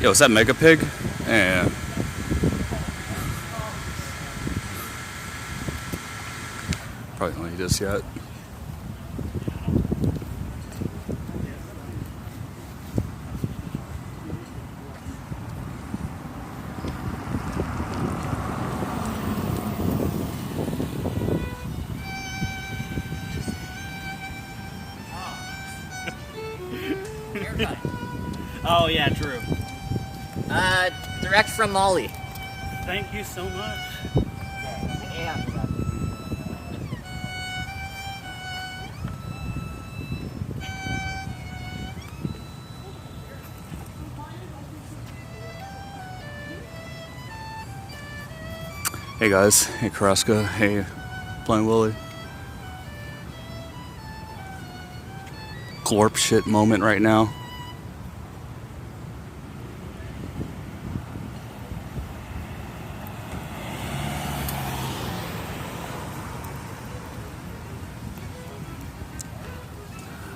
Yo, is that Mega Pig? Yeah. Probably don't need this yet. Oh yeah, true. Direct from Molly. Thank you so much. Yeah. Hey guys, hey Karaska, hey Blind Willie. Glorp shit moment right now.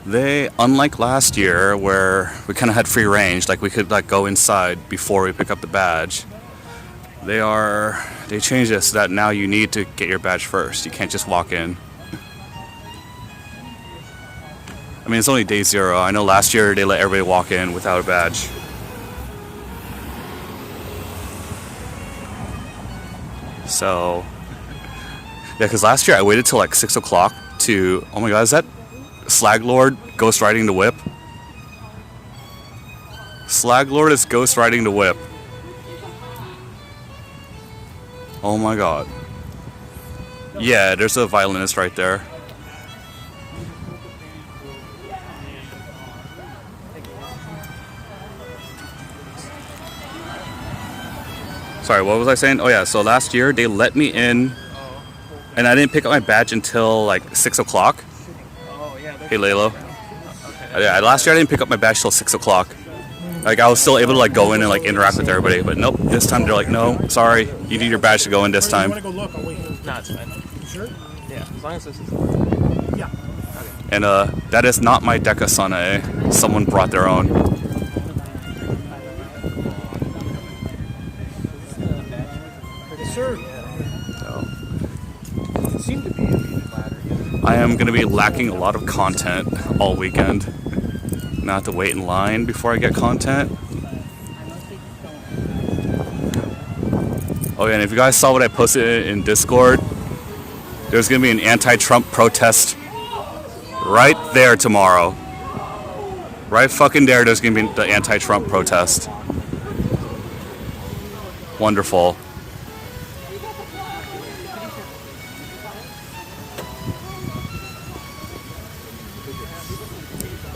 They, unlike last year where we kind of had free range, like we could like go inside before we pick up the badge. They changed it so that now you need to get your badge first. You can't just walk in. I mean, it's only day 0. I know last year they let everybody walk in without a badge. So, yeah, because last year I waited till like 6 o'clock to, oh my god, is that Slag Lord ghost riding the whip? Slag Lord is ghost riding the whip. Oh my god. Yeah, there's a violinist right there. Sorry, what was I saying? Oh yeah, so last year they let me in and I didn't pick up my badge until like 6 o'clock. Hey Laylo. Yeah, last year I didn't pick up my badge till 6 o'clock. Like I was still able to like go in and like interact with everybody, but nope. This time they're like, no, sorry, you need your badge to go in this time. You want to go look? I'll wait here. No, it's fine. You sure? Yeah, as long as this is. Yeah. And that is not my Deca Sana, eh? Someone brought their own. Yes, sir. So, It seemed to be a ladder. I am going to be lacking a lot of content all weekend. Not have to wait in line before I get content. Oh yeah, and if you guys saw what I posted in Discord, there's going to be an anti-Trump protest right there tomorrow. Right fucking there's going to be the anti-Trump protest. Wonderful.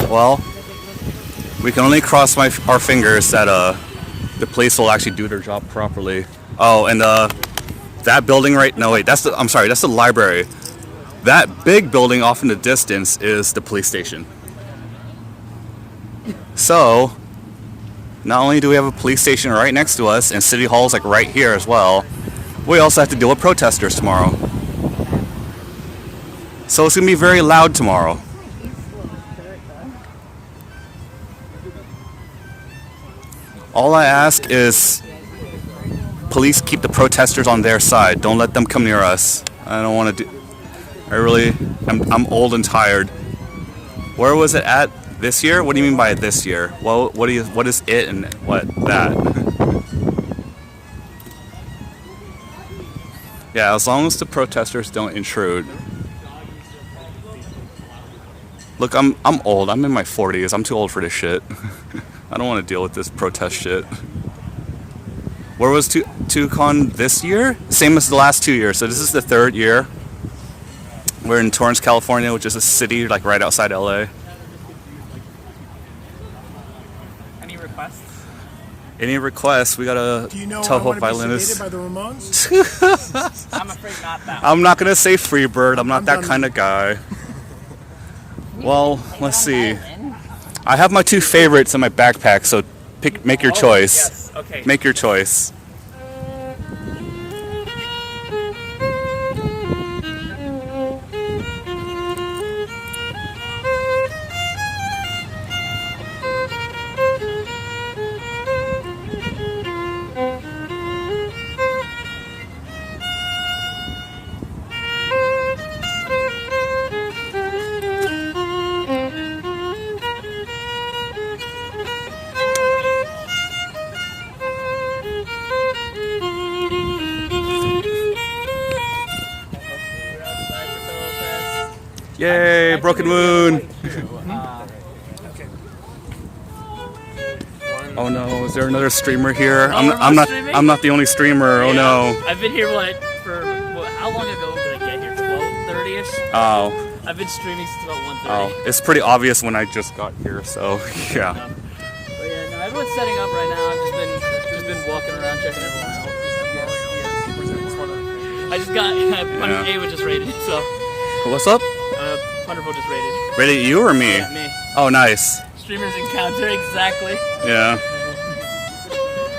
Well, we can only cross our fingers that the police will actually do their job properly. Oh, and that building no wait, that's the library. That big building off in the distance is the police station. So, not only do we have a police station right next to us and City Hall's like right here as well, we also have to deal with protesters tomorrow. So it's gonna be very loud tomorrow. All I ask is police keep the protesters on their side. Don't let them come near us. I don't want to do... I'm old and tired. Where was it at this year? What do you mean by this year? Well, what is it and what that? Yeah, as long as the protesters don't intrude. Look, I'm old. I'm in my 40s. I'm too old for this shit. I don't want to deal with this protest shit. Where was TouhouCon this year? Same as the last 2 years. So this is the 3rd year. We're in Torrance, California, which is a city like right outside LA. Any requests? Any requests? We got a Do you know Toho I violinist. by the Ramones? I'm afraid not that. I'm not gonna say Freebird. I'm not that done. kind of guy. Well, let's see. I have my 2 favorites in my backpack, so make your choice. Yes. Okay. Make your choice. Yay, Broken Moon. Okay. Oh no, is there another streamer here? Oh, I'm not the only streamer. Oh no. I've been here how long ago did I get here? 12:30ish. Oh. I've been streaming since about 1:30. Oh, it's pretty obvious when I just got here, so yeah. But yeah, no, everyone's setting up right now. I've just been walking around checking everyone out. I just got Ava just raided, so What's up? Wonderful just raided. Ready you or me? Yeah, me. Oh, nice. Streamers encounter exactly. Yeah.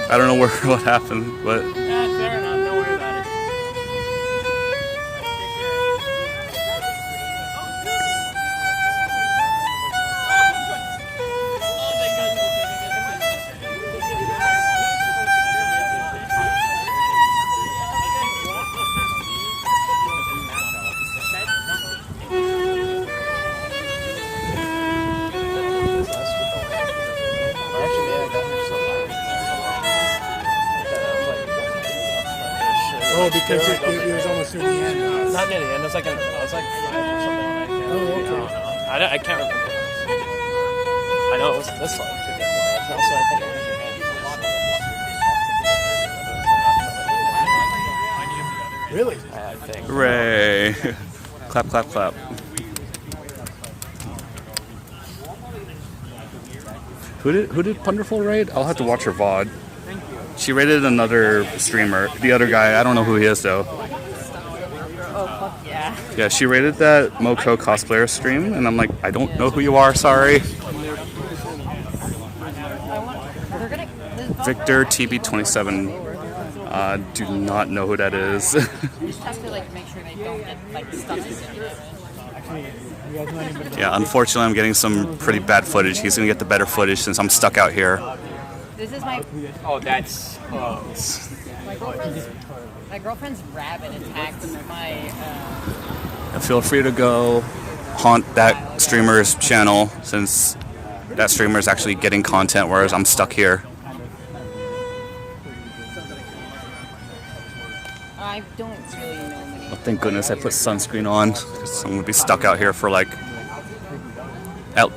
I don't know what happened, but Yeah, fair enough. Don't worry about it. Oh, because it was almost near the end. Not near the end. It was like 5 or something. Oh, okay. I can't remember. I know it was this long. Also, I think Really? I think. hooray. Clap, clap, clap. Who did Wonderful raid? I'll have to watch her VOD. She raided another streamer. The other guy, I don't know who he is though. Oh, fuck yeah. Yeah, she raided that Moko cosplayer stream, and I'm like, I don't know who you are, sorry. Victor TB27. Do not know who that is. You just have to like make sure they don't get like stuck in it. Yeah, unfortunately, I'm getting some pretty bad footage. He's gonna get the better footage since I'm stuck out here. This is my Oh, that's. my girlfriend's rabbit attacked my And feel free to go haunt that streamer's channel since that streamer is actually getting content, whereas I'm stuck here. I don't really know many. Oh, thank goodness I put sunscreen on because I'm gonna be stuck out here for like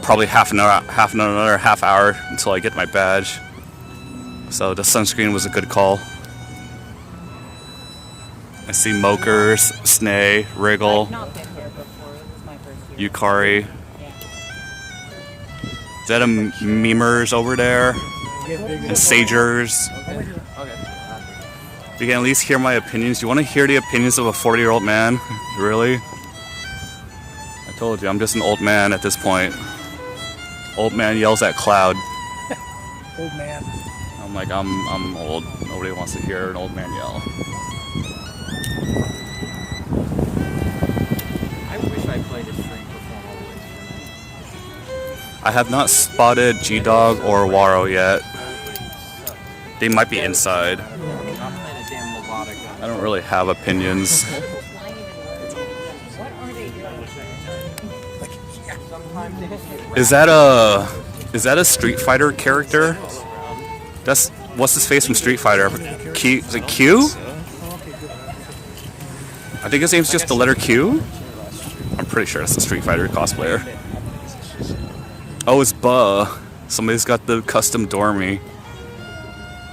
probably another half hour until I get my badge. So the sunscreen was a good call. I see Mokers, Snay, Wriggle, I've not been here before. It's my first year. Yukari. Is that a memers over there? And Sagers. You can at least hear my opinions. You want to hear the opinions of a 40-year-old man? Really? I told you, I'm just an old man at this point. Old man yells at cloud. Old man. I'm like, I'm old. Nobody wants to hear an old man yell. I wish I played a stream perform all the way. I have not spotted G-Dog or Waro yet. They might be inside. I'm playing a damn melodic. I don't really have opinions. Is that a Street Fighter character? That's what's his face from Street Fighter? Q? Is it Q? I think his name's just the letter Q. I'm pretty sure it's a Street Fighter cosplayer. Oh, it's Buh. Somebody's got the custom Dormy.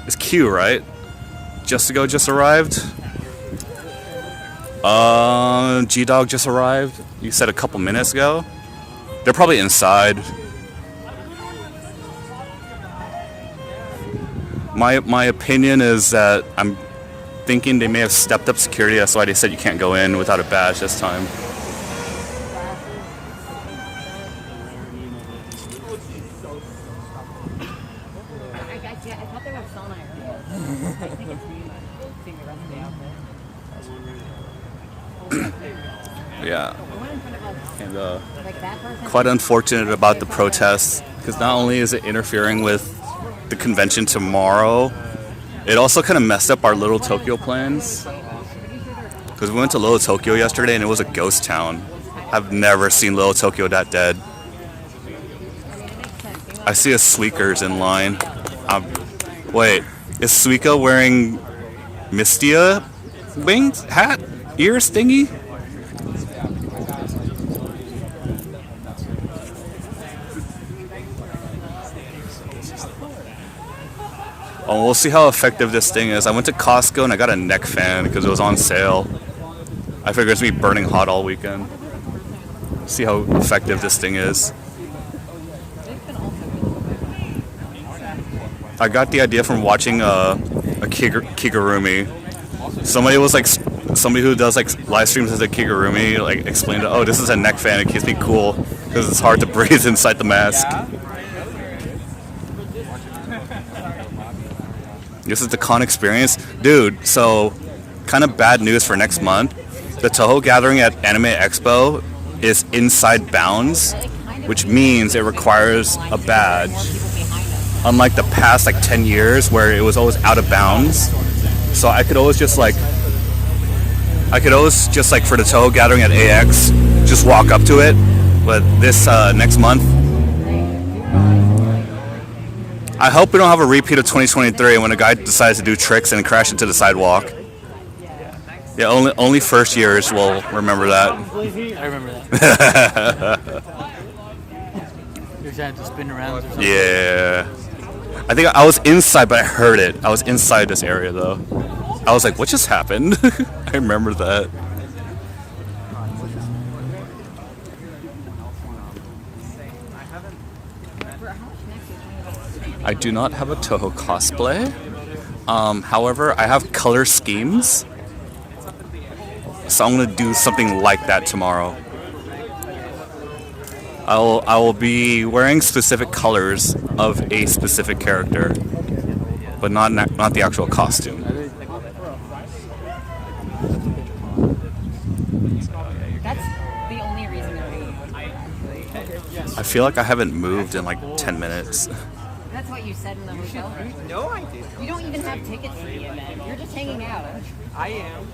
It's Q, right? Just arrived. G-Dog just arrived. You said a couple minutes ago. They're probably inside. My opinion is that I'm thinking they may have stepped up security. That's why they said you can't go in without a badge this time. I thought they were sauna areas. I think it's me. Seeing the rest of the outfit. Yeah. I went in front of us. And Like that person. quite unfortunate about the protests because not only is it interfering with the convention tomorrow, it also kind of messed up our Little Tokyo plans. Because we went to Little Tokyo yesterday and it was a ghost town. I've never seen Little Tokyo that dead. I see a Suikers in line. Wait, is Suika wearing Mystia wings, hat, ears thingy? Oh, we'll see how effective this thing is. I went to Costco and I got a neck fan because it was on sale. I figured it's gonna be burning hot all weekend. See how effective this thing is. I got the idea from watching a Kigurumi. Somebody who does like live streams as a Kigurumi like explained, oh, this is a neck fan. It keeps me cool because it's hard to breathe inside the mask. This is the con experience, dude. So, kind of bad news for next month. The Toho gathering at Anime Expo is inside bounds, which means it requires a badge. Unlike the past like 10 years where it was always out of bounds. So I could always just like for the Toho gathering at AX, just walk up to it. But this next month, I hope we don't have a repeat of 2023 when a guy decides to do tricks and crash into the sidewalk. Yeah, only first years will remember that. I remember that. You're trying to spin around or something? Yeah. I think I was inside, but I heard it. I was inside this area, though. I was like, what just happened? I remember that. I do not have a Toho cosplay. However, I have color schemes. So I'm going to do something like that tomorrow. I will be wearing specific colors of a specific character, but not the actual costume. That's the only reason I feel like I haven't moved in like 10 minutes. That's what you said in the hotel. No, I didn't. You don't even have tickets for the event. You're just hanging out. I am,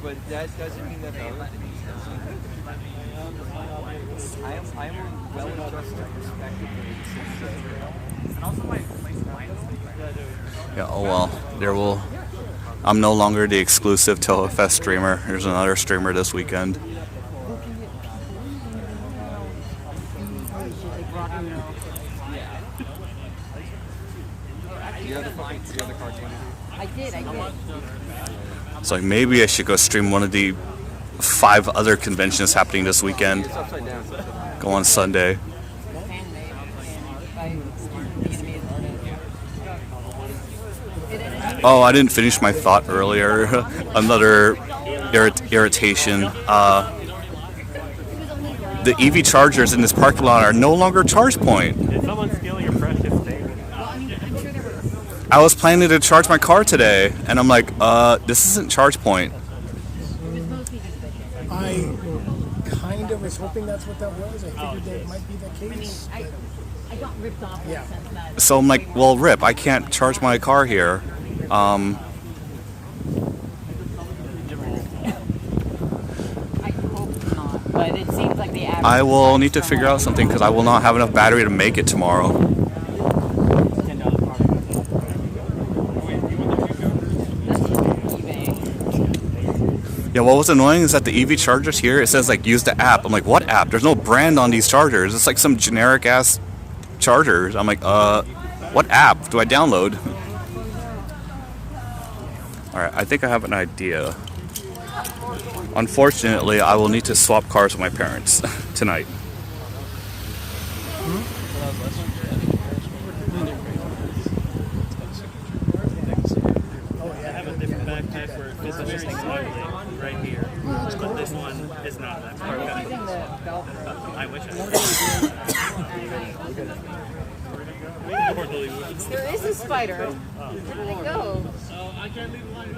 but that doesn't mean that they'll let me. I am well adjusted, Yeah, oh well. I'm no longer the exclusive TouhouFest streamer. There's another streamer this weekend. I did. So like, maybe I should go stream one of the 5 other conventions happening this weekend. Go on Sunday. Oh, I didn't finish my thought earlier. Another irritation. The EV chargers in this parking lot are no longer charge point. Did someone steal your precious thing? I was planning to charge my car today, and I'm like, this isn't charge point. I kind of was hoping that's what that was. I figured that might be the case. I got ripped off in the sense that So I'm like, well, rip, I can't charge my car here. I hope not, but it seems like the average. I will need to figure out something because I will not have enough battery to make it tomorrow. Yeah, what was annoying is that the EV chargers here, it says like use the app. I'm like, what app? There's no brand on these chargers. It's like some generic ass chargers. I'm like, what app do I download? Alright, I think I have an idea. Unfortunately, I will need to swap cars with my parents tonight. I have a different backpack where this is just right here. But this one is not. That's part of it. I wish I had. There is a spider. Where did it go? I can't leave the light.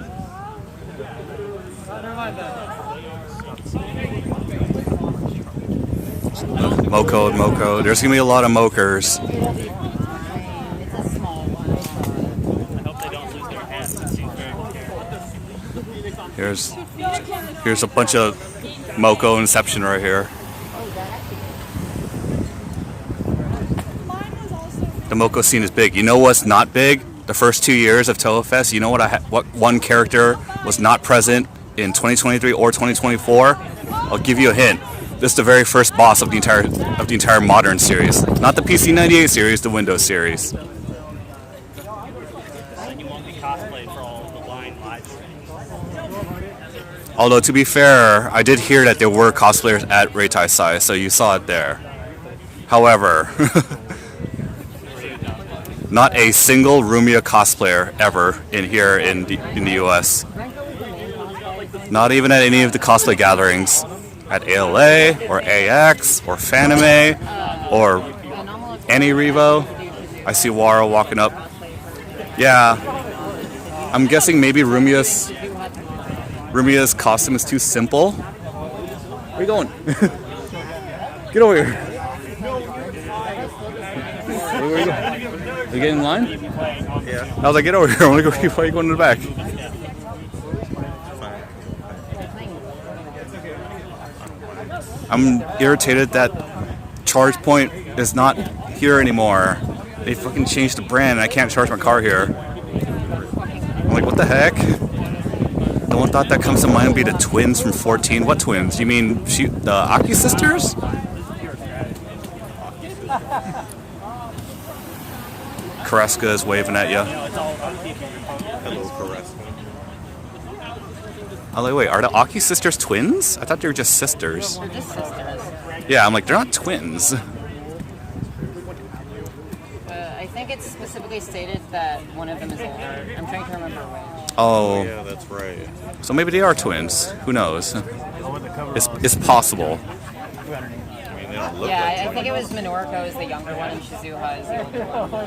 Moko. There's gonna be a lot of mokers. It's a small one. I hope they don't lose their hats. It seems very careful. Here's a bunch of Moko Inception right here. The Moko scene is big. You know what's not big? The first 2 years of TouhouFest. You know what one character was not present in 2023 or 2024? I'll give you a hint. This is the very first boss of the entire modern series, not the PC 98 series, the Windows series. and you won't be cosplayed for all the live streams. Although, to be fair, I did hear that there were cosplayers at Reitai Sai, so you saw it there. However, not a single Rumia cosplayer ever in here in the US. Not even at any of the cosplay gatherings. At ALA, or AX, or Fanime, or any Revo. I see Wara walking up. Yeah. I'm guessing maybe Rumia's costume is too simple. Where are you going? Get over here. Where are you going? Are you getting in line? Yeah. I was like, get over here. I want to go. Why are you going to the back? I'm irritated that Charge Point is not here anymore. They fucking changed the brand and I can't charge my car here. I'm like, what the heck? The one thought that comes to mind would be the twins from 14. What twins? You mean the Aki sisters? Kareska is waving at you. Hello, Kareska. I'm like, wait, are the Aki sisters twins? I thought they were just sisters. They're just sisters. Yeah, I'm like, they're not twins. I think it's specifically stated that one of them is older. I'm trying to remember which. Oh, Yeah, that's right. so maybe they are twins. Who knows? It's possible. I mean, they don't look Yeah, like I think it was Minoriko is the younger one and Shizuha is the older one.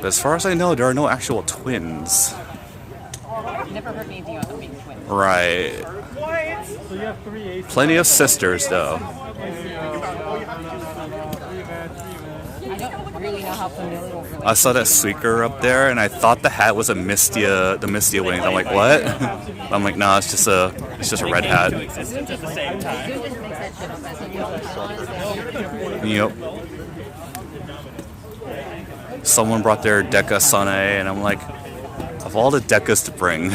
But as far as I know, there are no actual twins. I've never heard anything about them being twins. Right. Plenty of sisters, though. I don't really know how familial really I saw that Suiker up there, and I thought the hat was the Mistia wings. I'm like, what? I'm like, nah, it's just a red hat. At the same time. Zoom just makes that shit up as he goes. Yep. Someone brought their Deca Sane, and I'm like, of all the Decas to bring.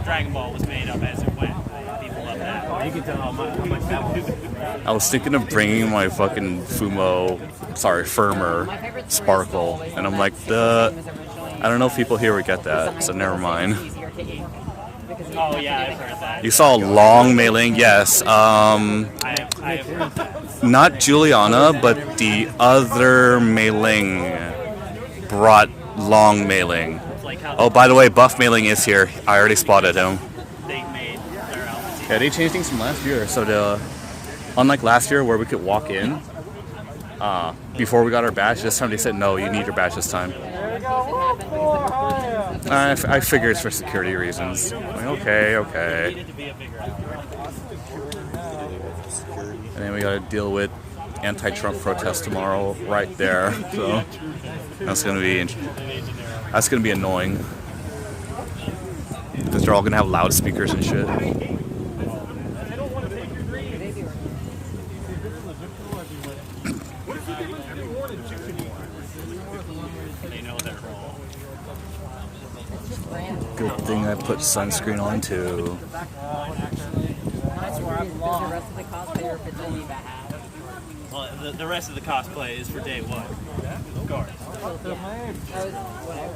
Dragon Ball was made up as it went. People love that. You can tell how much that was. I was thinking of bringing my fucking Firmer Sparkle, and I'm like, I don't know if people here would get that, so never mind. Oh yeah, I've heard that. You saw long mailing, yes. I have heard that. Not Juliana, but the other mailing brought long mailing. Like how Oh, by the way, buff mailing is here. I already spotted him. they made their outfits. Yeah, they changed things from last year. So unlike last year where we could walk in before we got our badge, this time they said no, you need your badge this time. I figured it's for security reasons. Like, okay. To be a bigger And then we got to deal with anti-Trump protests tomorrow, right there. So that's gonna be annoying because they're all gonna have loudspeakers and shit. they know their role. Good thing I put sunscreen on too. The rest of the cosplayer if it's only the hat. Well, the rest of the cosplay is for day one. Of course. That was what I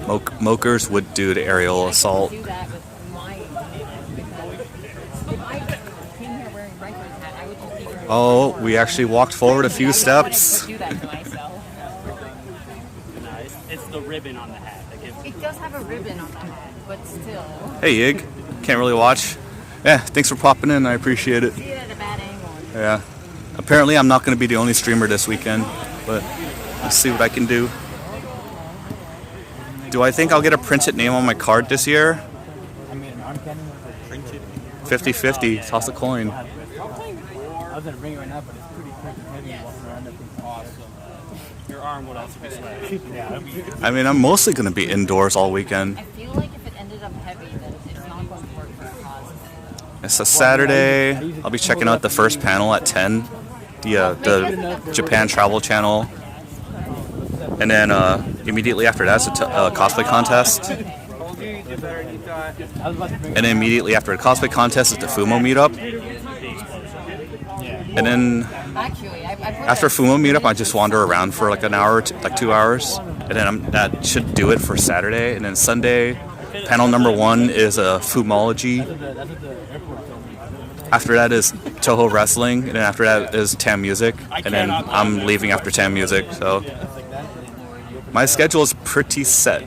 figured. Mokers would do the aerial assault. Do that with my because if I came here wearing Franklin's hat, I would just be wearing Oh, we actually walked forward a few steps. I would do that to myself. No, it's the ribbon on the hat that gives It does have a ribbon on the hat, but still. Hey, Yig. Can't really watch. Yeah, thanks for popping in. I appreciate it. See it at a bad angle. Yeah. Apparently, I'm not going to be the only streamer this weekend, but let's see what I can do. Do I think I'll get a printed name on my card this year? 50-50. Toss a coin. I was gonna bring it right now, but it's pretty quick and heavy walking around. That thing's awesome. your arm would also be sweaty. I mean, I'm mostly going to be indoors all weekend. I feel like if it ended up heavy, then it's not going to work for a cosplay. It's a Saturday. I'll be checking out the first panel at 10. The Japan Travel Channel. And then immediately after that, it's a cosplay contest. And then immediately after the cosplay contest, it's the Fumo meetup. And then Actually, I put After Fumo meetup, I just wander around for like an hour, like 2 hours, and then that should do it for Saturday. And then Sunday, panel number 1 is a Fumology. After that is Toho Wrestling, and then after that is Tam Music, and then I'm leaving after Tam Music. So my schedule is pretty set.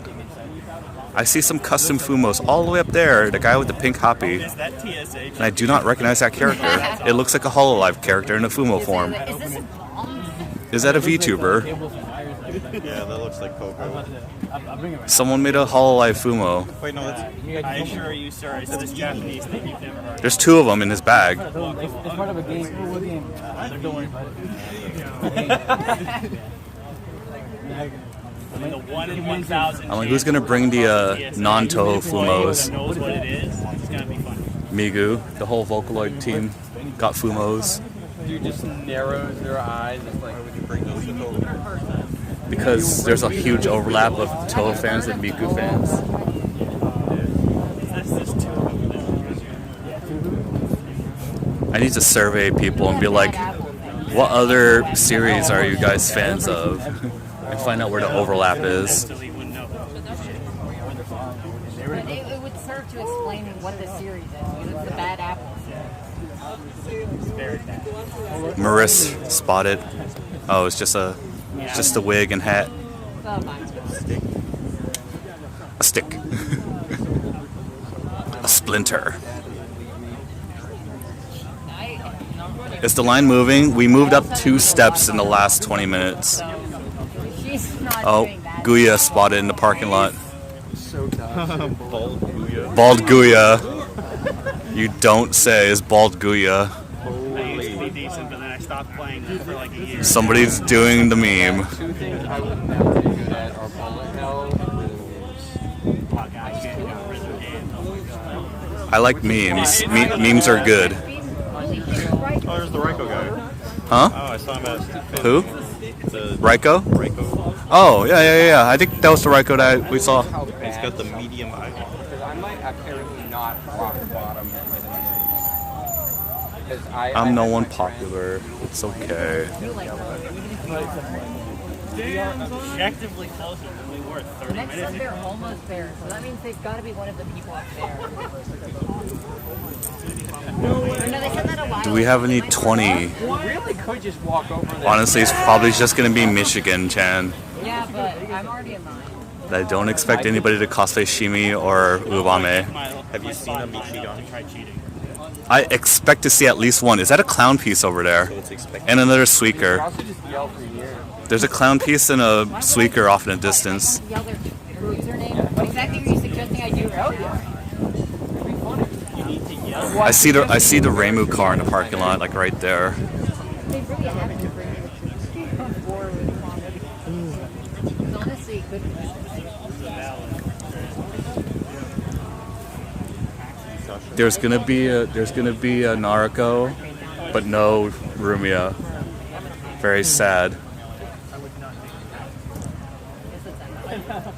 I see some custom Fumos all the way up there. The guy with the pink hoppy, and I do not recognize that character. It looks like a Hololive character in a Fumo form. Is this a bomb? Is that a VTuber? Yeah, that looks like Coco. Someone made a Hololive Fumo. Wait, no, that's... I assure you, sir, it's this Japanese thing you've never heard. There's 2 of them in his bag. It's part of a game. What game? Don't worry about it. The 1 in 1,000. I'm like, who's gonna bring the non-Toho Fumos? Knows what it is. It's gonna be fun. Migu, the whole Vocaloid team got Fumos. Dude just narrows their eyes. It's like, would you bring those to Toho? Because there's a huge overlap of Toho fans and Migu fans. This is 2 of them. I need to survey people and be like, what other series are you guys fans of? And find out where the overlap is. Instantly wouldn't know. It would serve to explain what the series is, because it's the bad apples. Maris spotted. Oh, it's just a wig and hat. So fine. A stick. A splinter. Is the line moving? We moved up 2 steps in the last 20 minutes. She's not Oh, doing that. Guya spotted in the parking lot. Bald Booyah. Bald Guya. You don't say is Bald Guya. I used to be decent, but then I stopped playing for like a year. Somebody's doing the meme. 2 things I would never be good at are bullet hell and rhythm games. I like memes. Memes are good. Oh, there's the Raiko guy. Huh? Oh, I saw him at... Who? The Raiko? Raiko. Oh, yeah. I think that was the Raiko that we saw. He's got the medium eye. Because I might apparently not rock bottom at Because I'm no one popular. It's okay. They are objectively closer than we were 30 Next minutes up, they're almost there, so that means they've got to be one of the people up there. No, they said that a while Do we have any 20? We really could just walk over there. Honestly, it's probably just gonna be Michigan, Chan. Yeah, but I'm already in line. I don't expect anybody to cosplay Shimi or Ubame. Have you seen a Michigan? Try cheating. I expect to see at least one. Is that a clown piece over there? So it's expected. And another Squeaker. Also just yell for years. There's a clown piece and a Squeaker off in the distance. Yell their username. What exactly were you suggesting I do? Oh, yeah. I see the Reimu car in the parking lot, like right there. They really haven't been on board with comedy. It's honestly good. There's gonna be a Naruto, but no Rumia. Very sad.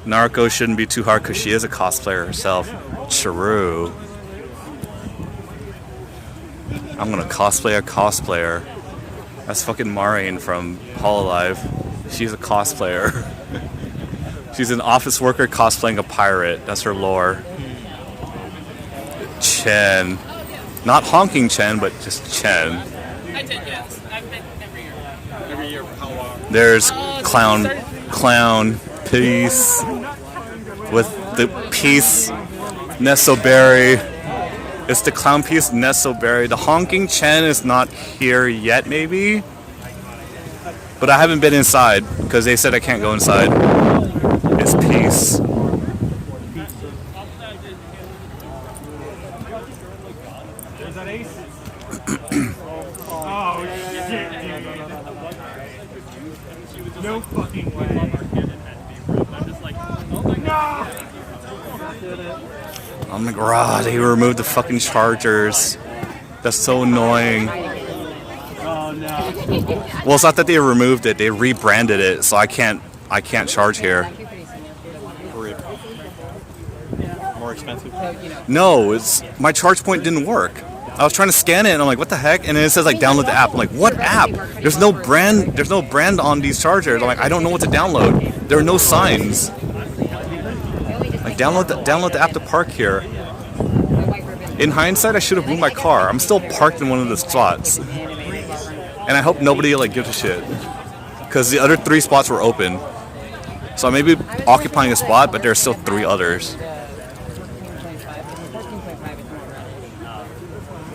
Naruto shouldn't be too hard because she is a cosplayer herself. True. I'm gonna cosplay a cosplayer. That's fucking Maureen from Hololive. She's a cosplayer. She's an office worker cosplaying a pirate. That's her lore. Chen. Not honking Chen, but just Chen. I did, yes. I've been every year. Every year for how long? There's clown piece with the piece Nesoberi. It's the clown piece Nesoberi. The honking Chen is not here yet, maybe. But I haven't been inside because they said I can't go inside. It's peace. Oh, shit, dude. No fucking way. I'm just like, oh my god! I'm like, rah, they removed the fucking chargers. That's so annoying. Oh no. Well, it's not that they removed it, they rebranded it, so I can't charge here. More expensive. No, it's my charge point didn't work. I was trying to scan it and I'm like, what the heck? And then it says like download the app. I'm like, what app? There's no brand on these chargers. I'm like, I don't know what to download. There are no signs. Like download the app to park here. In hindsight, I should have moved my car. I'm still parked in one of the spots. And I hope nobody like gives a shit. Because the other 3 spots were open. So I may be occupying a spot, but there's still 3 others.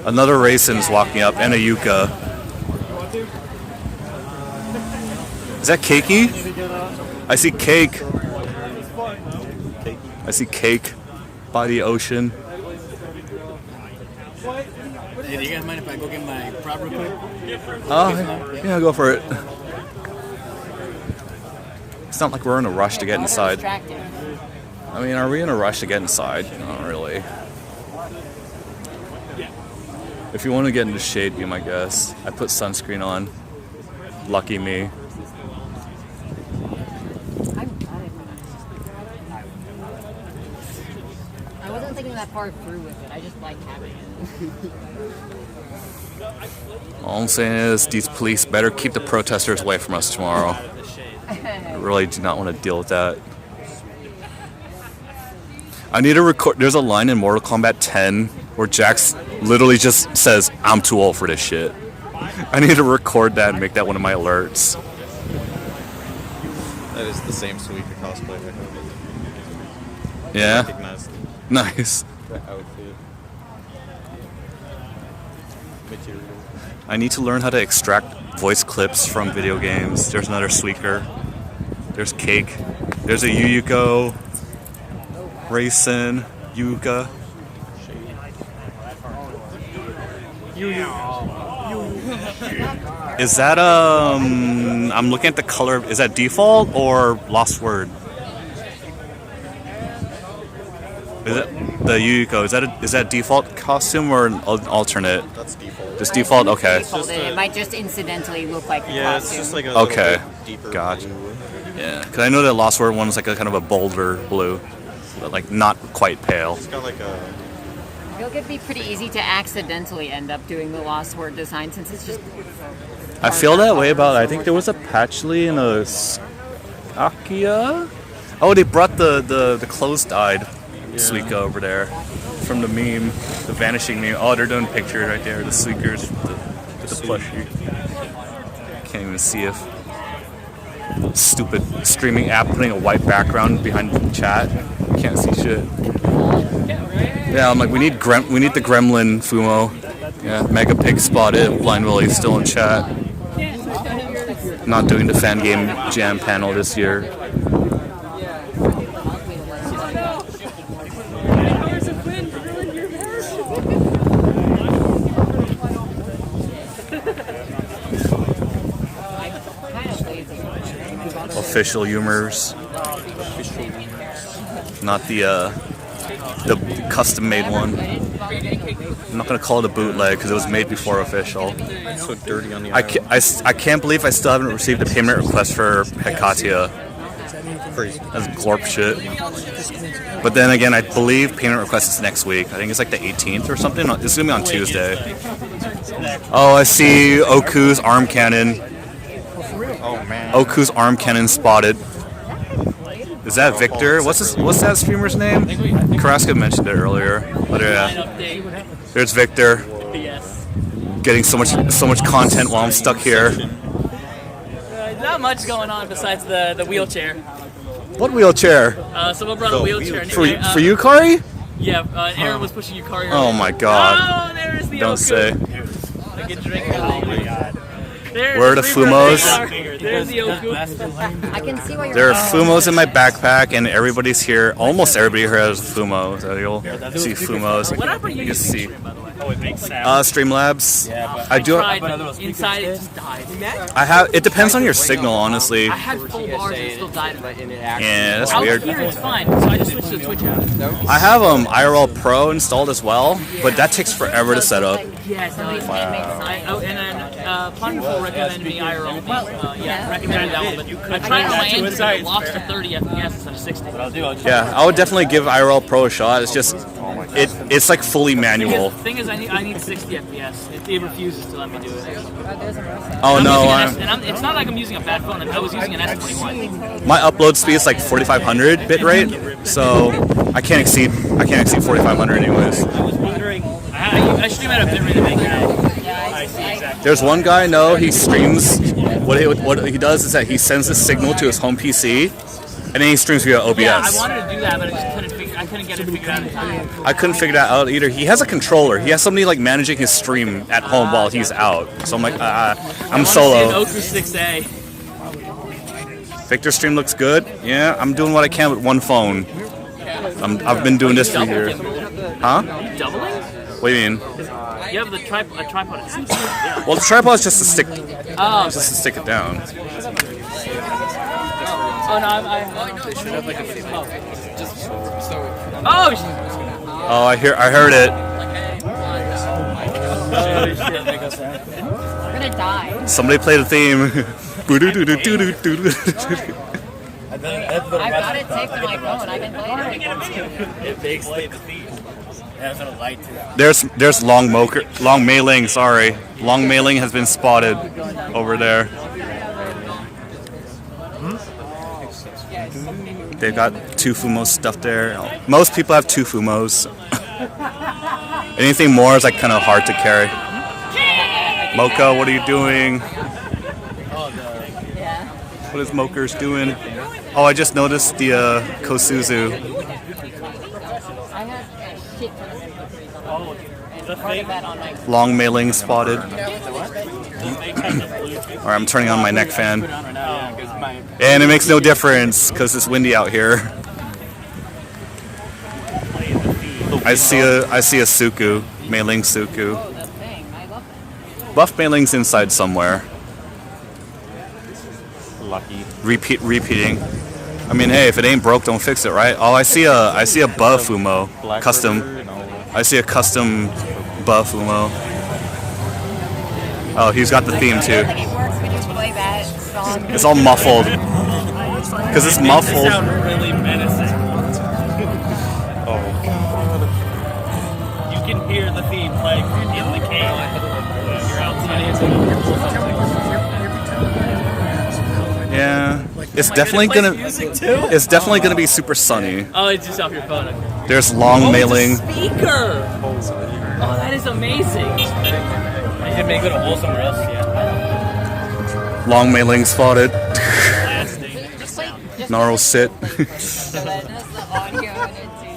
Another racing is walking up, and a Yuka. Is that Cakey? I see Cake. I see Cake by the ocean. Hey, do you guys mind if I go get my prop real quick? Oh, yeah, go for it. It's not like we're in a rush to get inside. I mean, are we in a rush to get inside? Not really. If you want to get into shade, be my guest. I put sunscreen on. Lucky me. I wasn't thinking that far through with it. I just like having it. All I'm saying is these police better keep the protesters away from us tomorrow. I really do not want to deal with that. I need to record. There's a line in Mortal Kombat 10 where Jax literally just says, "I'm too old for this shit." I need to record that and make that one of my alerts. That is the same Suika cosplay. Yeah? Recognized Nice. the outfit. Material. I need to learn how to extract voice clips from video games. There's another Squeaker. There's Cake. There's a Yuyuko. Racing. Yuka. Is that I'm looking at the color. Is that default or Lost Word? Is it the Yuyuko? Is that default costume or an alternate? That's default. Just default. Okay. It might just incidentally look like a Yeah, costume. it's just like a Okay. little bit deeper Gotcha. blue. Yeah, because I know that Lost Word one was like a kind of a bolder blue, but like not quite pale. It's got like a I feel like it'd be pretty easy to accidentally end up doing the Lost Word design since it's just. I feel that way about. I think there was a Patchley and a Akia. Oh, they brought the closed-eyed Suika over there from the meme, the vanishing meme. Oh, they're doing pictures right there. The Suikers with the plushie. Can't even see if stupid streaming app putting a white background behind the chat. Can't see shit. Yeah, I'm like, we need the Gremlin Fumo. Yeah, Mega Pig spotted. Blind Willie's still in chat. Not doing the fan game jam panel this year. Official humors. Not the custom-made one. I'm not gonna call it a bootleg because it was made before official. it's so dirty on the I can't believe I still haven't received a payment request for Hekatia. That's glorp shit. But then again, I believe payment request is next week. I think it's like the 18th or something. It's gonna be on Tuesday. Oh, I see Oku's arm cannon. Oh man. Oku's arm cannon spotted. Is that Victor? What's that streamer's name? Karaska mentioned it earlier. But yeah, there's Victor. Getting so much content while I'm stuck here. Not much going on besides the wheelchair. What wheelchair? Someone brought a wheelchair. For you, Kari? Yeah, Aaron was pushing Yukari. Oh my god. Oh, there's the Don't Oku. say. Like a drink. Oh my god. Where are the Fumos? There's the Oku. I can see why you're. There are Fumos in my backpack, and everybody's here. Almost everybody here has a Fumo, so you'll see Fumos. What app are you can see. using, by the way? Streamlabs. I do. Tried, but inside it just died. I have. It depends on your signal, honestly. I had full bars and it still died. Yeah, that's Out weird. here it's fine, so I just switched to the Twitch app. I have IRL Pro installed as well, but that takes forever to set up. Yeah, so and then Ponderful recommended me IRL. Recommended that one, but I tried to land and it lost to 30 FPS instead of 60. Yeah, I would definitely give IRL Pro a shot. It's just it's like fully manual. The thing is, I need 60 FPS. It refuses to let me do it. Oh no, It's not like I'm using a bad phone. I was using an S21. my upload speed is like 4500 bitrate, so I can't exceed 4500 anyways. I was wondering. I stream at a bitrate of 8K. I see exactly. There's one guy I know, he streams, what he does is that he sends the signal to his home PC, and then he streams via OBS. Yeah, I wanted to do that, but I couldn't get it figured out in time. I couldn't figure that out either. He has a controller. He has somebody like managing his stream at home while he's out. So I'm like, I'm solo. Oku 6A. Victor's stream looks good. Yeah, I'm doing what I can with one phone. I've been doing this for years. Huh? Doubling? What do you mean? You have a tripod attached. Well, the tripod is just to stick, Oh, just to stick it down. oh no, they should have like a Oh, Oh, I heard it. We're gonna die. Somebody play the theme. I've got it taped to my phone. I can play it. It makes the theme. Has a light to it. There's long mailing. Sorry, long mailing has been spotted over there. They've got two Fumos stuff there. Most people have two Fumos. Anything more is like kind of hard to carry. Mocha, what are you doing? What is Moker's doing? Oh, I just noticed the Kosuzu. I have a shit ton of The part of thing. that on my. Long mailing spotted. Alright, I'm turning on my neck fan. And it makes no difference because it's windy out here. I see a Suku, mailing Suku. Oh, that thing. I love that. Buff mailing's inside somewhere. Lucky. Repeating. I mean, hey, if it ain't broke, don't fix it, right? Oh, I see a buff Fumo, custom. I see a custom buff Fumo. Oh, he's got the theme too. Like it works when you play that song. It's all muffled. Because it's They muffled. sound really menacing. Oh. You can hear the theme playing in the cave. You're outside. Yeah. It's definitely gonna. Music too. It's definitely gonna be super sunny. oh, it's just off your phone. There's long mailing. Speaker. Oh, that is amazing. You can make it a hole somewhere else, yeah. Long mailing spotted. Blasting. Just like just Gnarl sit. so that has the audio in it too.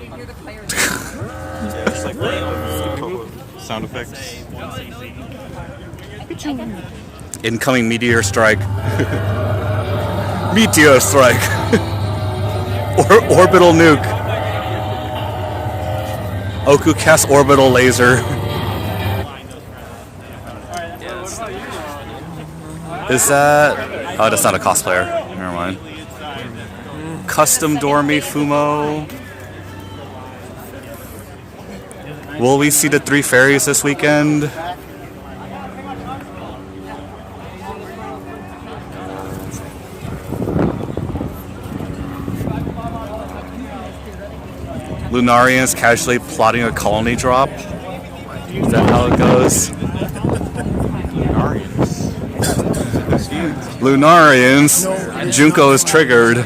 You hear the players. Yeah, it's like sound effects. Incoming meteor strike. Meteor strike. Orbital nuke. Oku casts orbital laser. Is that? Oh, that's not a cosplayer. Never mind. Custom Dormy Fumo. Will we see the three fairies this weekend? Lunarians casually plotting a colony drop. Is that how it goes? Lunarians. Junko is triggered.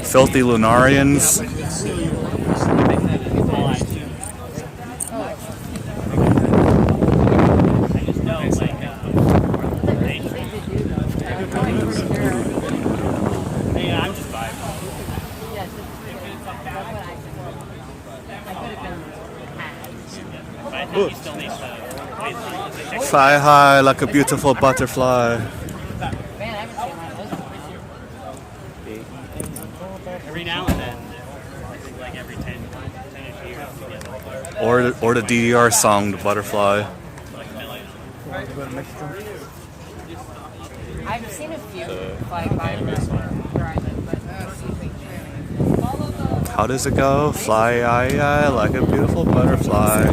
Filthy Lunarians. Yeah, I'm just vibing. Yes, that's what I could have been. I think he still needs to. Fly high like a beautiful butterfly. Man, I haven't seen one of those. Every now and then, I think like every 10-ish years, we get like Or the DDR song, The Butterfly. I've seen a few fly by How does it go? Fly like a beautiful butterfly.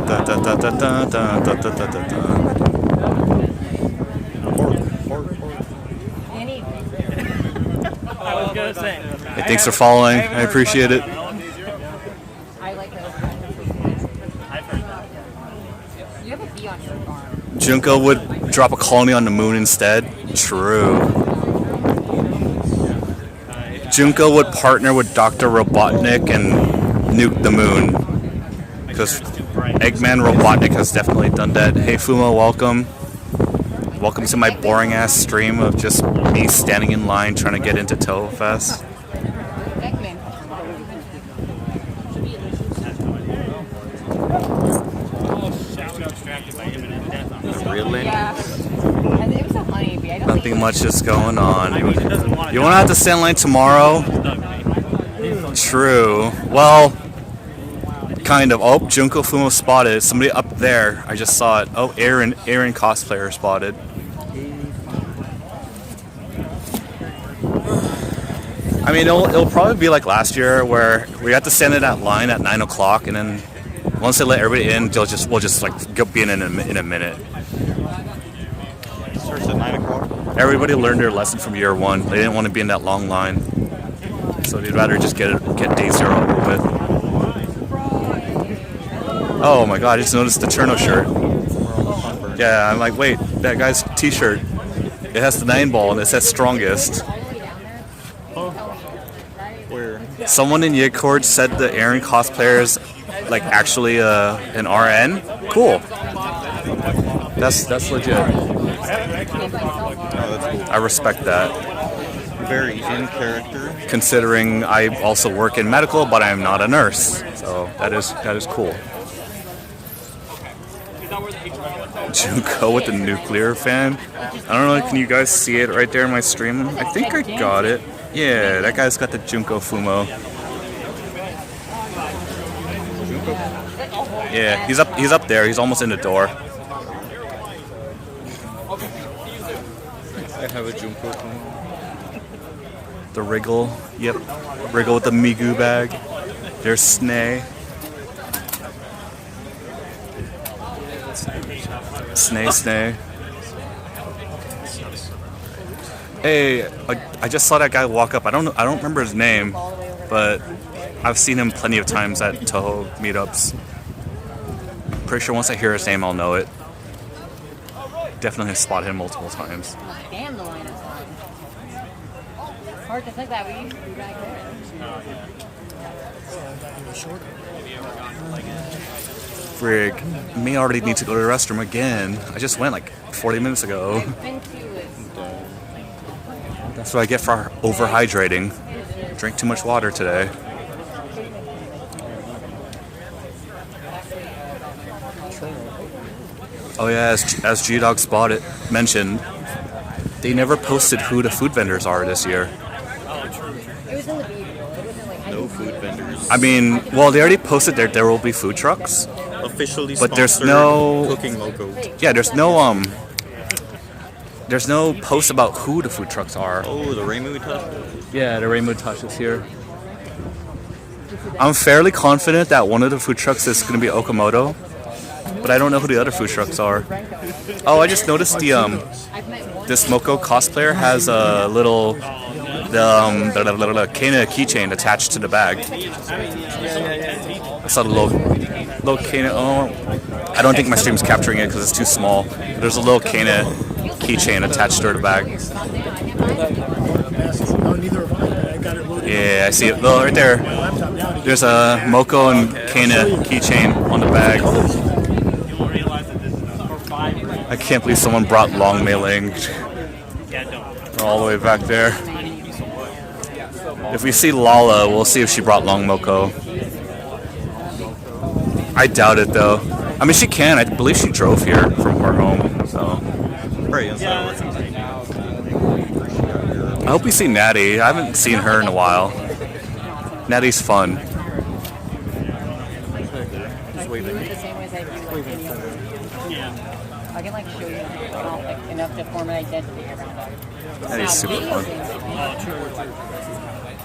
Da, da, da, da, da, da, da, da, da, da. thanks for following. I appreciate it. I like those. You have a bee on your arm. Junko would drop a colony on the moon instead. True. Junko would partner with Dr. Robotnik and nuke the moon. Because Eggman Robotnik has definitely done that. Hey Fumo, welcome. Welcome to my boring ass stream of just me standing in line trying to get into TouhouFest. Eggman. Really? Yeah. And it was a honeybee. I don't Nothing much is going on. You want to have to stand in line tomorrow? True. Well, kind of. Oh, Junko Fumo spotted. Somebody up there. I just saw it. Oh, Aaron cosplayer spotted. I mean, it'll probably be like last year where we had to stand in that line at 9 o'clock, and then once they let everybody in, we'll just like be in a minute. It starts at 9 o'clock. Everybody learned their lesson from year one. They didn't want to be in that long line, so they'd rather just get day zero over with. Oh my god! I just noticed the Cherno shirt. Yeah, I'm like, wait, that guy's T-shirt. It has the 9 ball and it says strongest. Where? Someone in Yigcord said the Aaron cosplayer is like actually an RN. Cool. That's legit. Oh, that's cool. I respect that. Very in character. Considering I also work in medical, but I am not a nurse, so that is cool. Junko with the nuclear fan. I don't know. Can you guys see it right there in my stream? I think I got it. Yeah, that guy's got the Junko Fumo. Yeah, he's up there. He's almost in the door. I have a Junko phone. The Wriggle. Yep. Wriggle with the Migu bag. There's Snay. Snay. Hey, I just saw that guy walk up. I don't remember his name, but I've seen him plenty of times at Toho meetups. Pretty sure once I hear his name, I'll know it. Definitely have spotted him multiple times. Damn, the line is long. Hard to think that we used to be back there. Frig, may already need to go to the restroom again. I just went like 40 minutes ago. I've been to it. That's what I get for overhydrating. Drank too much water today. Oh yeah, as G-Dog mentioned, they never posted who the food vendors are this year. It was in the video. It wasn't like No food vendors. I mean, well, they already posted there will be food trucks. Officially But there's sponsored no- Cooking Loco. Yeah, there's no post about who the food trucks are. Oh, the Rainbow Touch. Yeah, the Rainbow Touch is here. I'm fairly confident that one of the food trucks is going to be Okamoto, but I don't know who the other food trucks are. Oh, I just noticed this Moko cosplayer has a little Kana keychain attached to the bag. I saw the little Kana. Oh, I don't think my stream's capturing it because it's too small. There's a little Kana keychain attached to the bag. No, neither have I. I got it loaded. Yeah, I see it. Oh, right there. There's a Moko and Kana keychain on the bag. I can't believe someone brought long mailing all the way back there. If we see Lala, we'll see if she brought long Moko. I doubt it though. I mean, she can. I believe she drove here from her home. So Right inside. I hope we see Natty. I haven't seen her in a while. Natty's fun. Just waving. The same way as I do like videos. I can like show you enough to form an identity around it. Natty's super fun.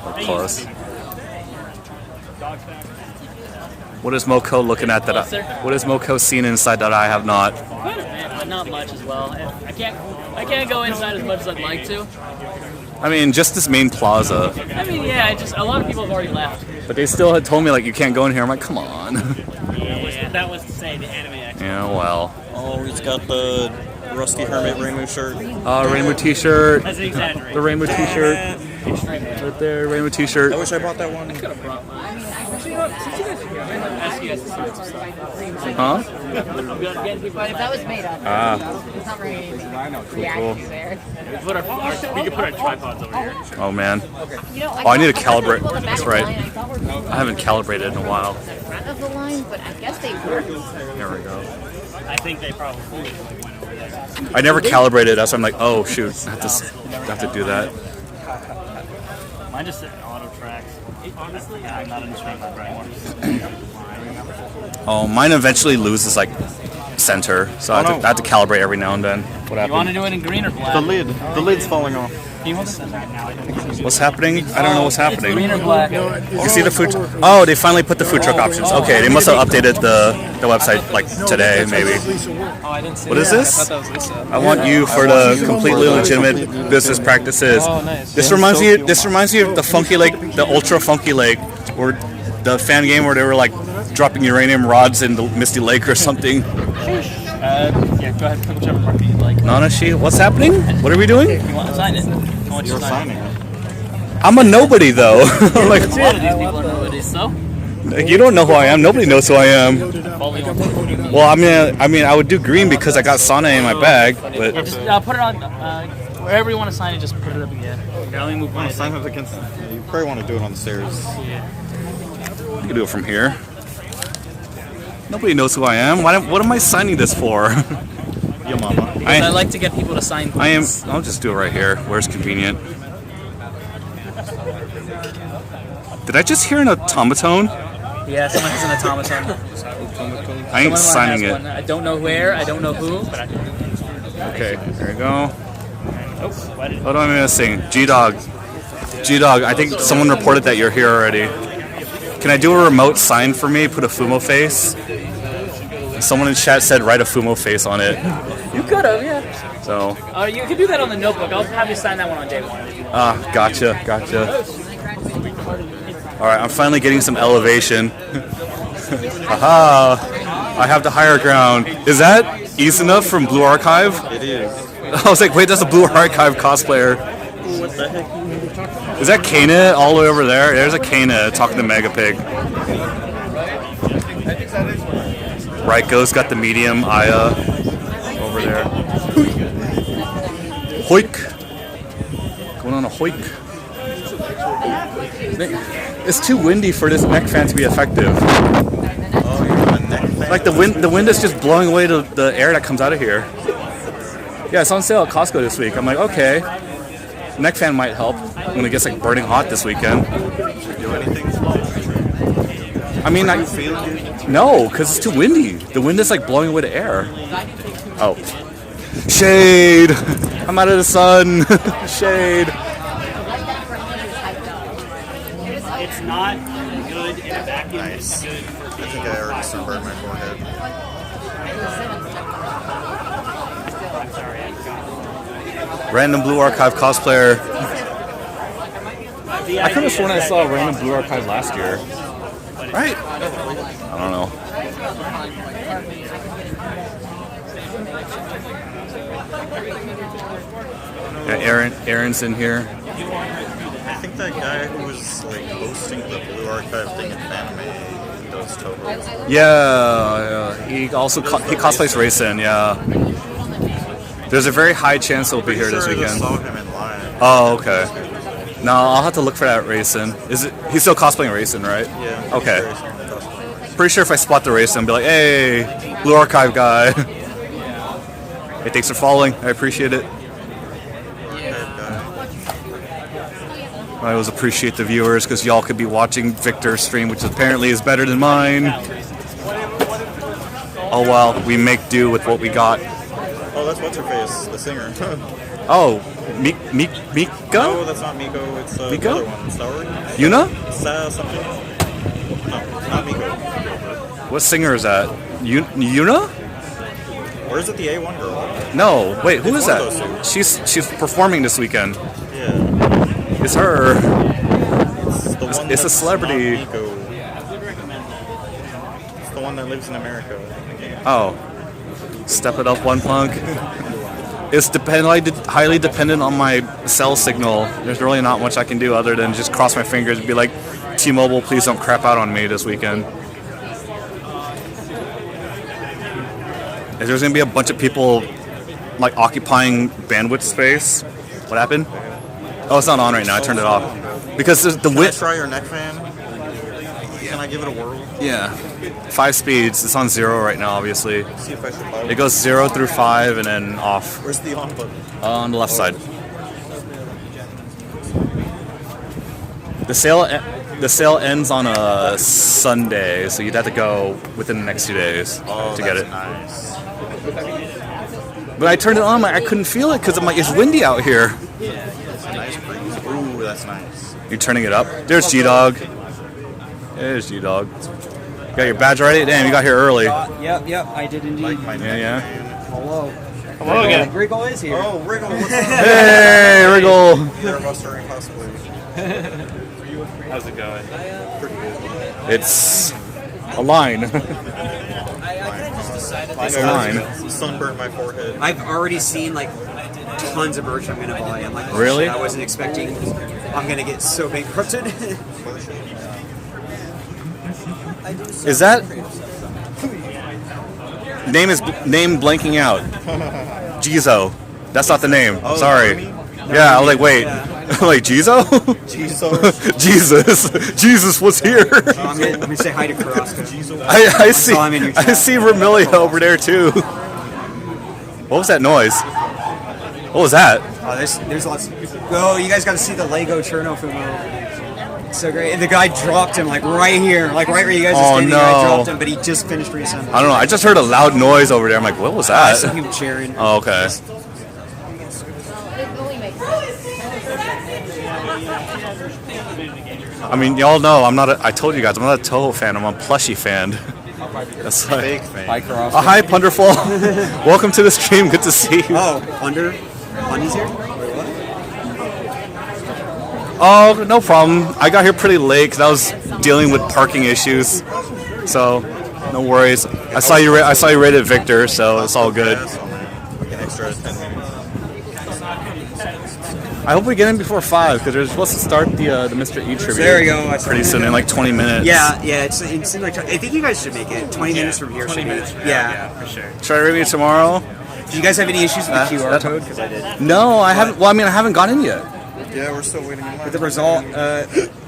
We're close. What is Moko looking at what is Moko seen inside that I have not? Not much as well. I can't go inside as much as I'd like to. I mean, just this main plaza. I mean, yeah, just a lot of people have already left. But they still had told me, like, you can't go in here. I'm like, come on. Yeah. That was to say the anime X. Yeah, well. Oh, he's got the Rusty Hermit Rainbow shirt. Rainbow t-shirt. That's an exaggeration. The rainbow t-shirt. Right there, rainbow t-shirt. I wish I bought that one. Huh? But if that was made up, it's not very reaction there. We could put our tripods over here. Oh, man. You know, I need to thought calibrate. the back That's of the right. line, I thought were I haven't calibrated in a while. the front of the line, but I guess they were. There we go. I think they probably went over there. I never calibrated. That's why I'm like, oh, shoot. I have to do that. Mine just said auto tracks. Honestly, I'm not in the stream anymore. Oh, mine eventually loses, like, center. So I have to calibrate every now and then. What You want happened? to do it in green or black? The lid's falling off. Can you hold this? What's happening? I don't know what's happening. Green or black? You see the food? Oh, they finally put the food truck options. Okay, they must have updated the website like today, maybe. Oh, I didn't see What is that. this? I thought that was Lisa. I want you for the completely legitimate business practices. Oh, nice. This reminds me of the Funky Lake, the Ultra Funky Lake, where the fan game where they were like dropping uranium rods in the Misty Lake or something. Yeah, go ahead. Pick whichever part you like. Nanashi, what's happening? What are we doing? You want to sign it? I want you to sign it. I'm a nobody though. I'm like, A lot of these people are nobodies, so. you don't know who I am. Nobody knows who I am. Follow you on. Well, I mean, I would do green because I got Sana in my bag, but Just put it on wherever you want to sign it. Just put it up again. Here, let me move my Sign up against. You probably want to do it on the stairs. I can do it from here. Nobody knows who I am. What am I signing this for? Your mama. I like to get people to sign. I am. things. I'll just do it right here. Where's convenient? Did I just hear an automaton? Yeah, someone has an automaton. I ain't Someone signing has it. one. I don't know where. I don't know who. But Okay, there we go. What am I missing? G-Dog. G-Dog, I think someone reported that you're here already. Can I do a remote sign for me? Put a Fumo face? Someone in chat said write a Fumo face on it. you could have, yeah. So, You could do that on the notebook. I'll have you sign that one on day one. gotcha. Alright, I'm finally getting some elevation. Haha, I have the higher ground. Is that Isuna from Blue Archive? It is. I was like, wait, that's a Blue Archive cosplayer. What the heck? Is that Kana all the way over there? There's a Kana talking to Megapig. Raiko's got the medium Aya over there. Hoik. Going on a hoik. It's too windy for this neck fan to be effective. Oh, you're doing neck fan? Like the wind is just blowing away the air that comes out of here. Yeah, it's on sale at Costco this week. I'm like, okay. Neck fan might help when it gets like burning hot this weekend. Do anything? I mean, no, because it's too windy. The wind is like blowing away the air. Oh. Shade! I'm out of the sun. Shade. It's not good in a vacuum. Nice. It's good for I think I already sunburned my forehead. Random Blue Archive cosplayer. I could have sworn I saw a random Blue Archive last year. Right? I don't know. Yeah, Aaron's in here. I think that guy who was like hosting the Blue Archive thing in anime does Toho. Yeah, he also he cosplays Racing. Yeah. There's a very high chance he'll be here this I weekend. saw him in live. Oh, okay. No, I'll have to look for that Racing. Is it? He's still cosplaying Racing, right? Yeah. Okay. Pretty sure if I spot the Racing, I'll be like, hey, Blue Archive guy. Hey, thanks for following. I appreciate it. I always appreciate the viewers because y'all could be watching Victor's stream, which apparently is better than mine. Oh well, we make do with what we got. Oh, that's what's her face, the singer. Oh, Mika? No, that's not Miko. It's the Miko? other one. Star Yuna? It's something. No, not Miko. What singer is that? Yuna? Or is it the A1 girl? No, wait, who is one of that? She's performing this weekend. Yeah. It's her. It's the one It's a that's celebrity. not Nico. It's the one that lives in America. Oh, step it up one punk. It's highly dependent on my cell signal. There's really not much I can do other than just cross my fingers and be like, T-Mobile, please don't crap out on me this weekend. There's gonna be a bunch of people like occupying bandwidth space. What happened? Oh, it's not on right now. I turned it off because the Can I width. try your neck fan? Can I give it a whirl? Yeah, 5 speeds. It's on 0 right now, obviously. See if I should buy It goes 0 through 5 and then off Where's the on button? on the left side. The sale ends on a Sunday, so you'd have to go within the next 2 days to get it. Nice. But I turned it on, I couldn't feel it because I'm like, it's windy out here. It's a nice breeze. Ooh, that's nice. You're turning it up. There's G-Dog. There's G-Dog. You got your badge ready? Damn, you got here early. Yep, I did indeed. Like my neck Yeah. fan. Hello. Hello again. Wriggle is here. Oh, Wriggle, what's up? Hey, Wriggle. Neither of us are in cosplay. How's it going? Pretty good. It's a line. It's a line. Sunburned my forehead. I've already seen like tons of merch I'm gonna buy. I'm like, oh, Really? shit, I wasn't expecting. I'm gonna get so bankrupted. Is that name blanking out? Jizo. That's not the name. Oh, Sorry. Army? Yeah, I was like, wait. Like Jizo? Jesus. Jesus was here. I'm gonna say hi to Carrasco. I see. I'm in your I chat. see Vermilia over there too. What was that noise? What was that? Oh, there's lots. Oh, you guys got to see the Lego Cherno film. It's so great. And the guy dropped him like right here, like right where you guys are standing. no. The guy dropped him, but he just finished reassembling. I don't know. I just heard a loud noise over there. I'm like, what was I saw that? him cheering. Oh, okay. I mean, y'all know I told you guys I'm not a Toho fan. I'm a plushie fan. That's like, Fake fan. hi, Punderful. Welcome to the stream. Good to see you. Oh, Bunny's here? Wait, what? Oh, no problem. I got here pretty late because I was dealing with parking issues. So, no worries. I saw you rated Victor, so it's all good. Like an extra 10 minutes. I hope we get in before 5 because we're supposed to start the Mr. E tribute. There we go. I saw Pretty it. soon, in like 20 minutes. Yeah, it seems like I think you guys should make it 20 minutes from here. 20 minutes from now, Yeah. for sure. Should I review tomorrow? Do you guys have any issues with the QR code? Because I did. No, I haven't. Well, I mean, I haven't gone in yet. Yeah, we're still waiting in line. With the result,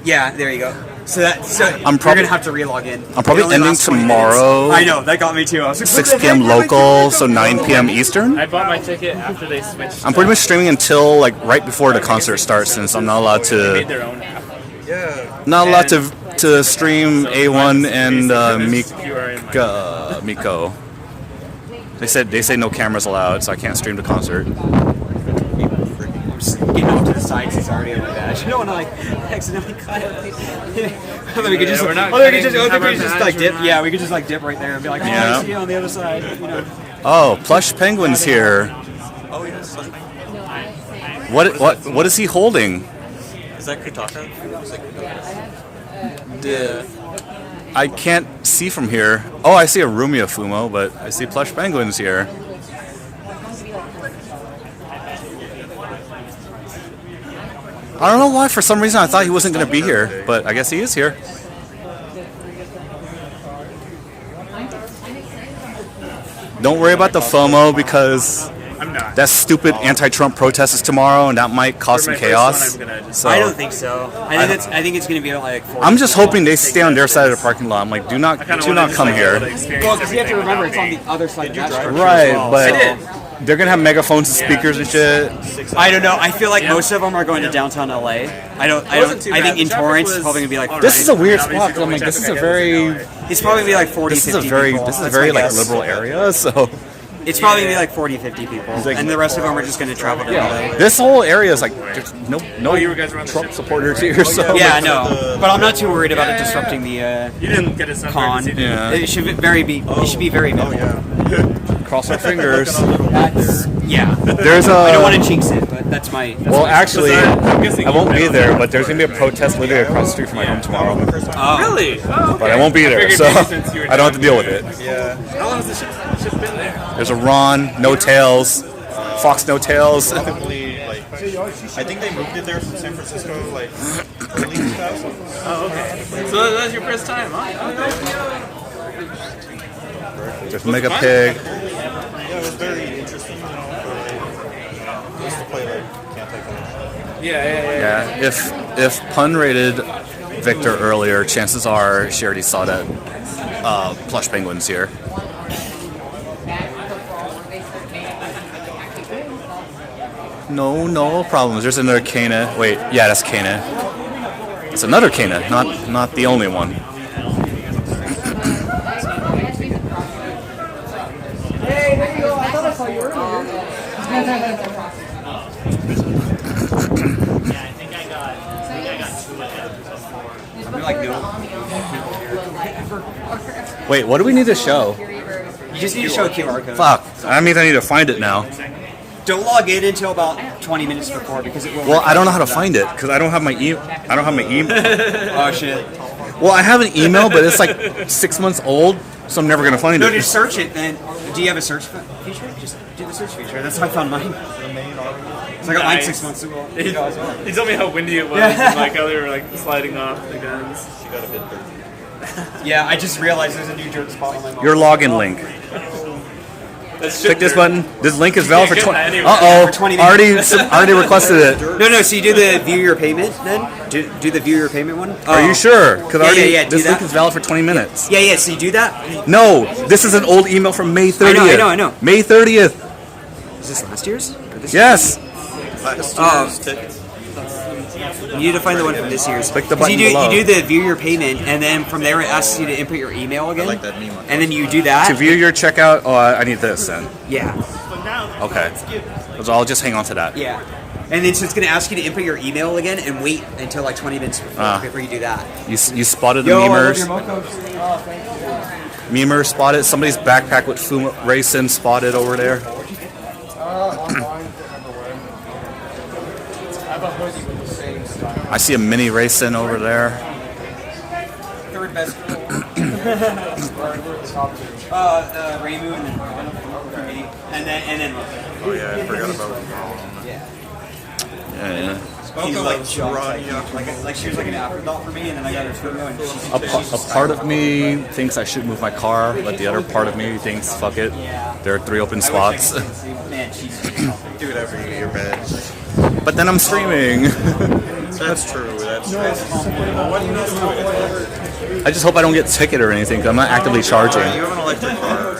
yeah, there you go. So I'm you're probably- gonna have to relog in. I'm probably It only ending lasts 20 tomorrow. minutes. I know that got me too. I was like, 6 p.m. local, so 9 p.m. Eastern. I bought my ticket after they switched. I'm pretty much streaming until like right before the concert starts, since I'm not allowed They made to their own app. to stream A1 and QR in my- Miko. They say no cameras allowed, so I can't stream the concert. Getting off to the side because it's already on my badge. I don't want to like accidentally cut it. We could just, we're not we could just, cutting we could camera just badge, like we're dip. not- Yeah, we could just like dip right there and be like, oh, Yeah. I see you on the other side. You know. Oh, plush penguin's here. Oh, yes. What is he holding? Is that Kutaka? I can't see from here. Oh, I see a Rumia Fumo, but I see plush penguins here. I don't know why. For some reason, I thought he wasn't going to be here, but I guess he is here. Don't worry about the FOMO because I'm not. that stupid anti-Trump protest is tomorrow, and that might cause some For my first chaos. one, I'm gonna just- So I don't think so. I think it's gonna be like. 40 I'm just hoping they stay on their side of the parking lot. I'm like, do not kinda come wanna just, like, be able here. to experience Well, because you have to everything remember it's without on me. the other side of that structure. Right, as well. but I did. they're gonna have megaphones and speakers and shit. I don't know. I feel like most of them are going to downtown LA. I think in Torrance it's probably gonna be like. This is a weird spot because I'm like, this is a very, It's probably gonna be like 40, this is a 50 very, people. this is a That's very my like guess. liberal area. So It's probably gonna be like 40, 50 people, like- and the rest of them are just gonna travel to LA. This whole area is like there's no Trump supporters here. So Yeah, I know, but I'm not too worried about it disrupting the You didn't get a con. Yeah. It should be It should be very minimal. cross our fingers. Yeah. There's a. I don't want to jinx it, but that's my. Well, actually, I'm guessing I won't you be know. there, but there's gonna be a protest literally across the street from my home tomorrow. Really? Oh, okay. But I won't be there, figured so maybe since you were I don't have to deal with down it. Yeah. How long has the ship been there? There's a Ron, no tails, Fox, no tails. Probably like I think they moved it there from San Francisco like early 2000s. Oh, okay. So that's your first time, huh? Just make a pig. Yeah, it was very interesting, you know. Just to play like can't take it. Yeah. Yeah, if Pun rated Victor earlier, chances are she already saw that plush penguins here. No problems. There's another Kana. Wait, yeah, that's Kana. It's another Kana, not the only one. Hey, there you go. I thought I saw you earlier. Wait, what do we need to show? You just need to show a QR code. Fuck. That means I need to find it now. Don't log in until about 20 minutes before because it will. Well, I don't know how to find it because I don't have my I don't have my email. Oh shit. Well, I have an email, but it's like 6 months old, so I'm never gonna find No, it. just search it then. Do you have a search feature? Just do the search feature. That's how I found mine. So I got mine 6 months ago. He told me how windy it was and like how they were like sliding off the guns. She got a bit dirty. Yeah, I just realized there's a new dirt spot on my mom. Your login link. Click this button. This link is valid for can't 20. get that anywhere. Uh For 20 oh. Already requested it. No, so you do the view your payment then? Do the view your payment one? Are you sure? Because Yeah, do this link that. is valid for 20 minutes. Yeah, so you do that? No, this is an old email from May 30th. I know. May 30th. Is this last year's? Or this Yes. Last Oh. year's tickets. You need to find the one from this year's. Click the 'Cause button you below. do the view your payment, and then from there it asks you to input your email again. I like that meme. And then you do that. To view your checkout, oh, I need this then. Yeah. Okay. So I'll just hang on to that. Yeah. And then so it's going to ask you to input your email again and wait until like 20 minutes before you do that. You spotted the memers. Memer spotted. Somebody's backpack with Fuma Racing spotted over there. I see a mini Racing over there. Third best. Ramu and then for me. And then Oh yeah, I forgot about Yeah. He's like Johnny. Like she was like an afterthought for me, and then I got her Turbo, and she's A part of me thinks I should move my car, but the other part of me thinks, fuck it. There are 3 open spots. Man, she's do it after you get your badge. But then I'm streaming. That's true. That's true. I just hope I don't get ticketed or anything, because I'm not actively charging. You have an electric car.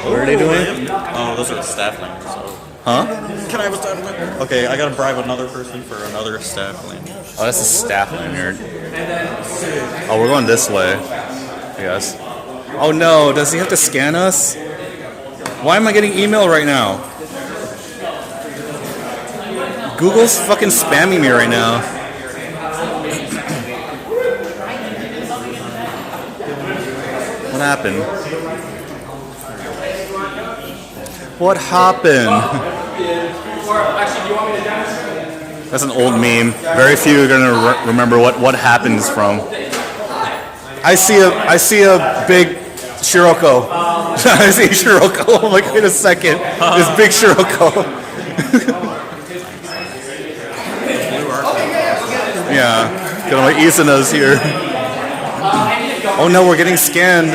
What are they doing? Oh, those are staff lanes. So. Huh? Can I have a staff lane? Okay, I gotta bribe another person for another staff lane. Oh, that's a staff lanyard. Oh, we're going this way. I guess. Oh no, does he have to scan us? Why am I getting email right now? Google's fucking spamming me right now. What happened? What happened? That's an old meme. Very few are gonna remember what happens from. I see a big Scirocco. I see Scirocco. I'm like, wait a second. This big Scirocco. Yeah. Got my Isanas here. Oh no, we're getting scanned.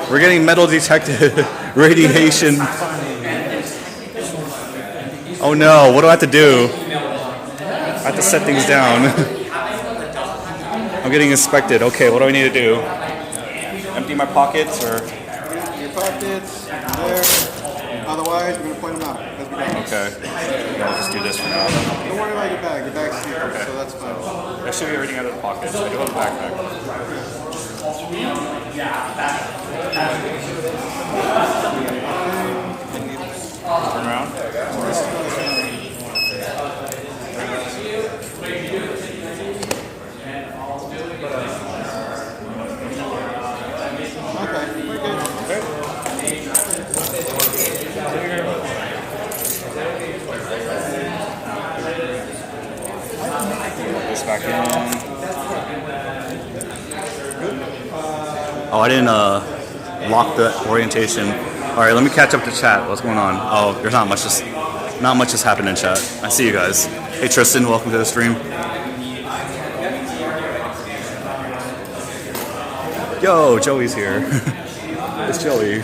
We're getting metal detected. Radiation. Oh no, what do I have to do? I have to set things down. I'm getting inspected. Okay, what do I need to do? Empty my pockets or? Your pockets, there. Otherwise, we're going to point them out as we go. Okay. I'll just do this for now. Don't worry about your bag. Your bag's secret, so that's fine. That should be everything out of the pockets. I do have a backpack. Turn around. This back in. Oh, I didn't lock the orientation. All right, let me catch up to chat. What's going on? Oh, there's not much. Not much has happened in chat. I see you guys. Hey Tristan, welcome to the stream. Yo, Joey's here. It's Joey.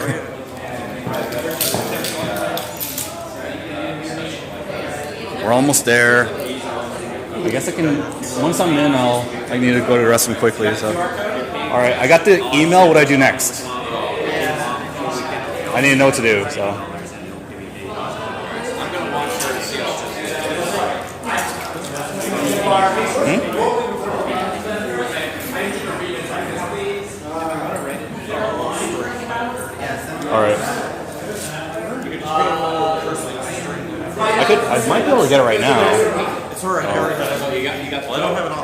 We're almost there. I guess I can. Once I'm in, I need to go to the restroom quickly. So, all right. I got the email. What do I do next? I need to know what to do. So. All right. I might be able to get it right now.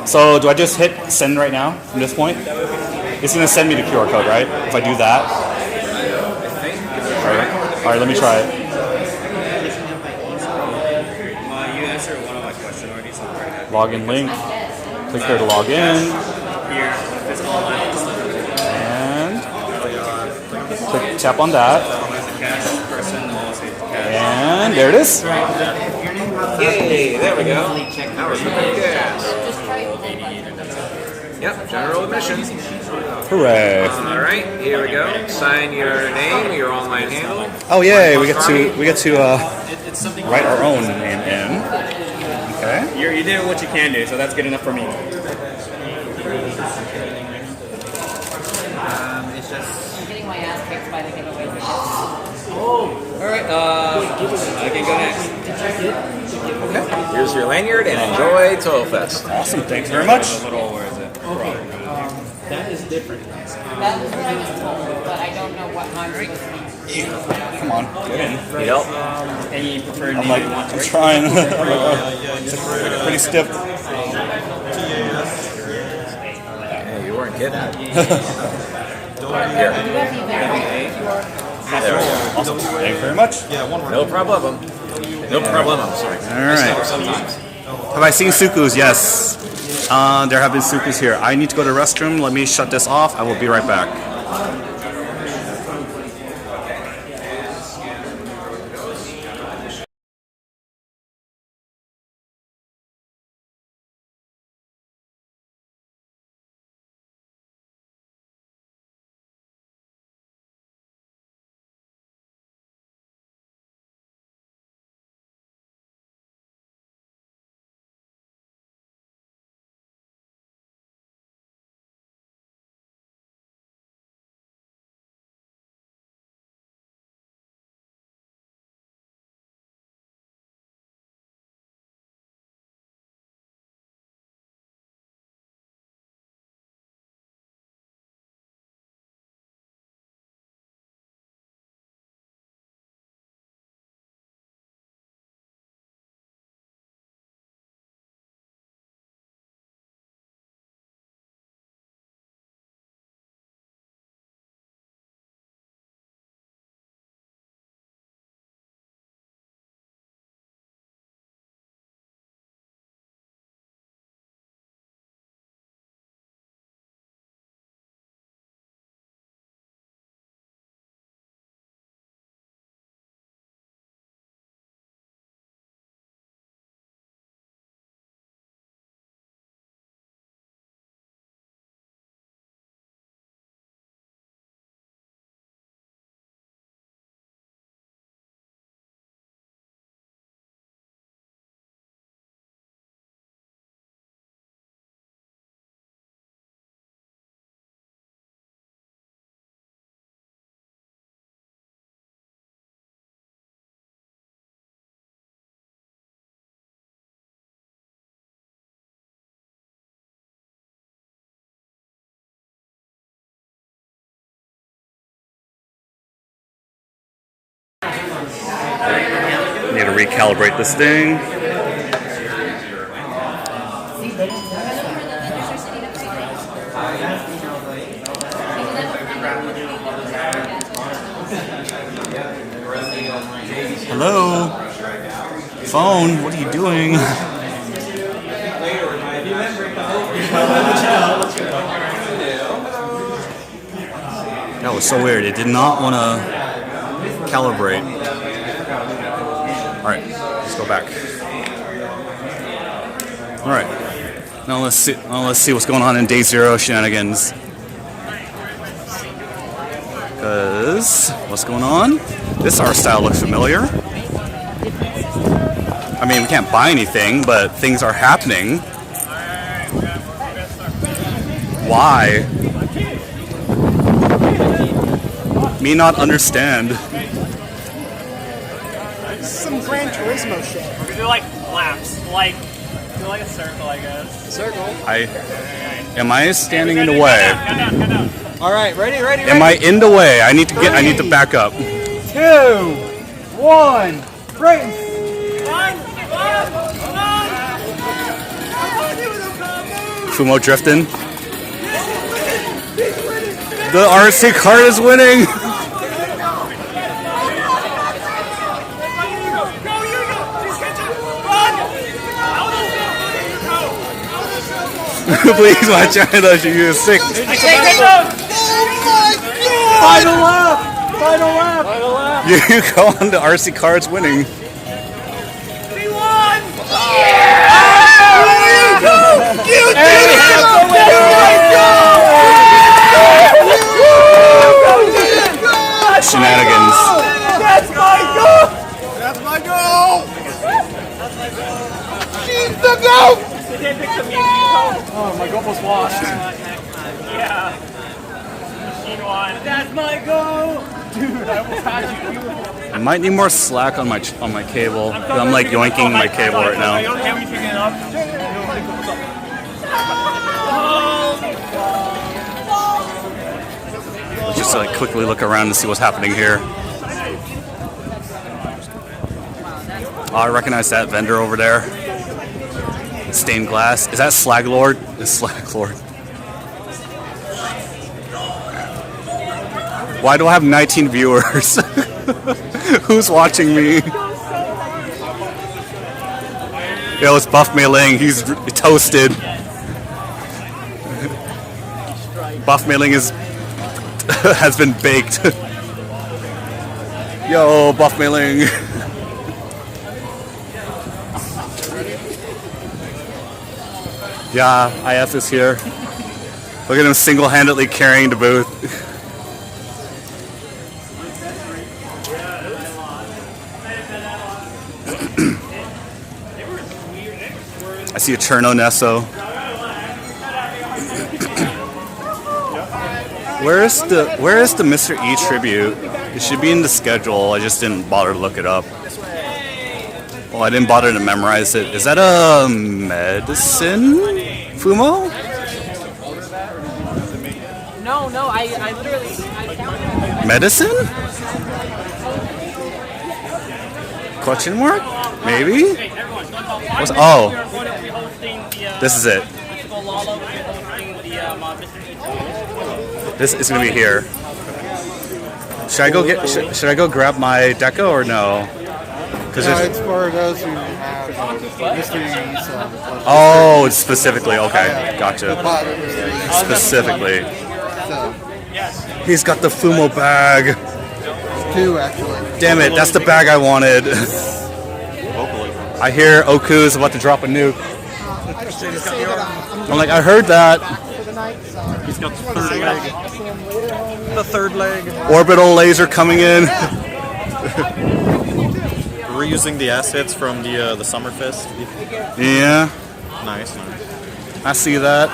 So do I just hit send right now from this point? It's gonna send me the QR code, right? If I do that. All right, let me try it. You answered one of my questions already. Login link. Click here to log in. And click tap on that. And there it is. Yay, there we go. Now we're looking good. Yep, general admission. Hooray. Alright, here we go. Sign your name, your online handle. Oh yay, we get to write our own name in. Okay. You did what you can do, so that's good enough for me. It's just... I'm getting my ass kicked by the giveaway. Alright, I can go next. Okay. Here's your lanyard and enjoy TouhouFest. Awesome, thanks very much. That is different. That was what I was told, but I don't know what country. Come on, get in. Need help? Any preferred I'm name like, you want? I'm trying. It's pretty stiff. Hey, you weren't kidding. Here. There we go. Awesome. Thank you very much. No problem. No problem, I'm sorry. All right. Have I seen sukus? Yes. There have been sukus here. I need to go to the restroom. Let me shut this off. I will be right back. recalibrate this thing. Hello? Phone, what are you doing? That was so weird. It did not want to calibrate. Alright, let's go back. Alright. Now let's see what's going on in Day Zero shenanigans. Because what's going on? This art style looks familiar. I mean, we can't buy anything, but things are happening. Why? Me not understand. Some Gran Turismo shit. We do like laps, like do like a circle, I guess. Circle. Am I standing in the way? Go down. All right, ready? Am I in the way? I need to back up. 2, 1, race! Fumo drifting. The RC cart is winning. Please watch out, you're sick. Final lap! You go on the RC car's winning. Shenanigans. That's my goal! She's the goat! Oh, my goal was washed. Yeah. Machine won. That's my goal! Dude, I almost had you. I might need more slack on my cable. I'm like yoinking my cable right now. Are you okay with picking it up? Let's just like quickly look around and see what's happening here. Oh, I recognize that vendor over there. Stained glass. Is that Slag Lord? It's Slag Lord. Why do I have 19 viewers? Who's watching me? Yo, it's Buff Mei Ling. He's toasted. Buff Mei Ling has been baked. Yo, Buff Mei Ling. Yeah, IF is here. Look at him single-handedly carrying the booth. I see a Cherno Nesso. Where is the Mr. E tribute? It should be in the schedule. I just didn't bother to look it up. Well, I didn't bother to memorize it. Is that a medicine, Fumo? No, I literally found it. Medicine? Question mark? Maybe? Oh, this is it. This is gonna be here. Should I go grab my deco or no? Because it's for those who have mysteries. Oh, it's specifically okay. Gotcha. Specifically. So, he's got the Fumo bag. 2 actually. Damn it, that's the bag I wanted. I hear Oku is about to drop a nuke. I'm like, I heard that. He's got the third leg. The third leg. Orbital laser coming in. Reusing the assets from the SummerFest. Yeah. Nice. I see that.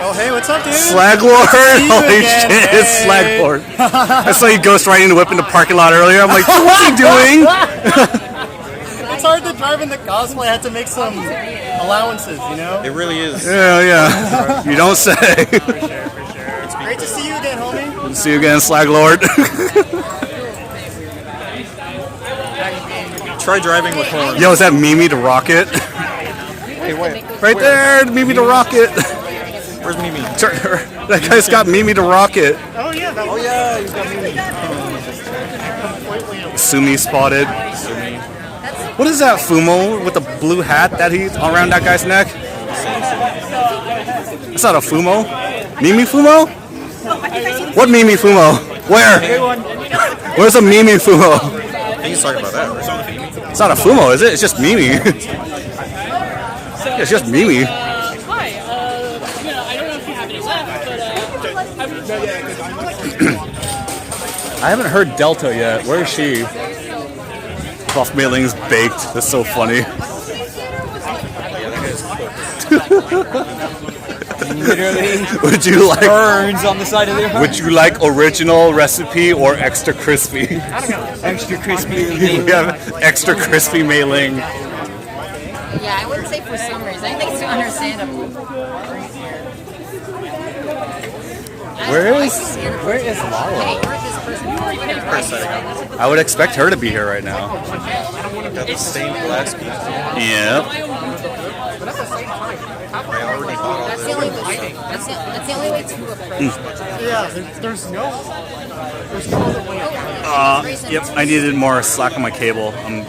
Oh, hey, what's up, dude? Slag Lord! Holy shit, it's Slag Lord. I saw you ghost riding the whip in the parking lot earlier. I'm like, what's he doing? It's hard to drive in the cosplay. I had to make some allowances, you know? It really is. Yeah. You don't say. For sure. It's great to see you again, homie. See you again, Slag Lord. Try driving with horns. Yo, is that Mimi the Rocket? Hey, wait. Right there, Mimi the Rocket. Where's Mimi? That guy's got Mimi the Rocket. Oh yeah, that Oh yeah, he's got Mimi. Sumi spotted. What is that Fumo with the blue hat that he's around that guy's neck? It's not a Fumo. Mimi Fumo? What Mimi Fumo? Where? Where's a Mimi Fumo? I think he's talking about that. Right? It's not a Fumo, is it? It's just Mimi. It's just Mimi. Hi. I don't know if you have any left, but I haven't heard Delta yet. Where is she? Buff Mailing's baked. That's so funny. Literally Would you like burns on the side of their heart. Would you like original recipe or extra crispy? Extra crispy. We have extra crispy mailing. Yeah, I wouldn't say for some reason. I think it's understandable. Where is Lala? Hey, where's this person? I would expect her to be here right now. Got the same glass piece. Yep. That's the only way. That's the only way to approach. Yeah, there's no other way. Yep. I needed more slack on my cable. I'm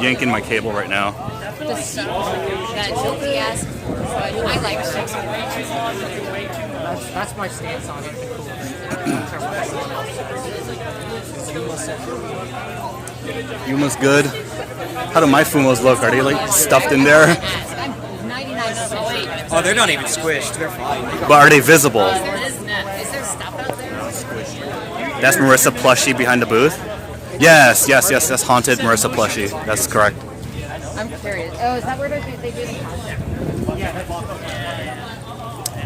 yanking my cable right now. The seat that Joki asked for, but I like it. That's my stance on it. Yuma's good. How do my Fumos look? Are they like stuffed in there? I'm 99%. Oh, they're not even squished. They're fine. But are they visible? Is there stuff out there? That's Marissa Plushie behind the booth? Yes. That's Haunted Marissa Plushie. That's correct. I'm curious. Oh, is that where they do the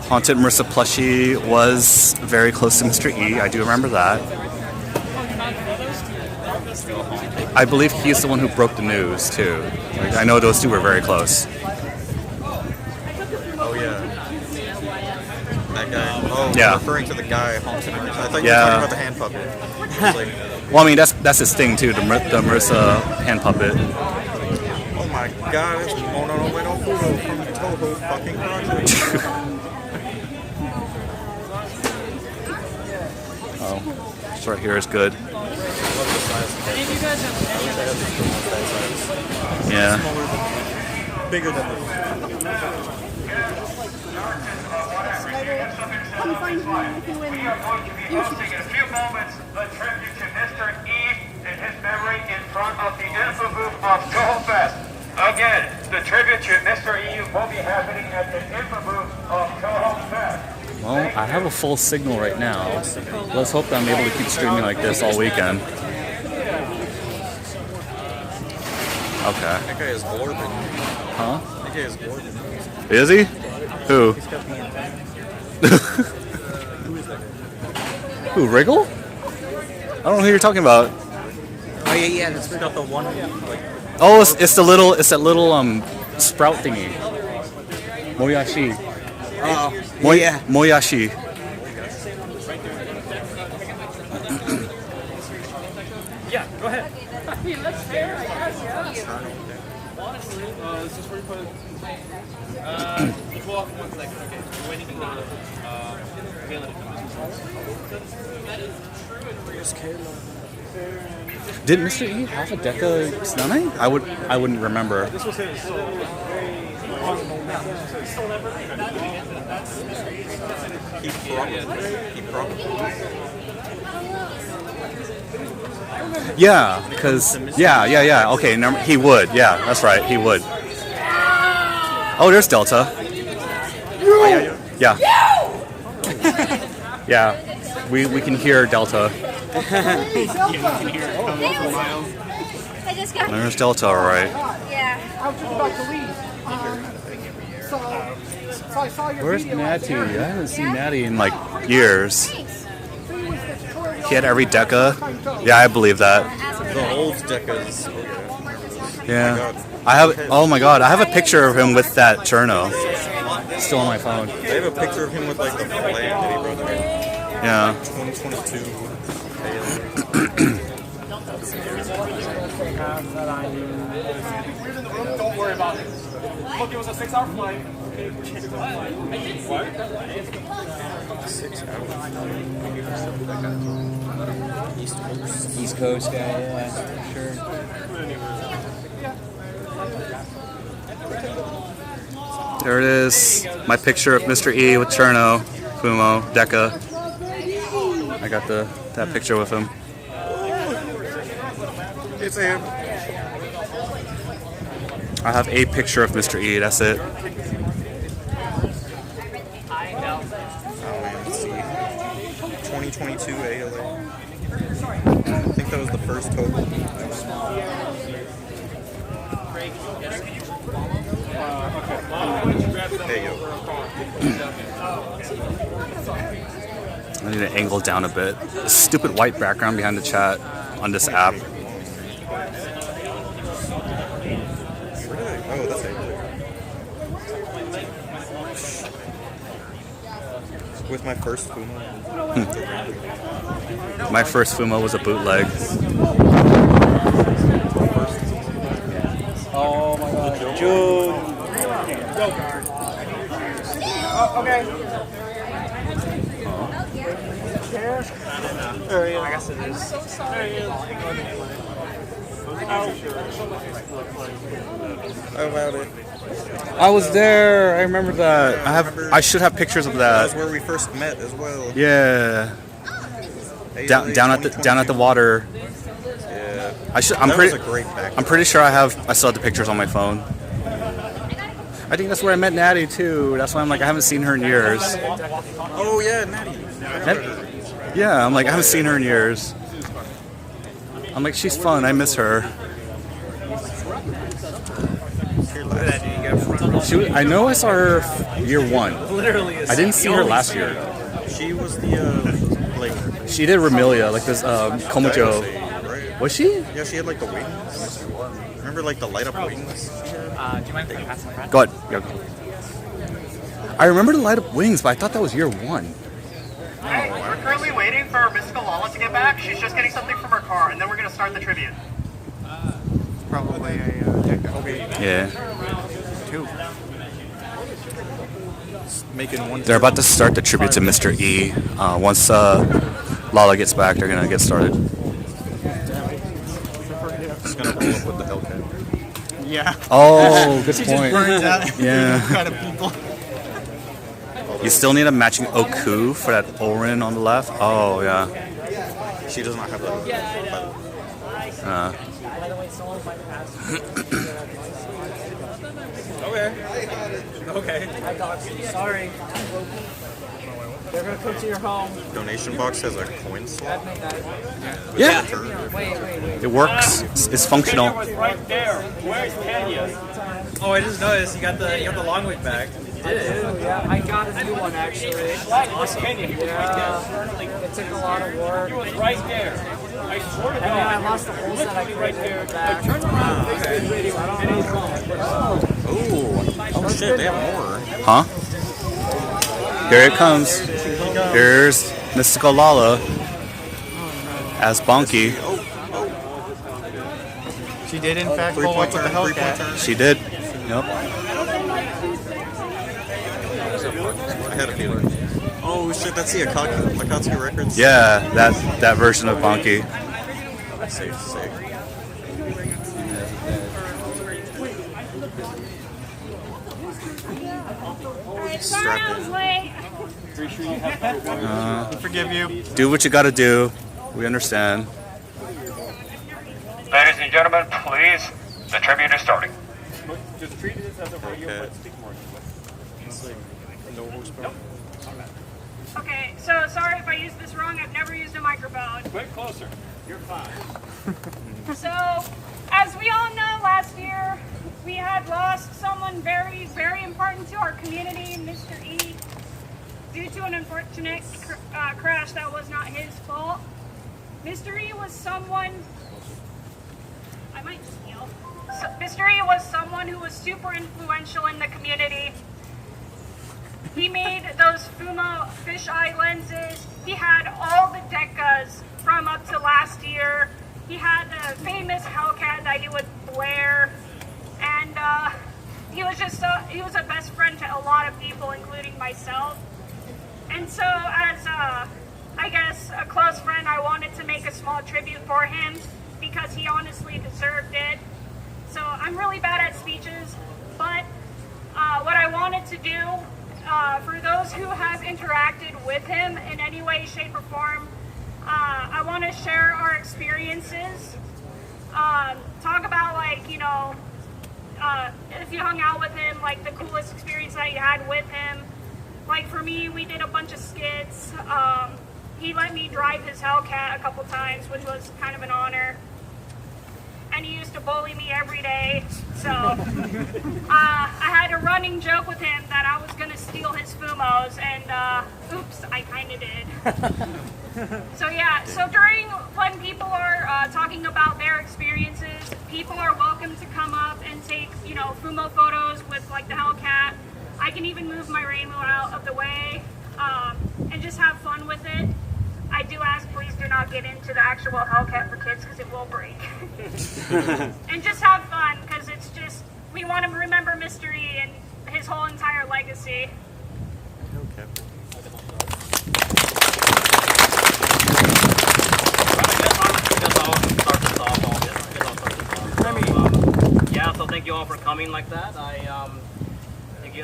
Haunted Marissa Plushie was very close to Mr. E. I do remember that. I believe he's the one who broke the news, too. Like, I know those two were very close. Oh yeah. That guy. Oh, Yeah. you're referring to the guy haunted Marissa. I thought you Yeah. were talking about the hand puppet. I was like, Well, I mean, that's his thing, too, the Marissa hand puppet. oh my god, it's Mononoke no Fudo from Toho fucking Project. Oh, this right here is good. Yeah. Bigger than this. We are going to be hosting in a few moments the tribute to Mr. E in his memory in front of the info booth of TouhouFest. Again, the tribute to Mr. E will be happening at the info booth of TouhouFest. Well, I have a full signal right now. Let's hope that I'm able to keep streaming like this all weekend. Okay. That guy is Gordon. Huh? That guy is Gordon. Is he? Who? Who, Wriggle? I don't know who you're talking about. Oh yeah, that's Got the one like. Oh, it's that little sprout thingy. Moyashi. Oh, Yeah. Moyashi. Yeah, go ahead. Did Mr. E have a Deca Tsunami? I wouldn't remember. This was his. He probably. Yeah, because yeah. Okay, he would. Yeah, that's right. He would. Oh, there's Delta. Yeah. Yeah. We can hear Delta. I just got. There's Delta, all right. Yeah. I was just about to leave. So I saw your Where's video. Natty? I haven't seen Natty in like years. He had every Deca. Yeah, I believe that. The old Decas. Yeah. I have. Oh my God! I have a picture of him with that Cherno. Still on my phone. I have a picture of him with like the flag that he brought there. Yeah. 2022. Don't worry about it. Look, it was a 6-hour flight. Okay, 6 hours. East Coast guy, yeah, for sure. There it is. My picture of Mr. E with Cherno, Fumo, Deca. I got that picture with him. It's him. I have a picture of Mr. E, that's it. Oh man, let's see. 2022 ALA. I think that was the first total. There you go. I need to angle down a bit. The stupid white background behind the chat on this app. Oh, that's it. With my first Fumo. My first Fumo was a bootleg. Oh my god. June. Oh, okay. There he is. I guess it is. There he is. How about it? I was there. I remember that. I should have pictures of That was that. where we first met as well. Yeah. ALA Down at the water. Yeah. I'm That pretty. was a great background. I'm pretty sure I still have the pictures on my phone. I think that's where I met Natty too. That's why I'm like I haven't seen her in years. Oh yeah, Natty. Yeah, I'm like I haven't seen her in years. I'm like she's fun. I miss her. I know I saw her year one. I didn't see her last year. She was the like. She did Remilia, like this Komojo. Right? Was she? Yeah, she had like the wings. Remember like the light up wings? Do you mind if I pass the front? Go ahead. Yeah, go. I remember the light up wings, but I thought that was year one. Hey, we're currently waiting for Mystical Lala to get back. She's just getting something from her car, and then we're going to start the tribute. Probably a deck. Okay. Yeah. Two. Making one. They're about to start the tribute to Mr. E. Once Lala gets back, they're gonna get started. Just gonna roll up with the Hellcat. Yeah. Oh, good She point. just burns out. Yeah. Kind of people. You still need a matching Oku for that Orin on the left. Oh yeah. She does not have that. Okay. Okay. Sorry. They're gonna come to your home. Donation box has a coin slot. Yeah. Wait. It works. It's functional. Right there. Where's Kenya? Oh, I just noticed you got the long way back. You did. Yeah, I got a new one actually. Awesome. Kenya, he was right Yeah, it took a lot of work. there. He was right there. I swear to And then I God. lost the whole set. I couldn't get it back. Turn around, fix this video, and he's gone. Oh shit, they have more. Huh? Here it comes. Here's Mystical Lala as Bonky. She did in fact pull up with the Hellcat. She did. Yep. I had a feeling. Oh shit, that's the Akatsuki Records. Yeah, that version of Bonky. Safe. Sorry, I was late. We forgive you. Do what you gotta do. We understand. Ladies and gentlemen, please, the tribute is starting. Just treat this as a Okay. Okay, so sorry if I used this wrong. I've never used a microphone. Get closer. You're fine. So, as we all know, last year we had lost someone very, very important to our community, Mr. E, due to an unfortunate crash that was not his fault. Mr. E was someone, I might just yell. Mr. E was someone who was super influential in the community. He made those Fumo fisheye lenses. He had all the Decas from up to last year. He had wear, and he was a best friend to a lot of people, including myself. And so, as I guess a close friend, I wanted to make a small tribute for him because he honestly deserved it. So I'm really bad at speeches, but what I wanted to do for those who have interacted with him in any way, shape, or form, I want to share our experiences. Talk about, like, you know, if you hung out with him, like the coolest experience that you had with him. Like for me, we did a bunch of skits. He let me drive his Hellcat a couple times, which was kind of an honor. And he used to bully me every day. So I had a running joke with him that I was going to steal his Fumos, and oops, I kind of did. So yeah, so when people are talking about their experiences, people are welcome to come up and take, you know, Fumo photos with like the Hellcat. I can even move my rainbow out of the way and just have fun with it. I do ask, please do not get into the actual Hellcat for kids because it will break. And just have fun, because it's just, we want to remember Mr. E and his whole entire legacy. Okay. Yeah, so thank you all for coming like that. You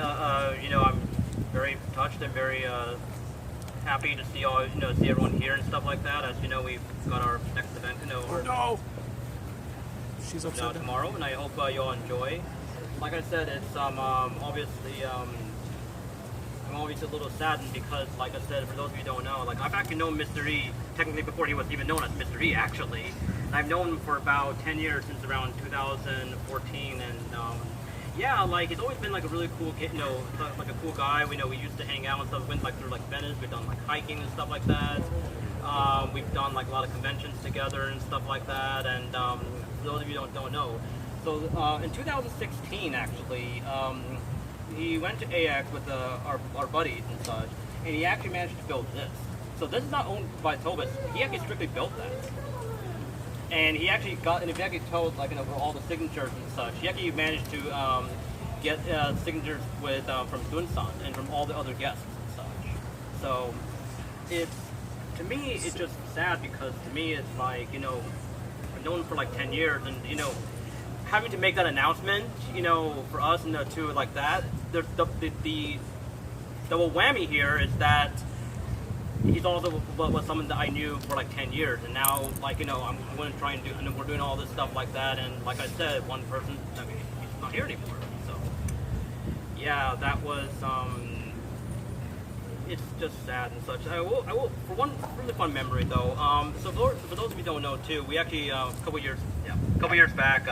know, I'm very touched and very happy to see all, you know, see everyone here and stuff like that. As you know, we've got our next event, you know, She's upset tomorrow, and I hope you all enjoy. Like I said, it's obviously I'm obviously a little saddened because, like I said, for those of you who don't know, like I've actually known Mr. E technically before he was even known as Mr. E, actually. And I've known him for about 10 years, since around 2014, and yeah, like he's always been like a really cool kid, you know, like a cool guy. We know we used to hang out and stuff. Went like through like Venice. We've done like hiking and stuff like that. We've done like a lot of conventions together and stuff like that. And for those of you who don't know, so in 2016 actually, he went to AX with our buddies and such, and he actually managed to build this. So this is not owned by TouhouFest. He actually strictly built that. And he actually got, and if you actually told, like, you know, for all the signatures and such, he actually managed to get signatures with from Dunsan and from all the other guests and such. So it's, to me, it's just sad because to me it's like, you know, I've known him for like 10 years, and you know, having to make that announcement, you know, for us and to like that, the double whammy here is that he's also was someone that I knew for like 10 years, and now, like, you know, I'm going to try and do, and we're doing all this stuff like that, and like I said, one person, I mean, he's not here anymore. So yeah, that was it's just sad and such. I will for one really fun memory though. So for those of you who don't know too, we actually a couple years back,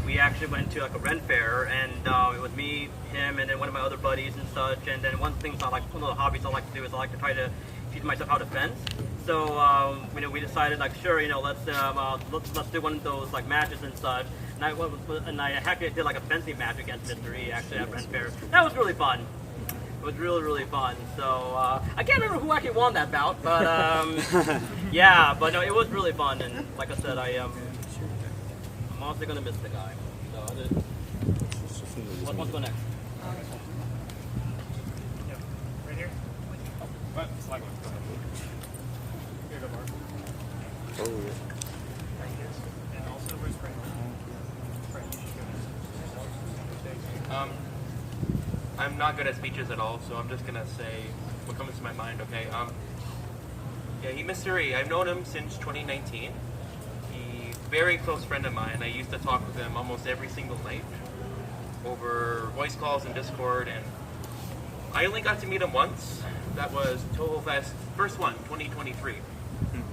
we actually went to like a Ren fair, and it was me, him, and then one of my other buddies and such. And then one of the hobbies I like to do is I like to try to teach myself how to fence. So you know, we decided, like, sure, you know, let's do one of those like matches and such. And I actually did like a fencing match against Mr. E actually at Ren fair. That was really fun. It was really fun. So I can't remember who actually won that bout, but yeah, but no, it was really fun. And like I said, I'm honestly gonna miss the guy. So let's go next. Yep. Right here. What? Slide one. Go ahead. Here, go, Mark. Oh, yeah. And also, where's Frank? Frank, you should go. I'm not good at speeches at all, so I'm just gonna say what comes to my mind. Okay. Yeah, Mr. E. I've known him since 2019. He's a very close friend of mine. I used to talk with him almost every single night over voice calls and Discord, and I only got to meet him once. That was TouhouFest first one, 2023,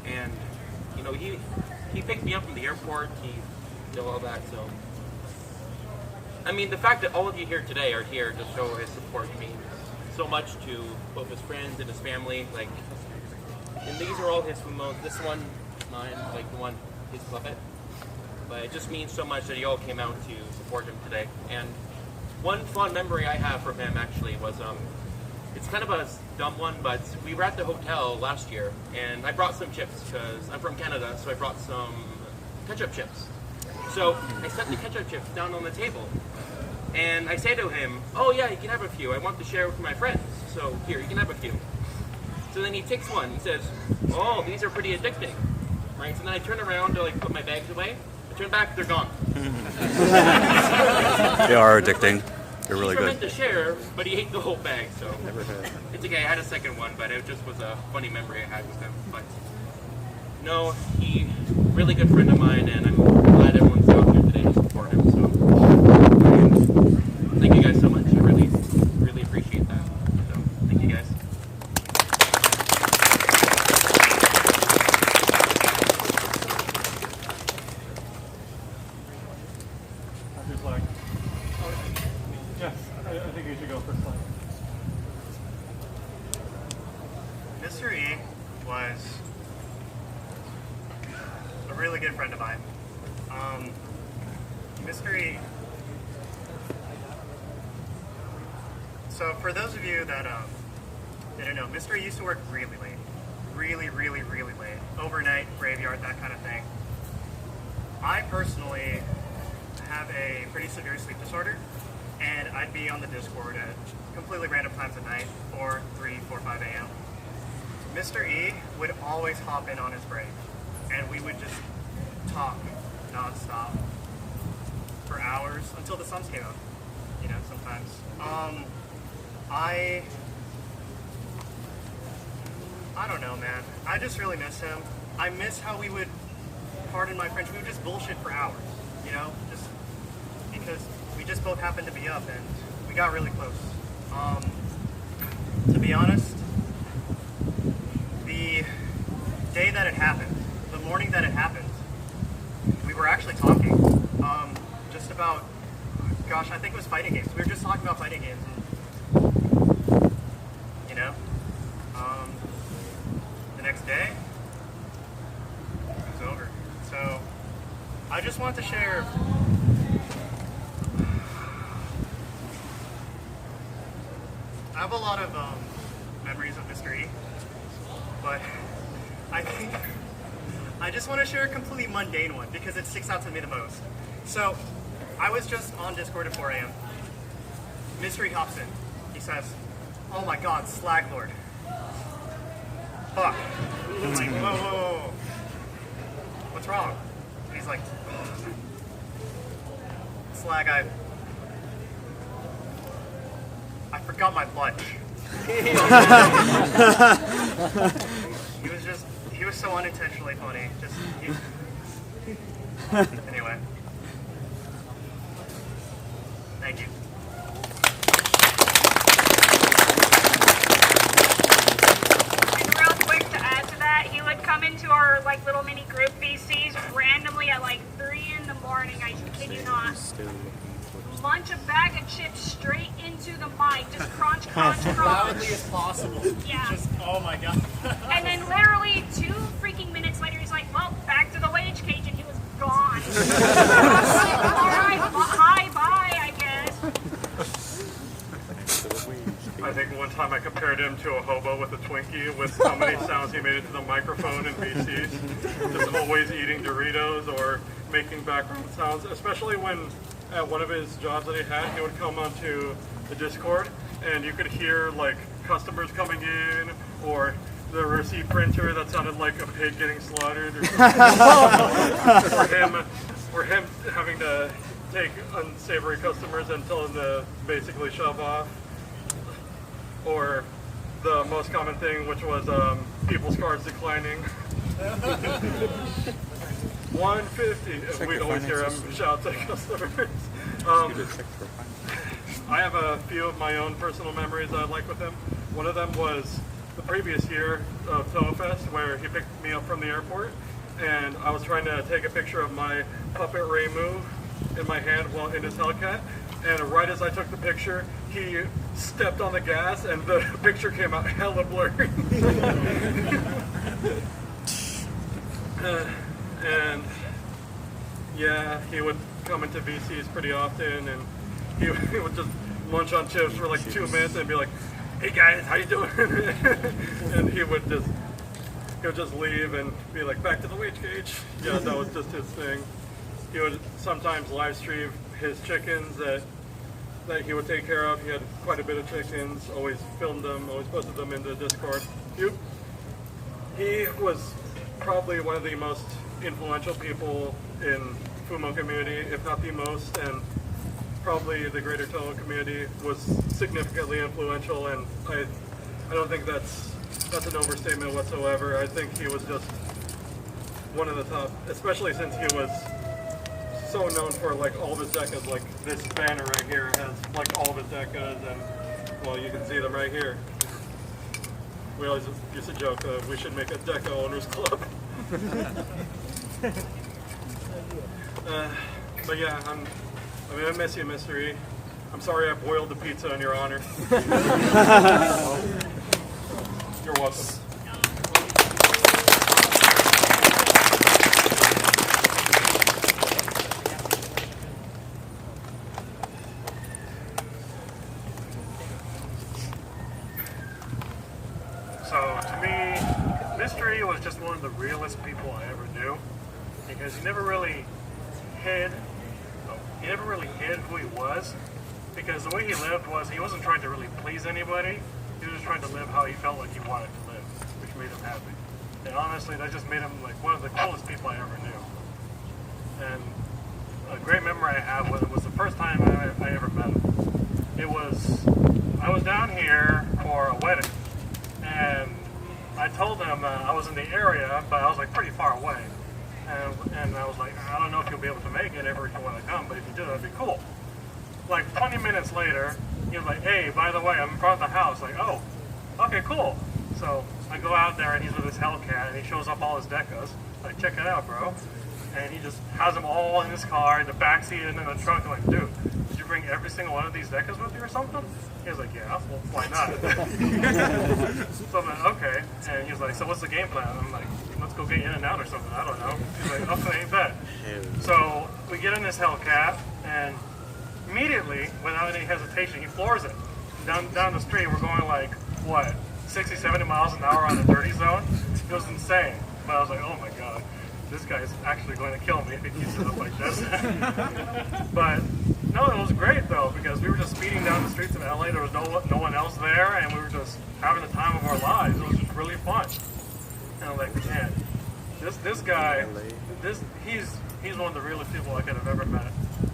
and you know, he picked me up from the airport. He did all that, so. I mean, the fact that all of you here today are here to show his support means so much to both his friends and his family. Like, and these are all his Fumos. This one, mine, like the one, his puppet. But it just means so much that you all came out to support him today. And one fond memory I have from him actually was, it's kind of a dumb one, but we were at the hotel last year, and I brought some chips because I'm from Canada, so I brought some ketchup chips. So I set the ketchup chips down on the table. And I say to him, oh yeah, you can have a few. I want to share with my friends. So here, you can have a few. So then he takes one. He says, oh, these are pretty addicting. Right? So then I turn around to like put my bags away. I turn back, they're gone. They are addicting. They're really He good. meant to share, but he ate the whole bag. So it's okay. I had a second one, but it just was a funny memory I had with him. But no, he really good friend of mine, and I'm glad everyone's out here today to support him. So thank you guys so much. I really, really appreciate that. So thank you guys. I'm just like, yes, I think you should go first. Mr. E was a really good friend of mine. Mr. E. So for those of you that didn't know, Mr. E used to work really late. Really, really, really late. Overnight, graveyard, that kind of thing. I personally have a pretty severe sleep disorder, and I'd be on the Discord at completely random times at night, 4, 3, 4, 5 a.m. Mr. E would always hop in on his break, and we would just talk nonstop for hours until the sun came up, you know, sometimes. I don't know, man. I just really miss him. I miss how we would, pardon my French, we would just bullshit for hours, you know, just because we just both happened to be up and we got really close. To be honest, the day that it happened, the morning that it happened, we were actually talking just about, gosh, I think it was fighting games. We were just talking about fighting games, and, you know, the next day, it was over. So, I just want to share I have a lot of memories of Mr. E, but I think I just want to share a completely mundane one because it sticks out to me the most. So, I was just on Discord at 4 a.m. Mr. E hops in. He says, oh my god, Slag Lord. Fuck. I'm like, whoa, whoa, whoa. What's wrong? And he's like, Slag, I forgot my lunch. He was so unintentionally funny. Anyway. Thank you. And real quick to add to that, he would come into our like little mini group VCs randomly at like 3 in the morning. I kid you not. Lunch a bag of chips straight into the mic, just crunch, crunch, crunch. Loudly as possible. Yeah. Just, oh my god. And then literally 2 freaking minutes later, he's like, well, back to the wage cage, and he was gone. Alright, hi, bye, I guess. I think one time I compared him to a hobo with a Twinkie with how many sounds he made into the microphone in VCs. Just always eating Doritos or making background sounds, especially when at one of his jobs that he had, he would come onto the Discord and you could hear like customers coming in or the receipt printer that sounded like a pig getting slaughtered or something. or him having to take unsavory customers and tell them to basically shove off. Or the most common thing, which was people's cards declining. 150, and we'd always hear him shout to customers. I have a few of my own personal memories I like with him. One of them was the previous year of TouhouFest, where he picked me up from the airport, and I was trying to take a picture of my puppet Ray move in my hand while in his Hellcat, and right as I took the picture, he stepped on the gas, and the picture came out hella blurry. And yeah, he would come into VCs pretty often, and he would just munch on chips for like 2 minutes and be like, "Hey guys, how you doing?" And he would just leave and be like, "Back to the wage cage." Yeah, that was just his thing. he would sometimes live stream his chickens that he would take care of. He had quite a bit of chickens, always filmed them, always posted them into Discord. He was probably one of the most influential people in Fumo community, if not the most, and probably the greater Toho community was significantly influential, and I don't think that's an overstatement whatsoever. I think he was just one of the top, especially since he was so known for like all of his decas. Like this banner right here has like all of his decas, and well, you can see them right here. We always used to joke we should make a Deca owners club. But yeah, I miss you, Mr. E. I'm sorry I boiled the pizza in your honor. You're welcome. So to me, Mr. E was just one of the realest people I ever knew, because he never really hid who he was, because the way he lived was he wasn't trying to really please anybody. He was just trying to live how he felt like he wanted to live, which made him happy. And honestly, that just made him like one of the coolest people I ever knew. And a great memory I have was the first time I ever met him. I was down here for a wedding, and I told him I was in the area, but I was like pretty far away. And I was like, I don't know if you'll be able to make it ever if you want to come, but if you do, that'd be cool. Like 20 minutes later, he was like, hey, by the way, I'm in front of the house. Like, oh, okay, cool. So I go out there, and he's with his Hellcat, and he shows up all his decas. Like, check it out, bro. And he just has them all in his car, in the backseat, and in the trunk. I'm like, dude, did you bring every single one of these decas with you or something? He was like, yeah, well, why not? So I'm like, okay. And he was like, so what's the game plan? I'm like, let's go get in and out or something. I don't know. He's like, okay, bet. So we get in this Hellcat, and immediately, without any hesitation, he floors it. Down the street, we're going like, what, 60, 70 miles an hour on the 30 zone? It was insane. But I was like, oh my god, this guy is actually going to kill me if he keeps it up like this. But no, it was great though, because we were just speeding down the streets of LA. There was no one else there, and we were just having the time of our lives. It was just really fun. And I was like, man, this guy, he's one of the realest people I could have ever met.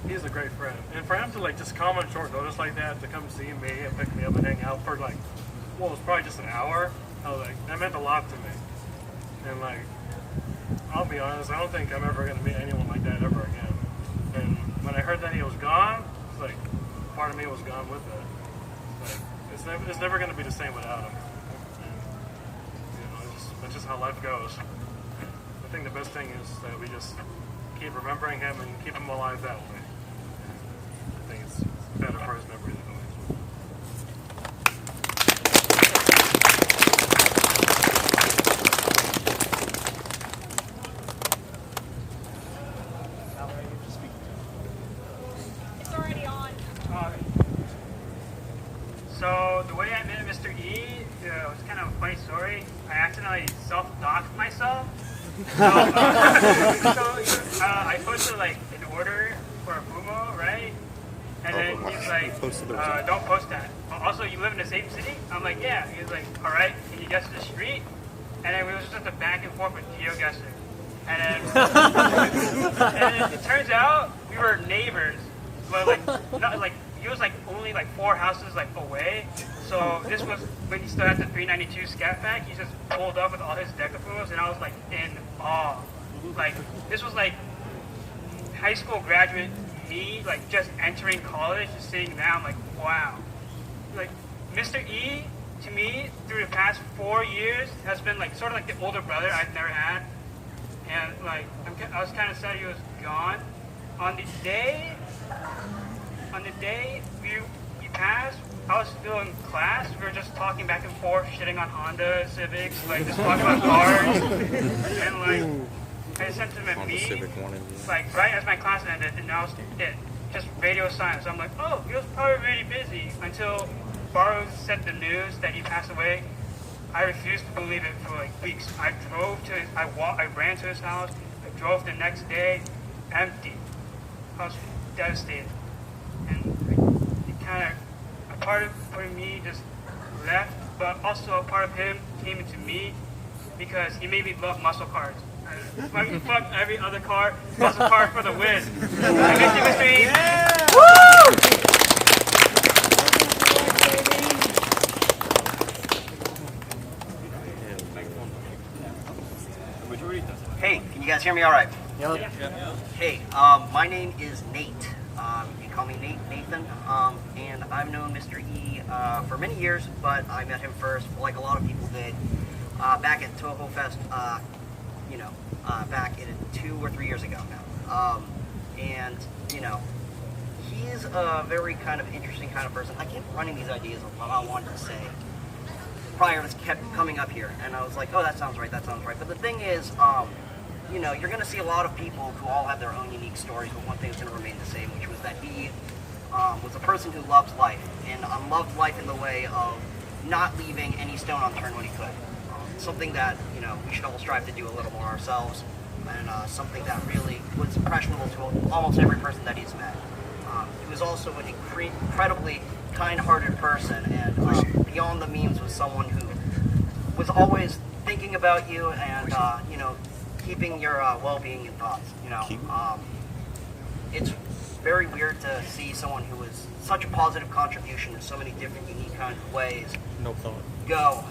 He's a great friend. And for him to like just come on short notice like that, to come see me and pick me up and hang out for like, well, it was probably just an hour. I was like, that meant a lot to me. And like, I'll be honest, I don't think I'm ever going to meet anyone like that ever again. And when I heard that he was gone, it's like, part of me was gone with it. Like, it's never going to be the same without him. And, that's just how life goes. I think the best thing is that we just keep remembering him and keep him alive that way. I think it's better for his memory that way. It's already on. So the way I met Mr. E, it was kind of a funny story. I accidentally self-doxed myself. So, I posted like an order for a Fumo, right? And then he's like, don't post that. Also, you live in the same city? I'm like, yeah. He's like, all right, can you guess the street? And then we was just a back and forth with geoguessing. And then it turns out we were neighbors, but like not like he was like only like 4 houses like away. So this was when he still had the 392 Scat Pack. He just pulled up with all his Decafumos, and I was like in awe. Like this was like high school graduate me, like just entering college, just sitting down, like wow. Like Mr. E to me through the past 4 years has been like sort of like the older brother I've never had. And like, I was kind of sad he was gone. On the day he passed, I was still in class. We were just talking back and forth, shitting on Honda Civics, like just talking about cars. And like, I sent him a meme, like right as my class ended, and that was it. Just radio silence. I'm like, oh, he was probably really busy until Barrows said the news that he passed away. I refused to believe it for like weeks. I ran to his house. I drove the next day, empty. I was devastated. And it kind of, a part of me just left, but also a part of him came into me because he made me love muscle cars. Fuck every other car, muscle car for the win. I miss you, Mr. E. Yeah. Woo! Hey, can you guys hear me all right? Yep. Hey, my name is Nate. You can call me Nathan. And I've known Mr. E for many years, but I met him first, like a lot of people did, back at TouhouFest, back in 2 or 3 years ago now. And, he's a very kind of interesting kind of person. I kept running these ideas of what I wanted to say. Prior to this kept coming up here, and I was like, oh, that sounds right. But the thing is, you're going to see a lot of people who all have their own unique stories, but one thing is going to remain the same, which was that he was a person who loves life, and loved life in the way of not leaving any stone unturned when he could. Something that, we should all strive to do a little more ourselves, and something that really was impressionable to almost every person that he's met. He was also an incredibly kind-hearted person, and beyond the memes was someone who was always thinking about you and, keeping your well-being in thoughts. It's very weird to see someone who was such a positive contribution in so many different, unique kind of ways. No thought. Go,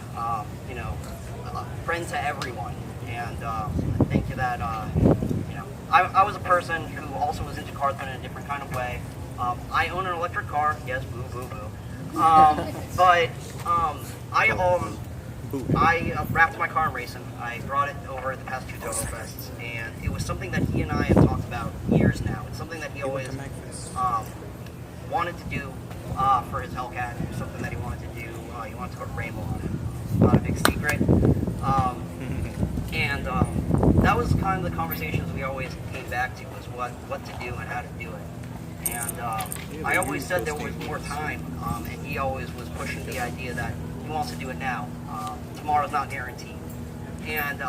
friend to everyone, and I think that I was a person who also was into cars, but in a different kind of way. I own an electric car. Yes, boo, boo, boo. But I wrapped my car in racing. I brought it over the past 2 TouhouFests, and it was something that he and I have talked about years now. It's something that he always wanted to do for his Hellcat. It was something that he wanted to do. He wanted to go Rainbow on it. Not a big secret. And that was kind of the conversations we always came back to, was what to do and how to do it. And I always said there was more time, and he always was pushing the idea that he wants to do it now. Tomorrow's not guaranteed. And,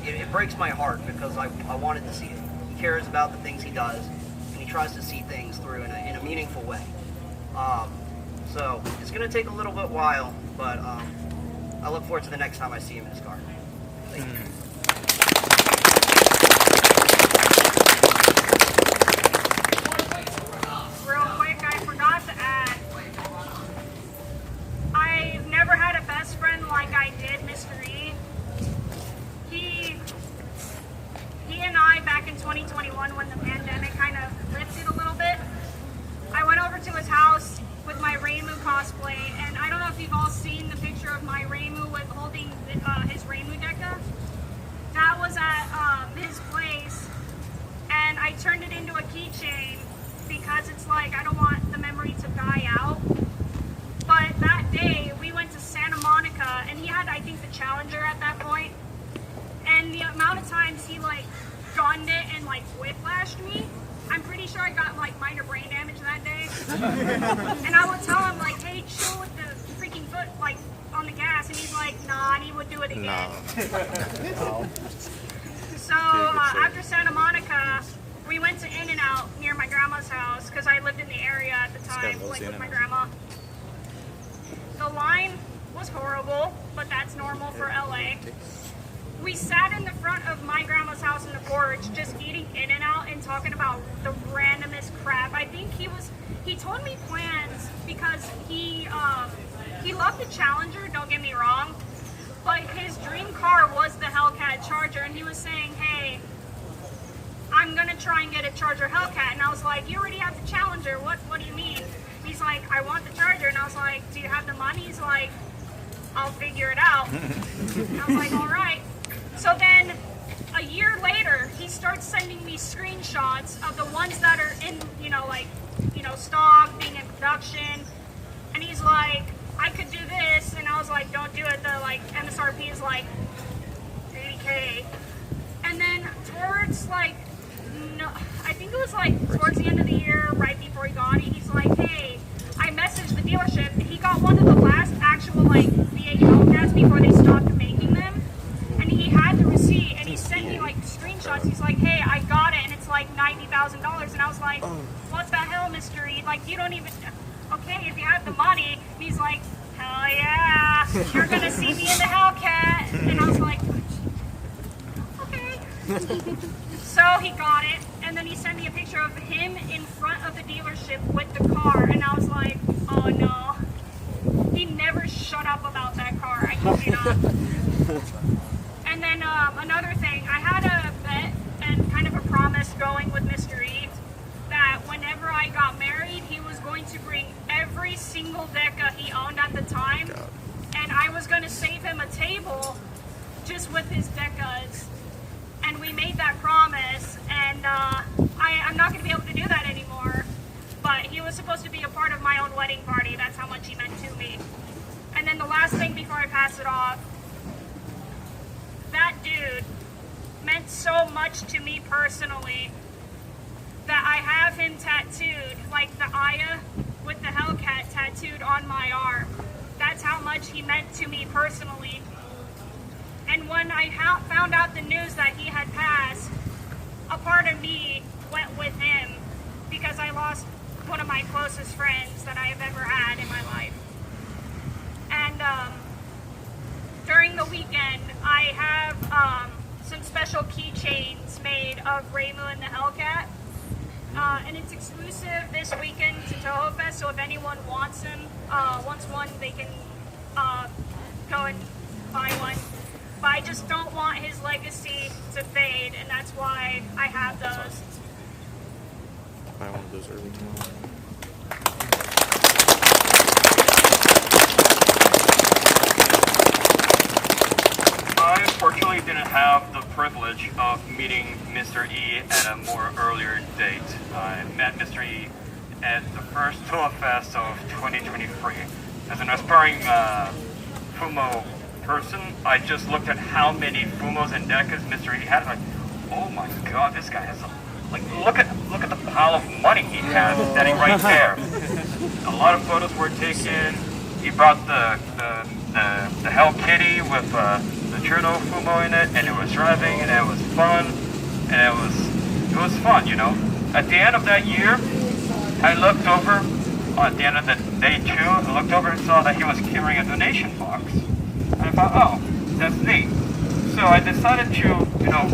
it breaks my heart because I wanted to see it. He cares about the things he does, and he tries to see things through in a meaningful way. So it's going to take a little bit while, but I look forward to the next time I see him in his car. Thank you. Real quick, I forgot to add, I've never had a best friend like I did Mr. E. He and I, back in 2021, when the pandemic kind of lifted a little bit, I went over to his house with my Reimu cosplay, and I don't know if you've all seen the picture of my Reimu with holding his Reimu Deca. That was at his place, and I turned it into a keychain because it's like I don't want the memory to die out. But that day we went to Santa Monica, and he had, I think, the Challenger at that point, and the amount of times he like gunned it and like whiplashed me, I'm pretty sure I got like minor brain damage that day. And I would tell him like, hey, chill with the freaking foot like on the gas, and he's like, nah, and he would do it again. No. So after Santa Monica, we went to In-N-Out near my grandma's house because I lived in the area at the time, like with my grandma. The line was horrible, but that's normal for LA. We sat in the front of my grandma's house in the porch just eating In-N-Out and talking about the randomest crap. I think he told me plans because he loved the Challenger, don't get me wrong, but his dream car was the Hellcat Charger, and he was saying, hey, I'm gonna try and get a Charger Hellcat. And I was like, you already have the Challenger, what do you mean? He's like, I want the Charger. And I was like, do you have the money? He's like, I'll figure it out. And I was like, all right. So then a year later, he starts sending me screenshots of the ones that are in, stock, being in production. And he's like, I could do this. And I was like, don't do it. The MSRP is like 80K. And then towards I think it was towards the end of the year, right before he got it, he's like, hey, I messaged the dealership. He got one of the last actual V8 Hellcats before they stopped making them. And he had the receipt, and he sent me screenshots. He's like, hey, I got it. And it's like $90,000. And I was like, what the hell, Mr. E? Like, you don't even, okay, if you have the money. And he's like, hell yeah, you're gonna see me in the Hellcat. And I was like, okay. So he got it, and then he sent me a picture of him in front of the dealership with the car, and I was like, oh no. He never shut up about that car, I kid you not. And then another thing, I had a bet and kind of a promise going with Mr. E that whenever I got married, he was going to bring every single Deca he owned at the time, and I was going to save him a table just with his Decas. And we made that promise, and I'm not going to be able to do that anymore. But he was supposed to be a part of my own wedding party. That's how much he meant to me. And then the last thing before I pass it off, that dude meant so much to me personally that I have him tattooed, like the Aya with the Hellcat tattooed on my arm. That's how much he meant to me personally. And when I found out the news that he had passed, a part of me went with him because I lost one of my closest friends that I have ever had in my life. And during the weekend, I have some special keychains made of Raymu and the Hellcat. And it's exclusive this weekend to TouhouFest, so if anyone wants them, wants one, they can go and buy one. But I just don't want his legacy to fade, and that's why I have those. Buy one of those early tomorrow. I unfortunately didn't have the privilege of meeting Mr. E at a more earlier date. I met Mr. E at the first TouhouFest of 2023. As an aspiring Fumo person, I just looked at how many Fumos and Decas Mr. E had. Like, oh my god, this guy has a, like, look at the pile of money he has standing right there. A lot of photos were taken. He brought the Hell Kitty with the Cherno Fumo in it, and it was driving, and it was fun, and it was fun, you know. At the end of that year, I looked over. At the end of the day 2, I looked over and saw that he was carrying a donation box. I thought, oh, that's neat. So I decided to, you know,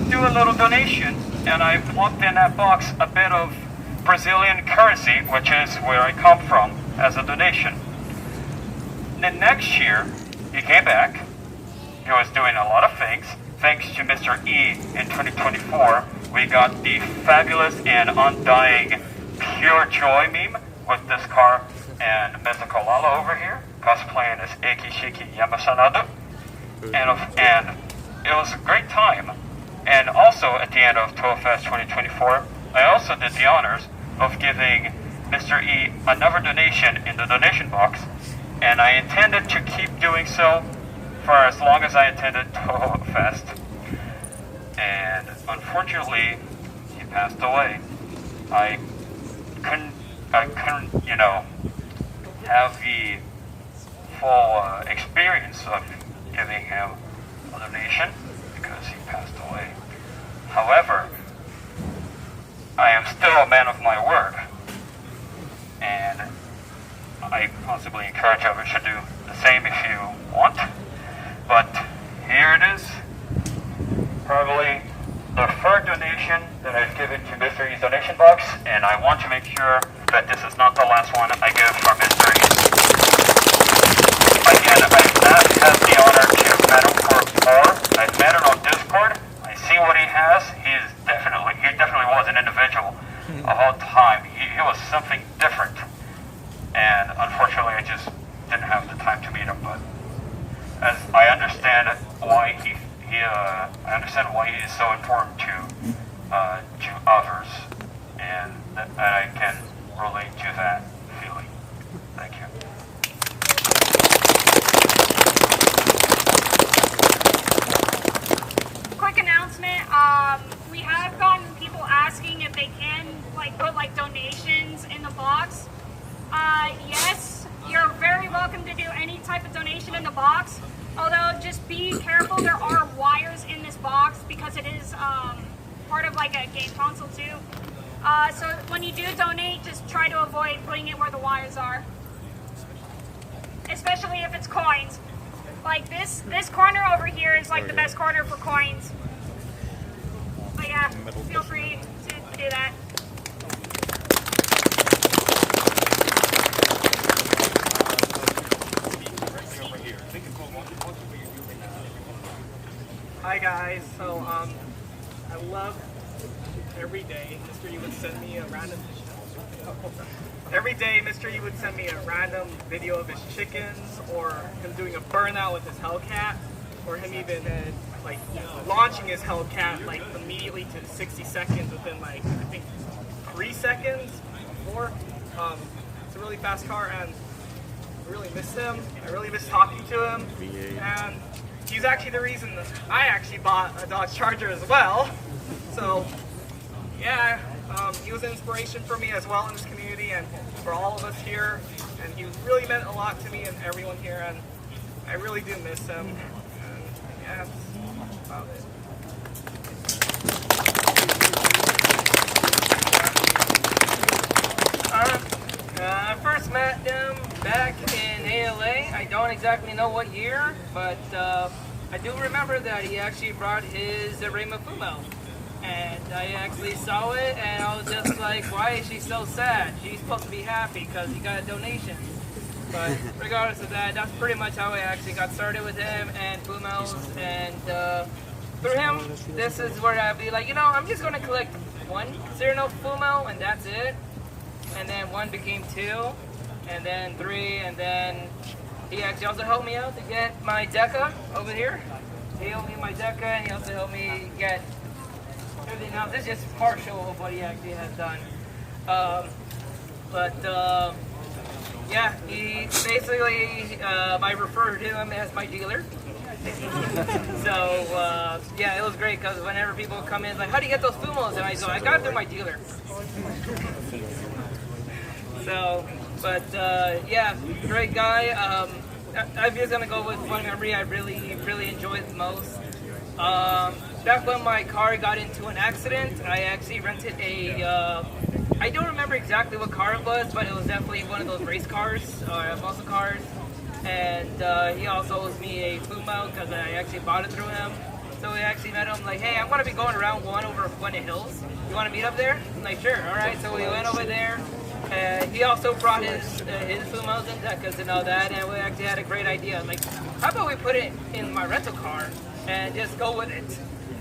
do a little donation, and I plugged in that box a bit of Brazilian currency, which is where I come from, as a donation. The next year, he came back. He was doing a lot of things. Thanks to Mr. E in 2024, we got the fabulous and undying Pure Joy meme with this car and Mythical Lala over here, cosplaying as Eiki Shiki Yamasanadu. And it was a great time. And also at the end of TouhouFest 2024, I also did the honors of giving Mr. E another donation in the donation box, and I intended to keep doing so for as long as I attended TouhouFest. And unfortunately, he passed away. I couldn't, you know, have the full experience of giving him a donation because he passed away. However, I am still a man of my word, and I possibly encourage others to do the same if you want. But here it is, probably the third donation that I've given to Mr. E's donation box, and I want to make sure that this is not the last one I give for Mr. E. Again, I've not had the honor to met him before. I've met him on Discord. I see what he has. He definitely was an individual the whole time. He was something different. And unfortunately, I just didn't have the time to meet him. But as I understand why I understand why he is so important to others, and that I can relate to that feeling. Thank you. Quick announcement, we have gotten people asking if they can put donations in the box. Yes, you're very welcome to do any type of donation in the box, although just be careful, there are wires in this box because it is part part of like a game console too. So when you do donate, just try to avoid putting it where the wires are, especially if it's coins. Like this corner over here is like the best corner for coins. But yeah, feel free to do that. Hi guys, so I love every day Mr. E would send me a random video of his chickens, or him doing a burnout with his Hellcat, or him even like launching his Hellcat like immediately to 60 seconds within like I think 3 seconds or 4. It's a really fast car, and I really miss him. I really miss talking to him, and he's actually the reason that I actually bought a Dodge Charger as well. So, yeah, he was an inspiration for me as well in this community and for all of us here. And he really meant a lot to me and everyone here. And I really do miss him. And yeah, that's about it. I first met him back in ALA. I don't exactly know what year, but I do remember that he actually brought his Rema Fumo. And I actually saw it, and I was just like, why is she so sad? She's supposed to be happy because he got a donation. But regardless of that, that's pretty much how I actually got started with him and Fumos. And through him, this is where I'd be like, you know, I'm just going to collect one Cyrano Fumo, and that's it. And then 1 became 2, and then 3, and then he actually also helped me out to get my Deca over here. He helped me my Deca, and he also helped me get everything else. This is just partial of what he actually has done. Yeah, he basically, I referred to him as my dealer. So, yeah, it was great because whenever people come in, like, how do you get those Fumos? And I go, I got it through my dealer. So, but yeah, great guy. I'm just gonna go with one memory I really enjoyed the most. Back when my car got into an accident, I actually rented a, I don't remember exactly what car it was, but it was definitely one of those race cars, or muscle cars. And he also owes me a Fumo because I actually bought it through him. So we actually met him like, hey, I'm gonna be going around one over Fuente Hills. You wanna meet up there? I'm like, sure, all right. So we went over there. He also brought his Fumos and Decas and all that, and we actually had a great idea. Like, how about we put it in my rental car and just go with it?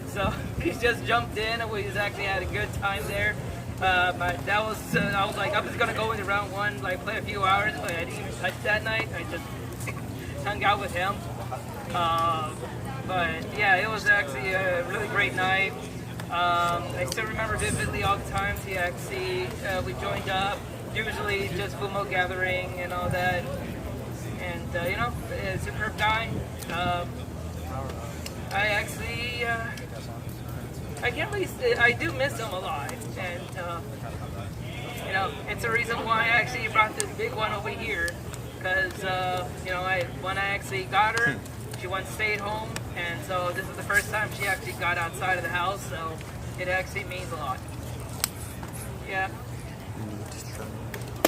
So he just jumped in, and we just actually had a good time there. But that was, I was like, I'm just gonna go into round 1, like play a few hours, but I didn't even touch that night. I just hung out with him. But yeah, it was actually a really great night. I still remember vividly all the times he actually, we joined up, usually just Fumo gathering and all that. And, you know, a superb guy. I actually, I can't really say, I do miss him a lot. And, you know, it's the reason why I actually brought this big one over here. Because, you know, when I actually got her, she once stayed home, and so this is the first time she actually got outside of the house, so it actually means a lot. Yeah.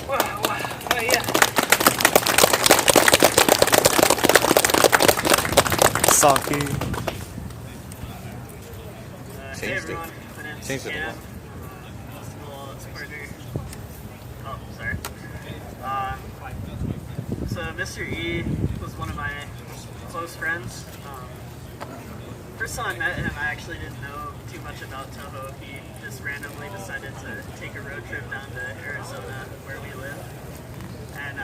Wow, oh yeah. Saki. Hey everyone, my name's Change it. Cam. Oh, sorry. So Mr. E was one of my close friends. First time I met him, I actually didn't know too much about Toho. He just randomly decided to take a road trip down to Arizona, where we live. And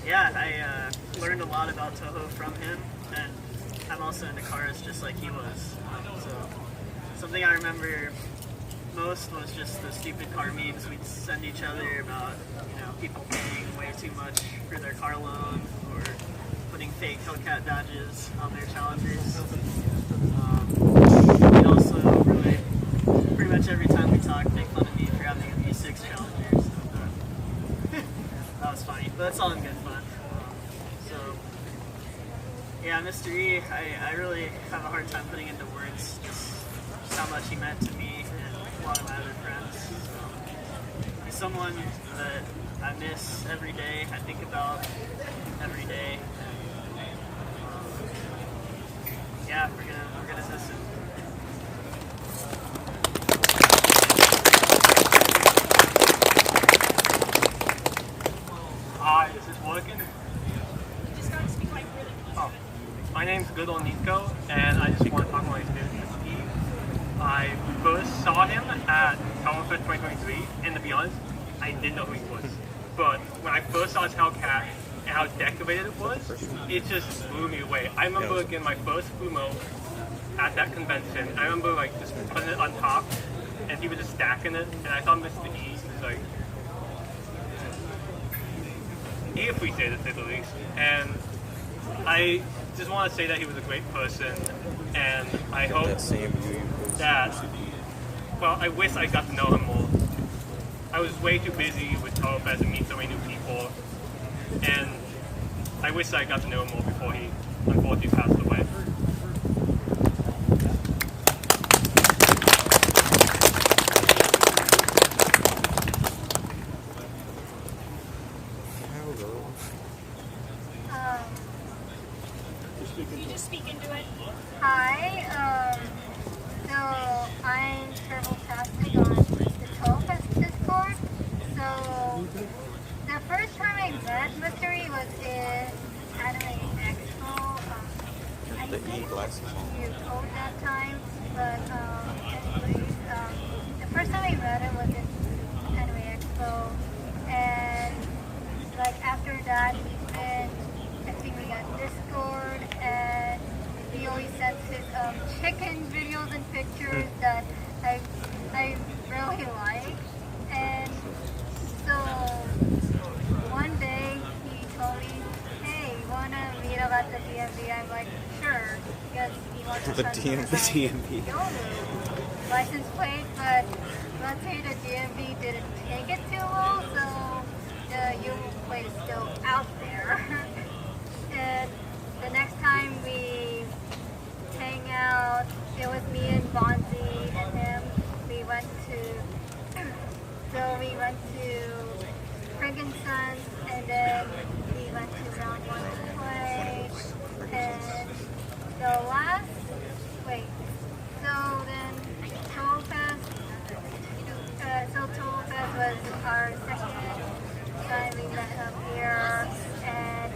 yeah, I learned a lot about Toho from him, and I'm also into cars just like he was. So something I remember most was just the stupid car memes we'd send each other about, you know, people paying way too much for their car loan, or putting fake Hellcat badges on their Challengers. We also really, pretty much every time we talk, make fun of me for having a V6 Challenger. So that was funny, but it's all in good fun. So yeah, Mr. E, I really have a hard time putting into words just how much he meant to me and a lot of my other friends. So, he's someone that I miss every day, I think about every day. Yeah, we're gonna miss him. Hi, is this working? You just gotta speak like really close. Oh, my name's Good Old Nico, and I just want to talk about my experience with Steve. I first saw him at TouhouFest 2023, and to be honest, I didn't know who he was. But when I first saw his Hellcat and how decorated it was, it just blew me away. I remember getting my first Fumo at that convention. I remember like just putting it on top, and he was just stacking it, and I saw Mr. E, was like, he appreciated it at least, and I just want to say that he was a great person, and I hope that, well, I wish I got to know him more. I was way too busy with TouhouFest and meet so many new people, and I wish I got to know him more before he unfortunately passed away. You just speak into it. Hi, so I'm TurboTastic on the TouhouFest Discord. So the first time I met Mystery was in Anime Expo. I think you told that time, but anyways, the first time I met him was in Anime Expo, and like after that he's been texting me on Discord, and he always sends his chicken videos and pictures that I really like. And so one day he told me, "Hey, wanna meet up at the DMV?" I'm like, "Sure," because he wants to The DMV. license plate, but let's say the DMV didn't take it too well, so the U plate is still out there. And the next time we hang out, it was me and Bonzi and him. We went to Frankenstein's, and then we went to Round 1 to play. And so then TouhouFest, TouhouFest was our second time we met him here, and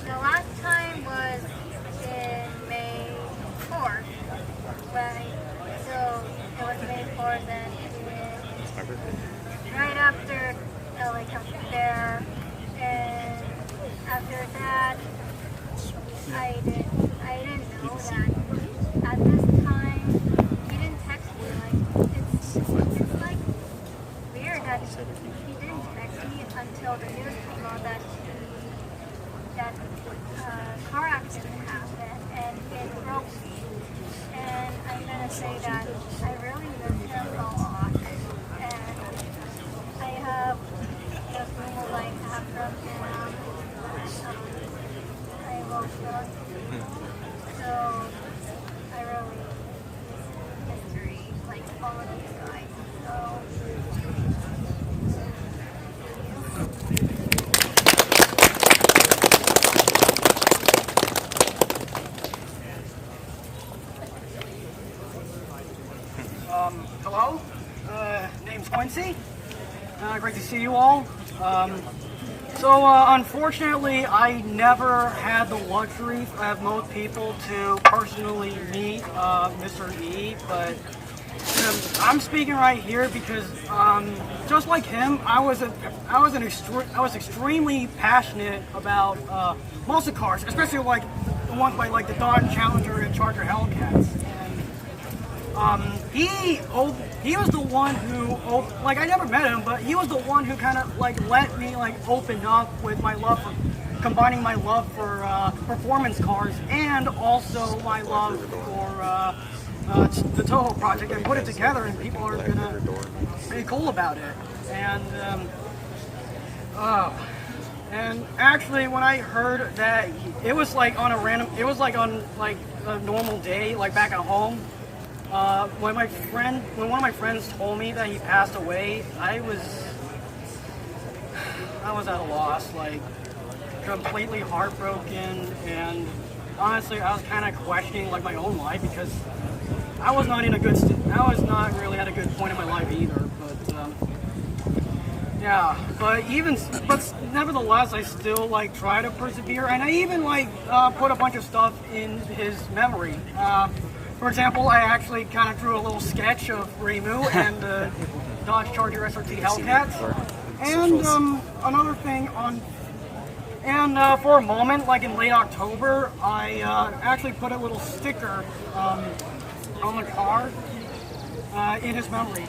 the last time was in May 4th, so it was May 4th, and right after LA County Fair, and after that, I didn't know that at this time he didn't text me. Like it's like weird that he didn't text me until the news came out that car accident happened and it broke me. And I'm gonna say that I really miss him a lot. And I have the Google I have from him. I will show it to you. So I really miss Mystery, like all of you guys. So hello, name's Quincy. Great to see you all. Unfortunately, I never had the luxury of most people to personally meet Mr. E, but I'm speaking right here because just like him, I was extremely passionate about muscle cars, especially like the ones by like the Dodge Challenger and Charger Hellcats. He was the one who, like, I never met him, but he was the one who kind of like let me like open up with my love for combining my love for performance cars and also my love for the Toho project, and put it together, and people are gonna be cool about it. And actually, when I heard that it was like on a random, it was like on like a normal day, like back at home. when one of my friends told me that he passed away, I was at a loss, like completely heartbroken, and honestly, I was kind of questioning like my own life because I was not really at a good point in my life either. But nevertheless, I still like try to persevere, and I even like put a bunch of stuff in his memory. For example, I actually kind of drew a little sketch of Reimu and the Dodge Charger SRT Hellcats. And another thing for a moment, like in late October, I actually put a little sticker on the car in his memory.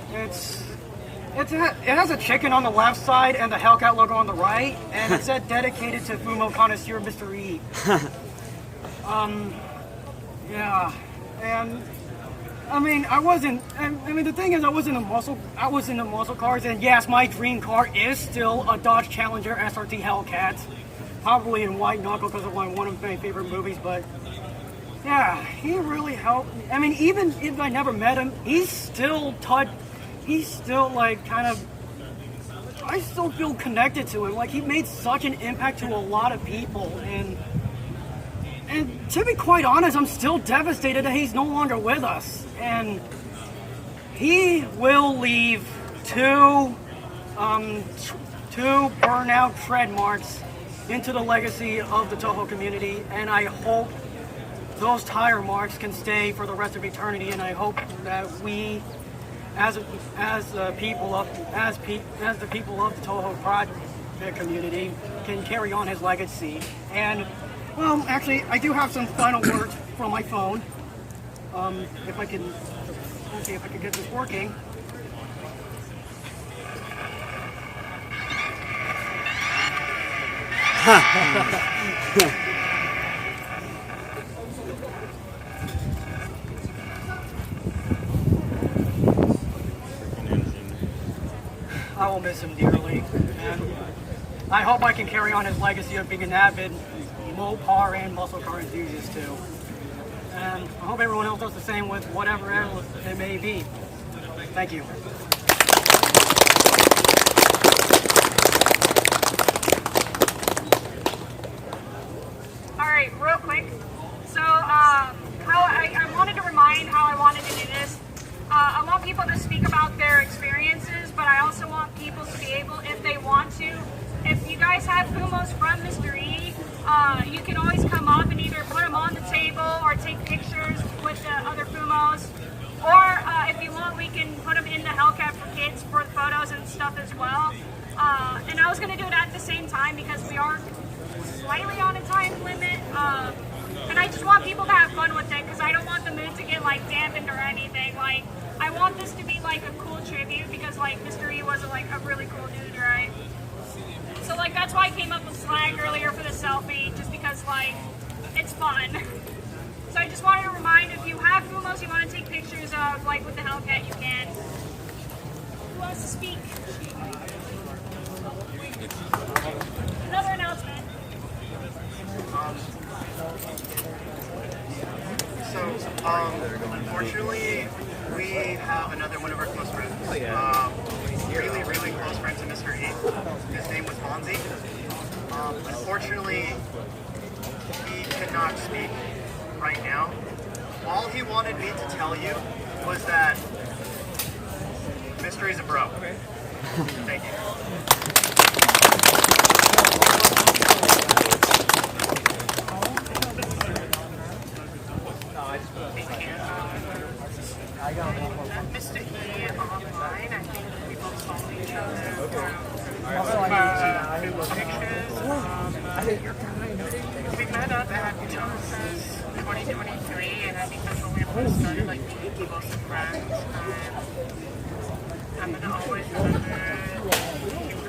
It has a chicken on the left side and the Hellcat logo on the right, and it said dedicated to Fumo connoisseur Mr. E. And I mean, the thing is, I was into muscle cars, and yes, my dream car is still a Dodge Challenger SRT Hellcat, probably in white knuckle because of one of my favorite movies. But yeah, he really helped me. I mean, even if I never met him, I still feel connected to him. Like, he made such an impact to a lot of people, and to be quite honest, I'm still devastated that he's no longer with us. And he will leave two burnout tread marks into the legacy of the Touhou community, and I hope those tire marks can stay for the rest of eternity. And I hope that we, as the people of the Touhou project community, can carry on his legacy. And well, actually, I do have some final words from my phone. If I can get this working. I will miss him dearly, and I hope I can carry on his legacy of being an avid Mopar and muscle car enthusiast too. And I hope everyone else does the same with whatever else it may be. Thank you. All right, real quick. So, how I wanted to remind how I wanted to do this. I want people to speak about their experiences, but I also want people to be able, if they want to, if you guys have Fumos from Mr. E, you can always come up and either put them on the table or take pictures with the other Fumos. Or if you want, we can put them in the Hellcat for kids for photos and stuff as well. And I was going to do it at the same time because we are slightly on a time limit. And I just want people to have fun with it because I don't want the mood to get like dampened or anything. Like, I want this to be like a cool tribute because like Mr. E was like a really cool dude, right? So like that's why I came up with slang earlier for the selfie, just because like it's fun. So I just wanted to remind, if you have Fumos you want to take pictures of, like with the Hellcat, you can. Who wants to speak? Another announcement. Unfortunately, we have another one of our close friends. Really, really close friend to Mr. E. His name was Fonzie. Unfortunately, he cannot speak right now. All he wanted me to tell you was that Mr. E's a bro. Thank you. Mr. E online, I think we both follow each other. We met up at TouhouFest 2023, and I think that's when we first started like being close friends. I'm gonna always remember him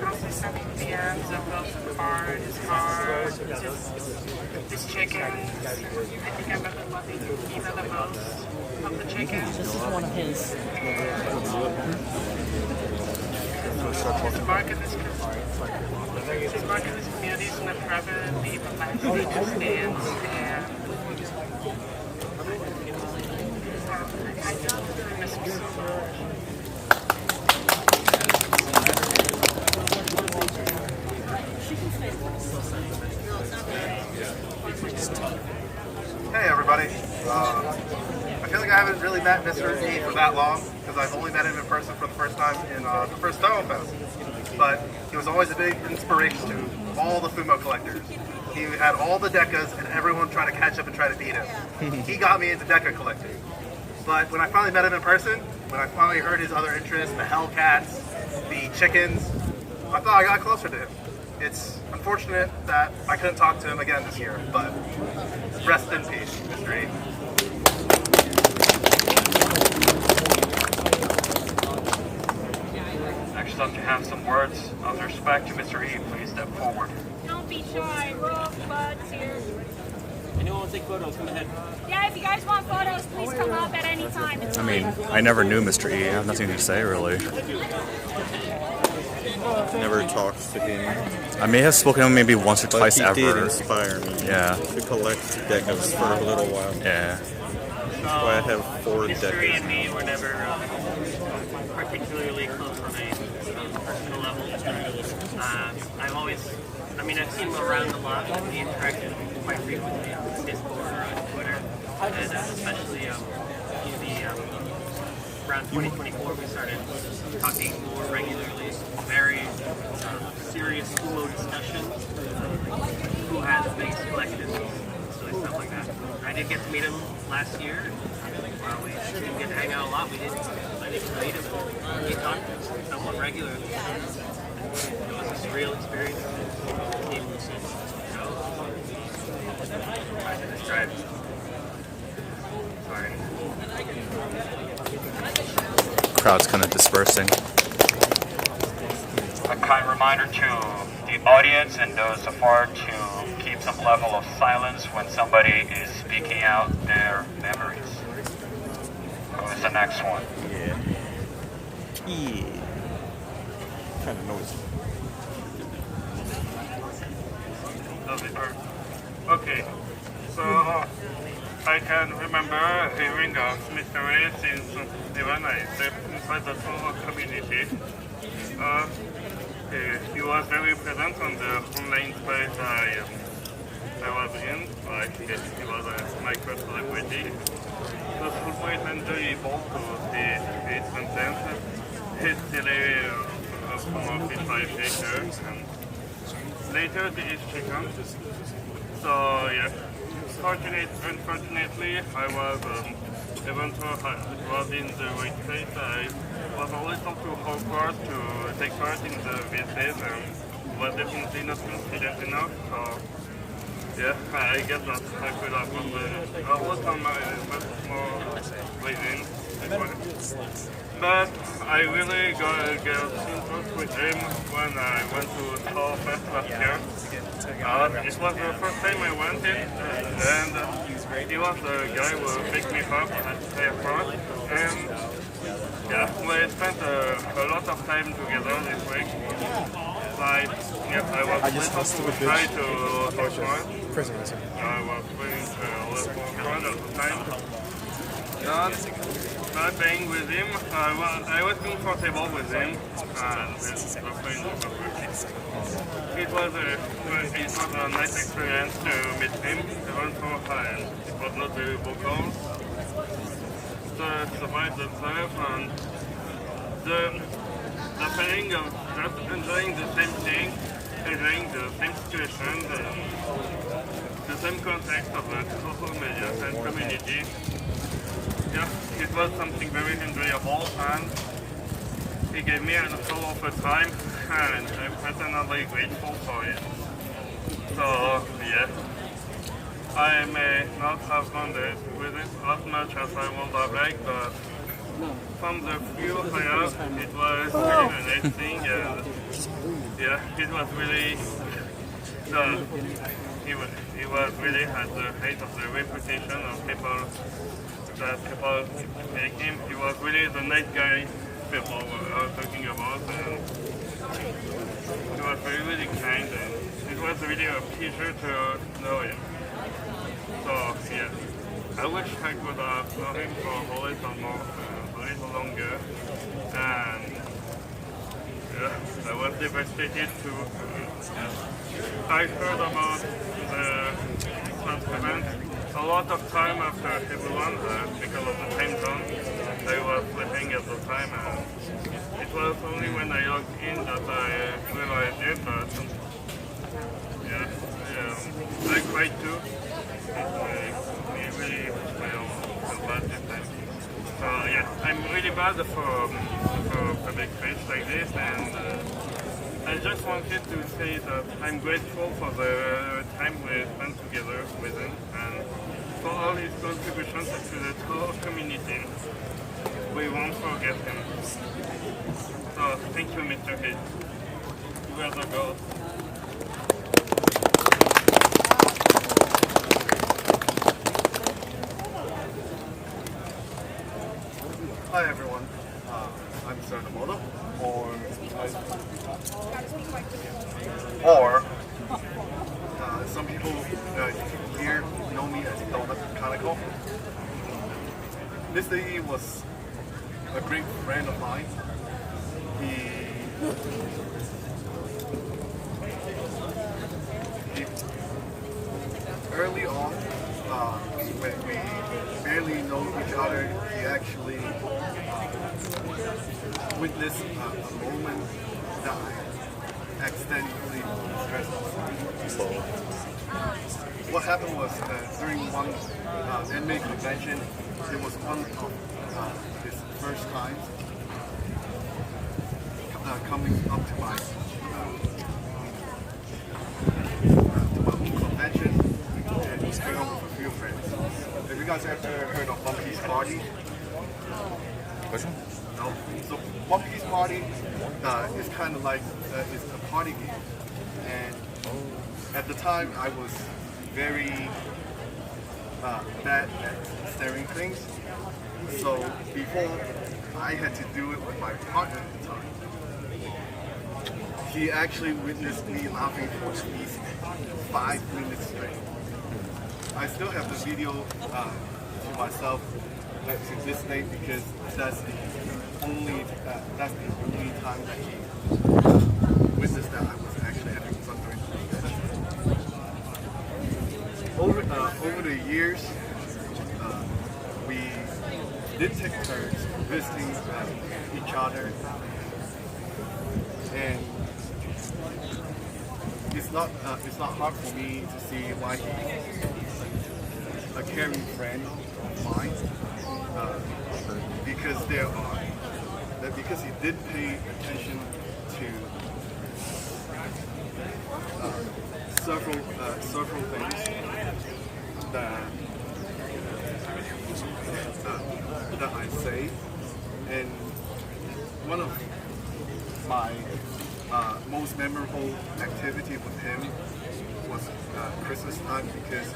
constantly sending DMs of those cars, his cars, his chickens. I think I remember loving Eva the most of the chickens. This is one of his. His mark in this community is going to forever be the last he understands, and I don't everybody. I feel like I haven't really met Mr. E for that long because I've only met him in person for the first time in the first TouhouFest. But he was always a big inspiration to all the Fumo collectors. He had all the Decas and everyone trying to catch up and try to beat him. He got me into Deca collecting. But when I finally met him in person, when I finally heard his other interests, the Hellcats, the chickens, I thought I got closer to him. It's unfortunate that I couldn't talk to him again this year, but rest in peace, Mr. E. Next up to have some words of respect to Mr. E, please step forward. Don't be shy. We're all buds here. Anyone want to take photos? Come ahead. Yeah, if you guys want photos, please come up at any time. It's I mean, I never knew Mr. E. I have nothing to say, really. Never talked to him. I may have spoken to him maybe once or twice he ever. did inspire me Yeah. to collect Decas for a little while. Yeah. That's why I have 4 History Decas. and me were never particularly close on a personal level. I've always, I mean, I've seen him around a lot. We interacted quite frequently on Discord or on Twitter, and especially in the around 2024, we started talking more regularly. Very serious Fumo discussions. Who has the biggest collection, silly stuff like that. I did get to meet him last year. While we didn't get to hang out a lot, I didn't meet him. He talked to someone regularly. It was a surreal experience. I can describe it. Sorry. Crowd's kind of dispersing. A kind reminder to the audience and those afar to keep some level of silence when somebody is speaking out their memories. Who is the next one? Yeah. Kind of noisy. Okay, so I can remember hearing of Mr. Ray since even I stepped inside the Toho community. He was very present on the online space I was in. Like he was a micro celebrity. It was always enjoyable to see his content, his silly fish shakers, and later the chicken. So yeah, unfortunately, I was even though I was in the retreat, I was a little too awkward to take part in the visit and was definitely not confident enough. So yeah, I guess that I could have put a lot on my more within. But I really got in touch with him when I went to TouhouFest last year. It was the first time I went in, and he was the guy who picked me up at the airport. And yeah, we spent a lot of time together this week. Like, yes, I was trying to talk more. I was feeling a little awkward at the time. Not being with him, I was comfortable with him, and it was a nice experience to meet him, even though it was not very vocal. The surprise itself and the feeling of just enjoying the same thing, enjoying the same situation, the same context of the social media and community. Yeah, it was something very enjoyable, and he gave me a lot of the time, and I'm personally grateful for it. So, yeah, I may not have done this with it as much as I would have liked, but from the few I have, it was really amazing, and yeah, it was really, he was really at the height of the reputation of people like him. He was really the nice guy people were talking about, and he was really kind, and it was really a pleasure to know him. So yeah, I wish I could have known him for a little more, a little longer, and yeah, I was devastated to I heard about the event a lot of time after he won because of the time zone. They were flipping at the time, and it was only when I logged in that I realized it, but yeah, I cried too. It really was bad that time. So yeah, I'm really bad for public face like this, and I just wanted to say that I'm grateful for the time we spent together with him and for all his contributions to the Toho community. We won't forget him. So thank you, Mr. Heath. You are the goat. Hi everyone, I'm Sarnamoto, or some people here know me as Donut Kaneko. Mr. E was a great friend of mine. He early on, when we barely know each other, he actually witnessed a moment that I accidentally stressed myself. What happened was during one anime convention, it was one of his first times coming up to my home convention and hang out with a few friends. Have you guys ever heard of One Piece Party? Which one? No. So One Piece Party is kind of like it's a party game, and at the time I was very bad at staring things. So before I had to do it with my partner at the time, he actually witnessed me laughing for at least 5 minutes straight. I still have the video to myself to this day because that's the only time that he witnessed that I was actually having fun during the convention. Over the years, we did take turns visiting each other, and it's not hard for me to see why he's a caring friend of mine, because he did pay attention to several things that I say, and one of my most memorable activity with him was Christmas time, because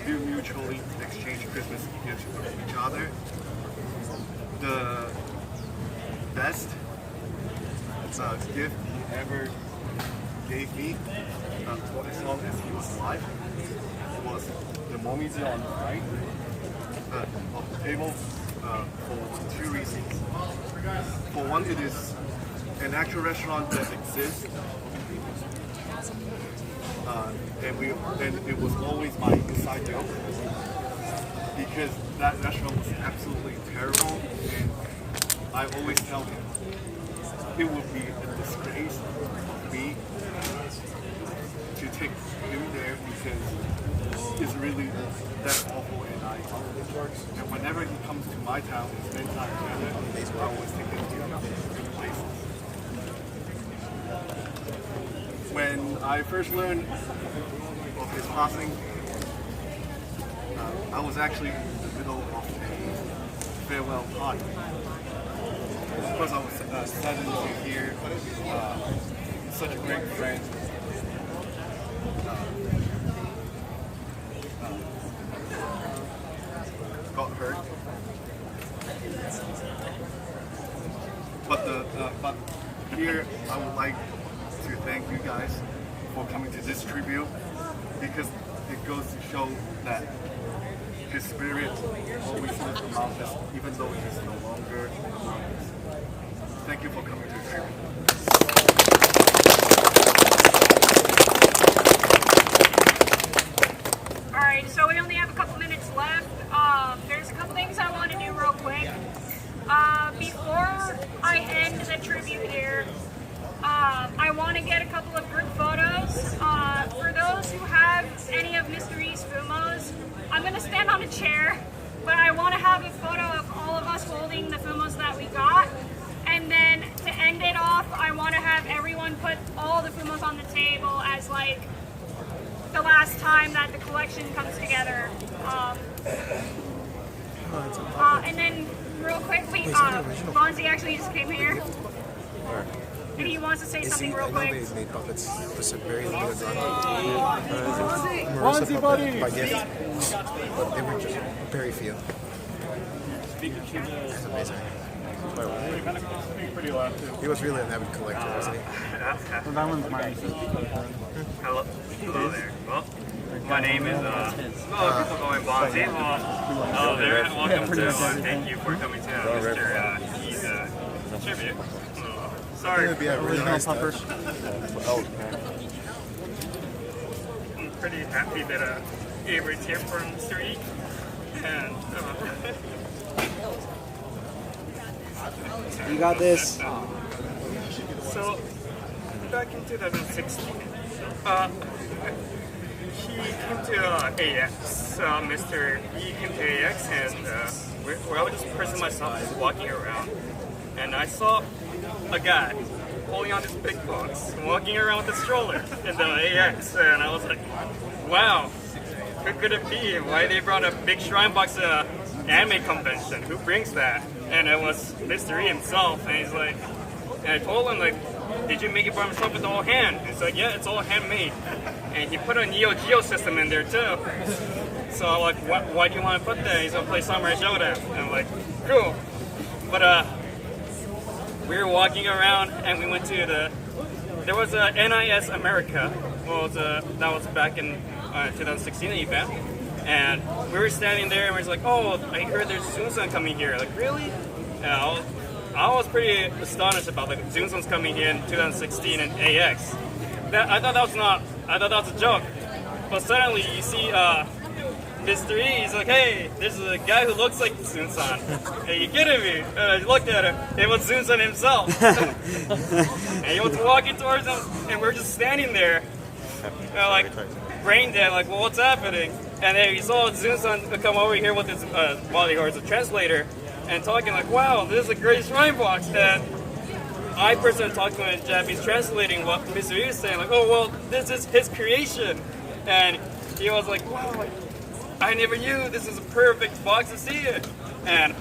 we do mutually exchange Christmas gifts with each other. The best gift he ever gave me for as long as he was alive was the momiji on the right of the table for two reasons. For one, it is an actual restaurant that exists, and it was always my inside joke, because that restaurant was absolutely terrible, and I always tell him it would be a disgrace of me to take him there because it's really that awful, and whenever he comes to my town and spends time together, I always take him to different places. When I first learned of his passing, I was actually in the middle of a farewell party. Of course, I was saddened to hear such a great friend got hurt. But here I would like to thank you guys for coming to this tribute, because it goes to show that his spirit always lives among us, even though he's no longer among us. Thank you for coming to the tribute. All right, so we only have tribute here. I want to get a couple of group photos. For those who have any of Mr. E's Fumos, I'm going to stand on a chair, but I want to have a photo of all of us holding the Fumos that we got. And then to end it off, I want to have everyone put all the Fumos on the table as like the last time that the collection comes together. And then real quick, Bonzi actually just came here. And he wants to say something real quick. I know they made puppets for a very limited run. Bonzi, buddy! By gift. But they were just very few. That's amazing. Pretty loud too. He was really an avid collector, wasn't he? That one's mine. Hello there. Well, my name is, people call me Bonzi. Hello there, and welcome to, thank you for coming to Mr. E's tribute. Sorry. It'd be a really nice touch. I'm pretty happy that Avery's here for Mr. E. And, You got this. So, back in 2016, he came to AX. Mr. E came to AX, and where I was just personally myself, just walking around, and I saw a guy holding on this big box, walking around with a stroller in the AX, and I was like, wow, who could it be? Why they brought a big shrine box to anime convention? Who brings that? And it was Mr. E himself, and he's like, and I told him, like, did you make it by himself with all hand? He's like, yeah, it's all handmade. And he put a Neo Geo system in there too. So I'm like, why do you want to put that? He's gonna play Samurai Showdown. And I'm like, cool. But we were walking around, and we went to there was a NIS America. Well, that was back in 2016 event. And we were standing there, and we were like, oh, I heard there's Zoom-san coming here. Like, really? And I was pretty astonished about like Zoom-san's coming here in 2016 in AX. I thought that was a joke. But suddenly you see Mr. E, he's like, hey, this is a guy who looks like Zoom-san. Hey, you kidding me? And I looked at him, it was Zoom-san himself. And he was walking towards him, and we were just standing there, like, brain dead, like, well, what's happening? And then he saw Zoom-san come over here with his bodyguard, a translator, and talking like, wow, this is a great shrine box. And I personally talked to him in Japanese, translating what Mr. E was saying, like, oh, well, this is his creation. And he was like, wow, I never knew this is a perfect box to see it. And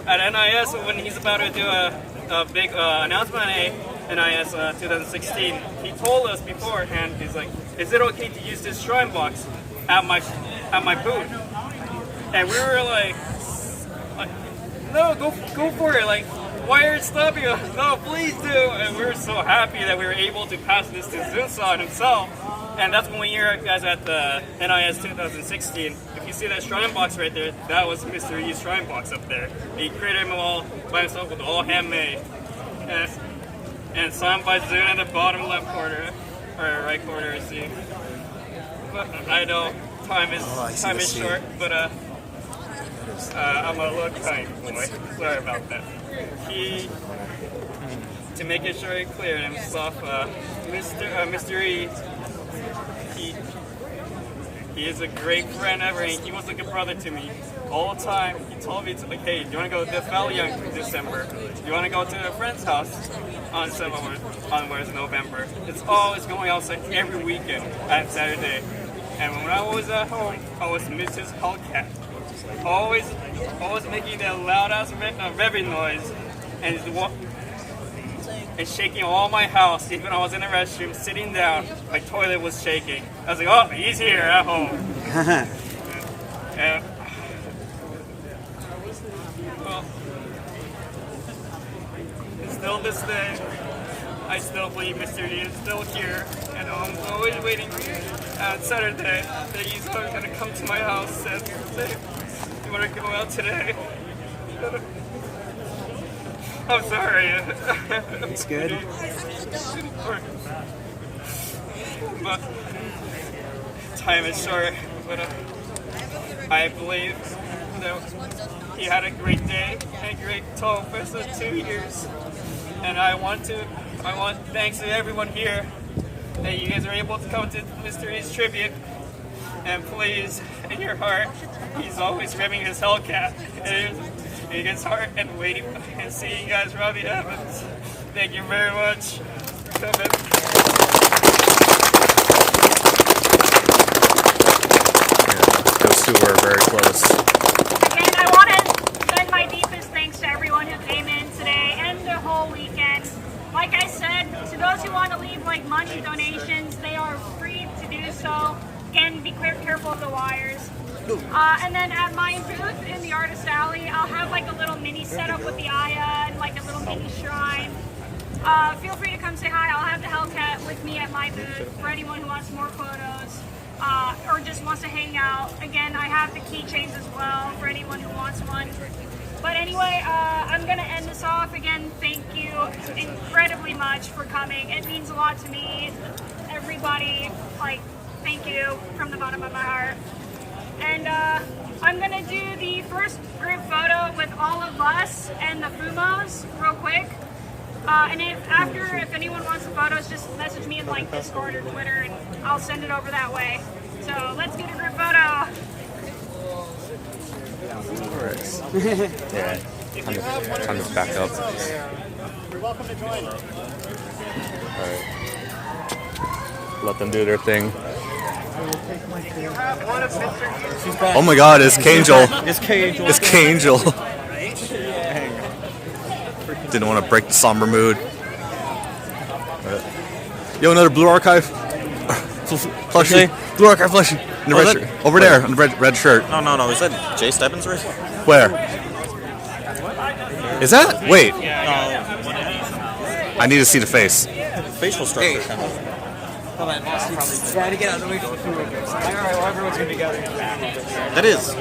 at NIS, when he's about to do a big announcement at NIS 2016, he told us beforehand, he's like, is it okay to use this shrine box at my booth? And we were like no, go for it. Like, why are you stopping us? No, please do. And we were so happy that we were able to pass this to Zoom-san himself. And that's when we hear guys at the NIS 2016. If you see that shrine box right there, that was Mr. E's shrine box up there. He created them all by himself with all handmade. And signed by Zoom in the bottom left corner, or right corner, I see. But I know time is short, but I'm a little kind boy. Sorry about that. To make it sure it clear himself, Mr. E, he is a great friend ever, and he was like a brother to me all the time. He told me, like, hey, do you want to go to Death Valley in December? Do you want to go to a friend's house on November? It's always going outside every weekend at Saturday. And when I was at home, I always missed his Hellcat. Always making that loud ass revving noise, and shaking all my house. Even when I was in the restroom, sitting down, my toilet was shaking. I was like, oh, he's here at home. And, well, still this day, I still believe Mr. D is still here, and I'm always waiting on Saturday that he's always gonna come to my house and say, you wanna go out today? I'm sorry. It's good. But time is short, but I believe that he had a great day and a great TouhouFest of 2 years. And I want thanks to everyone here that you guys are able to come to Mr. E's tribute. And please, in your heart, he's always revving his Hellcat. In his heart, and waiting and seeing you guys, Robbie Evans. Thank you very much for coming. Those two were very close. Again, I want to send my deepest thanks to everyone who came in today and the whole weekend. Like I said, to those who want to leave like money donations, they are free to do so. Again, be careful of the wires. And then at my booth in the Artist Alley, I'll have like a little mini setup with the Aya and like a little mini shrine. Feel free to come say hi. I'll have the Hellcat with me at my booth for anyone who wants more photos or just wants to hang out. Again, I have the keychains as well for anyone who wants one. But anyway, I'm going to end this off. Again, thank you incredibly much for coming. It means a lot to me. Everybody, like, thank you from the bottom of my heart. And I'm going to do the first group photo with all of us and the Fumos real quick. And if anyone wants the photos, just message me in like Discord or Twitter and I'll send it over that way. So let's get a group photo. Yeah. Time to back up. You're welcome to join. Alright. Let them do their thing. Oh my god, it's Kangel. It's Kangel. It's Kangel. Didn't want to break the somber mood. Yo, another Blue Archive plushie. Blue Archive plushie. In the red shirt. Over there, on the red shirt. No. Is that Jay Stebbins right? Where? Is that? Wait. I need to see the face. Facial structure kind of. Try to get out of the way. Alright, well, everyone's gonna be gathering. That is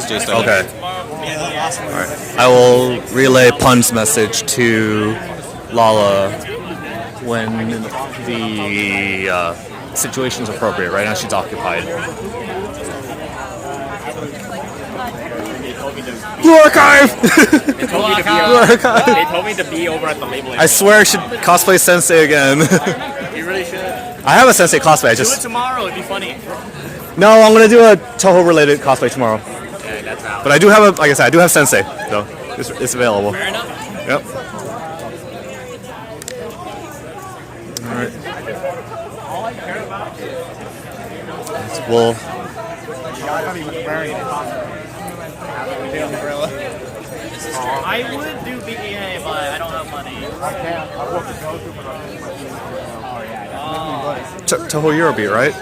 Jay Stebbins. Okay. Alright. I will relay Pun's message to Lala when the situation is appropriate. Right now she's occupied. Blue Archive! They told me to be over at the label. I swear I should cosplay Sensei again. You really should. I have a Sensei cosplay. I just do it tomorrow. It'd be funny. No, I'm gonna do a Toho related cosplay tomorrow. Yeah, that's out. But I do have like I said, I do have Sensei, so it's available. Fair enough. Yep. All right. All I care about Well. I thought he was wearing a costume. The umbrella. I would do BEA, but I don't have money. I can't. I work at Goku, but Toho Eurobeat, right?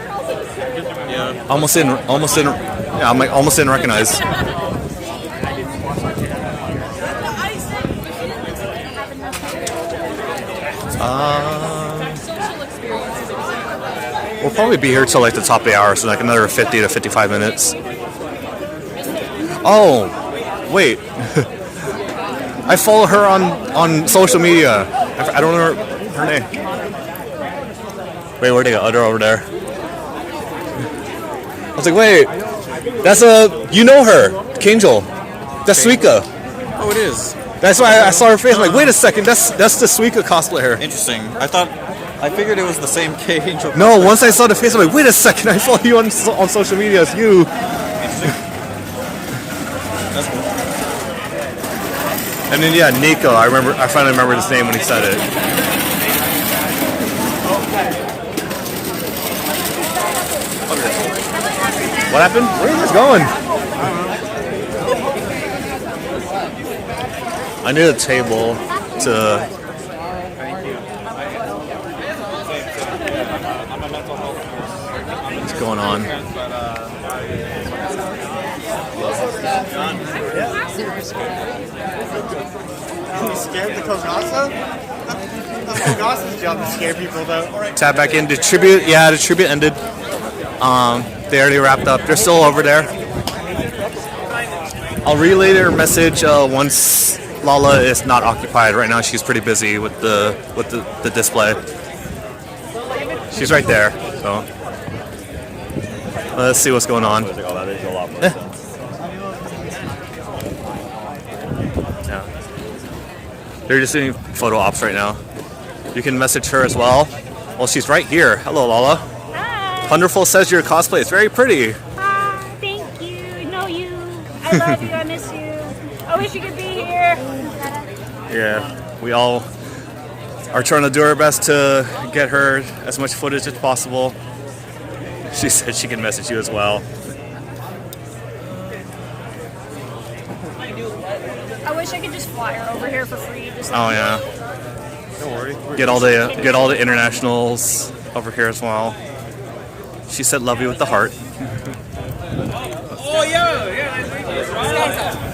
Yeah. Almost in. Yeah, I'm like almost didn't recognize. We'll probably be here till like the top of the hour, so like another 50 to 55 minutes. Oh, wait. I follow her on social media. I don't know her name. Wait, where'd they go? Oh, they're over there. I was like, wait, that's you know her, Kangel. That's Suika. Oh, it is. That's why I saw her face. I'm like, wait a second, that's the Suika cosplayer. Interesting. I figured it was the same Kangel. No, once I saw the face, I'm like, wait a second, I follow you on social media. It's you. And then yeah, Nico. I finally remembered his name when he said it. What happened? Where are you guys going? I need a table to. What's going on? You scared the Kogasa? The Kogasa's job to scare people, though. Tap back in. The tribute. Yeah, the tribute ended. They already wrapped up. They're still over there. I'll relay their message once Lala is not occupied. Right now, she's pretty busy with the display. She's right there. So let's see what's going on. They're just doing photo ops right now. You can message her as well. Well, she's right here. Hello, Lala. Hi. Wonderful says your cosplay is very pretty. Thank you. Know you. I love you. I miss you. I wish you could be here. Yeah, we all are trying to do our best to get her as much footage as possible. She said she can message you as well. I wish I could just fly her over here for free. Just Oh yeah. Don't worry. Get all the internationals over here as well. She said love you with the heart. Oh yeah.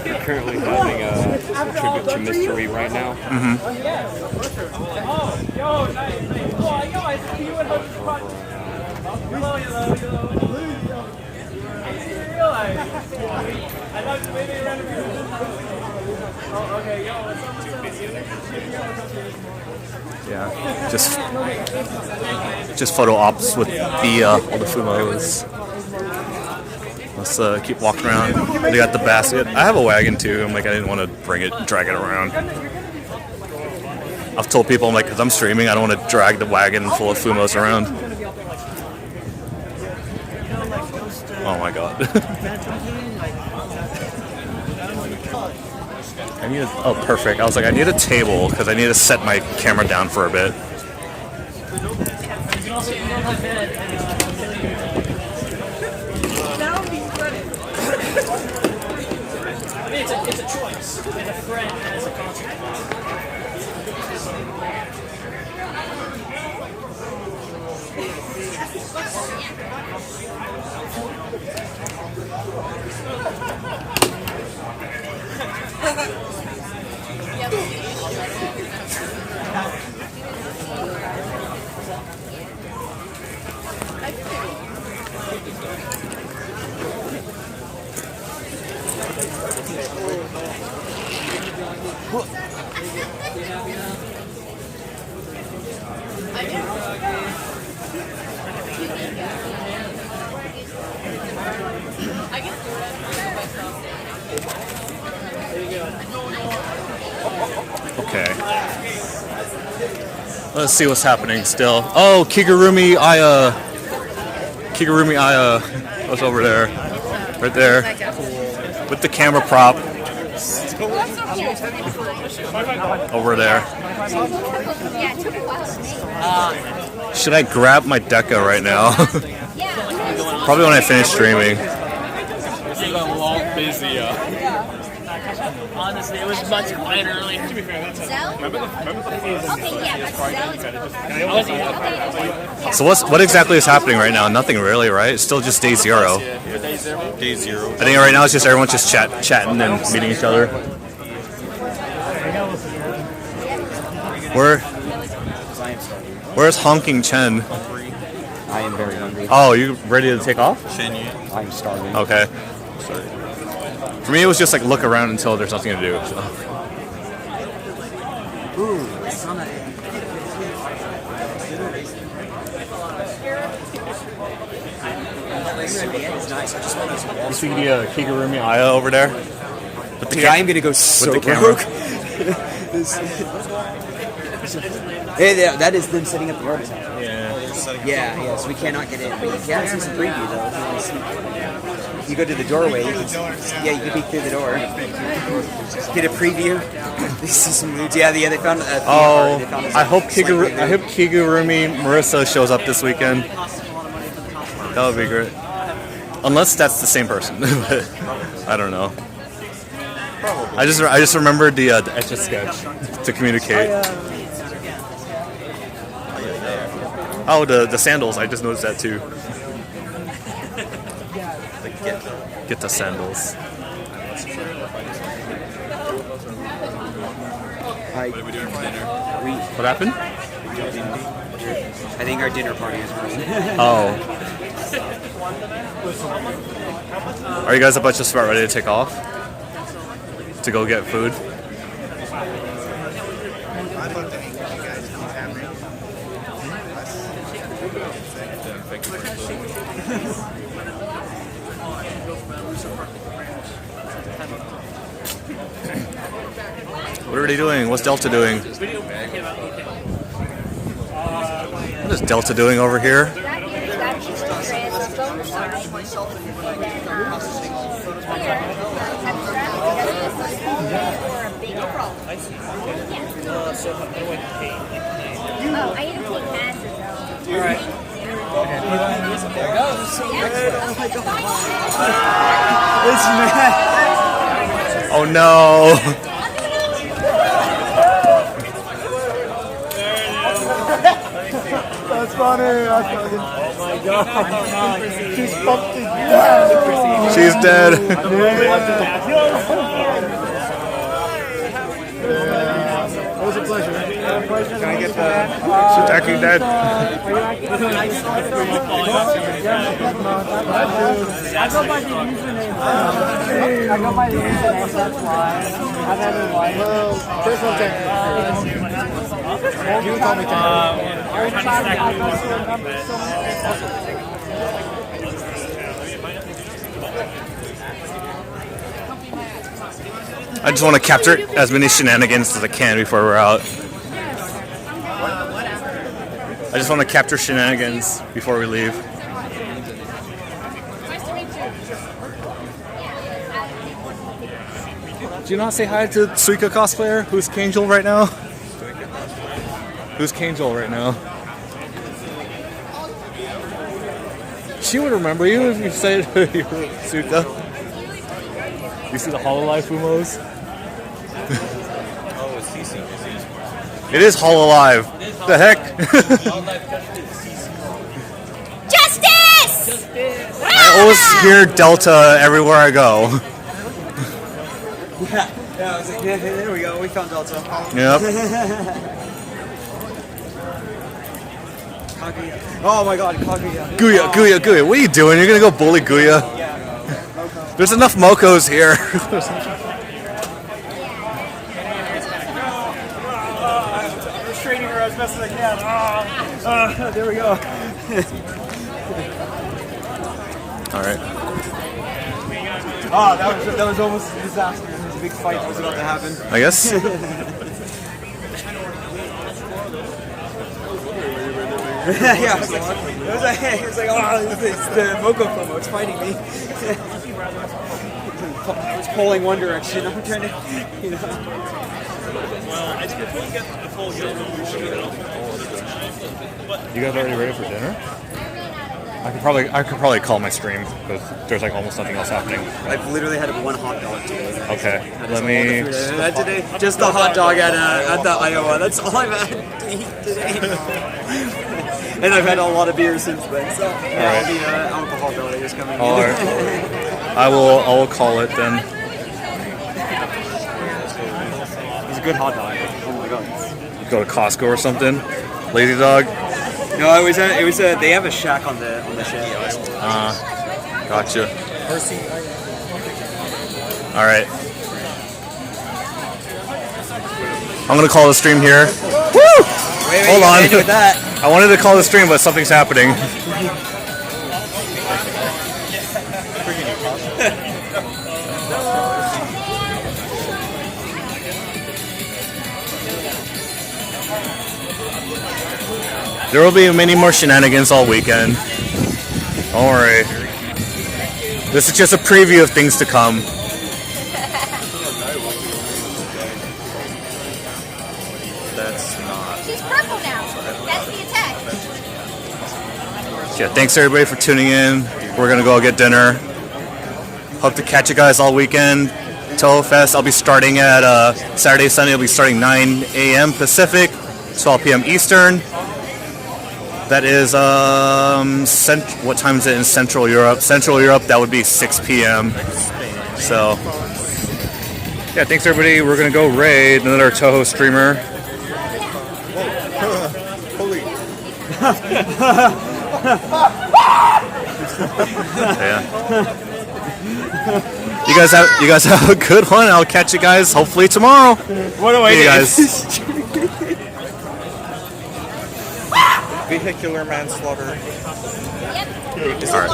We're currently having a tribute to Mr. E right now. Yeah, just photo ops with the all the Fumos. Let's keep walking around. They got the basket. I have a wagon too. I'm like, I didn't want to drag it around. I've told people, I'm like, because I'm streaming, I don't want to drag the wagon full of Fumos around. Oh my god. I need oh perfect. I was like, I need a table because I need to set my camera down for a bit. It's a choice, and a friend has a consequence. Okay. Let's see what's happening still. Oh, Kigurumi Aya. What's over there? Right there. With the camera prop. Over there. Should I grab my Deca right now? Probably when I finish streaming. You got a lot busier. Honestly, it was much quieter earlier. Remember the So what exactly is happening right now? Nothing really, right? It's still just day zero. Day zero. I think right now it's just everyone's just chatting and meeting each other. Where's Honking Chen? I am very hungry. Oh, you ready to take off? I'm starving. Okay. For me, it was just like look around until there's nothing to do. So. You see the Kigurumi Aya over there? With Dude, I am gonna go so with the camera. broke. Hey, that is them setting up the artist. Yeah, so we cannot get in. But you can see some preview though. If you want to see. You go to the doorway. You can peek through the door. Get a preview. They see some moods. Yeah, they found. I hope Kigurumi Marissa shows up this weekend. That would be great. Unless that's the same person, but I don't know. I just remembered the Etch a Sketch to communicate. Oh, the sandals. I just noticed that too. Get the sandals. What are we doing for dinner? What happened? I think our dinner party is ruined. Oh. Are you guys about just about ready to take off? To go get food? What are they doing? What's Delta doing? What is Delta doing over here? Oh no! That's funny. That's funny. Oh my god. She's fucked again. She's dead. It was a pleasure. Can I get the... She's actually dead. I go by the username. I go by the username, that's why. I've never won. Well, first one, you can call me I just want to capture as many shenanigans as I can before we're out. I just want to capture shenanigans before we leave. Do you not say hi to Suika cosplayer? Who's Kangel right now? Who's Kangel right now? She would remember you if you said you were Suika. You see the HoloLive Fumos? Oh, it's CC. It is HoloLive. The heck? Justice! I always hear Delta everywhere I go. Yeah, I was like, yeah, there we go. We found Delta. Yep. Kaguya. Oh my god, Kaguya. Guya. What are you doing? You're gonna go bully Guya? There's enough Mokos here. I'm restraining her as best as I can. There we go. Alright. Oh, that was almost a disaster. There was a big fight that was about to happen. I guess. Yeah, it was like, oh, it's the Moko FOMO, it's fighting me. It's pulling one direction, I'm trying to, you know. Well, I think if we get the full You guys already ready for dinner? I could probably call my stream because there's like almost nothing else happening. I've literally had one hot dog today. Okay, let me. Today, just the hot dog at the Iowa. That's all I've had to eat today. And I've had a lot of beer since then. So yeah, All right. the alcohol belly is coming. All in. right. I will call it then. It's a good hot dog. Oh my god. Go to Costco or something. Lazy Dog. No, it was they have a shack on the shed. Gotcha. All right. I'm gonna call the stream here. Woo! Wait, Hold on. with that. I wanted to call the stream, but something's happening. There will be many more shenanigans all weekend. Don't worry. This is just a preview of things to come. That's not. She's purple now. That's the attack. Yeah, thanks everybody for tuning in. We're gonna go get dinner. Hope to catch you guys all weekend. TouhouFest, I'll be starting at Saturday, Sunday. I'll be starting 9 a.m. Pacific, 12 p.m. Eastern. That is what time is it in Central Europe? Central Europe, that would be 6 p.m. So yeah, thanks everybody. We're gonna go raid another Touhou streamer. Holy. Yeah. You guys have a good one. I'll catch you guys hopefully tomorrow. What do I See you do? guys. Vehicular manslaughter. All right.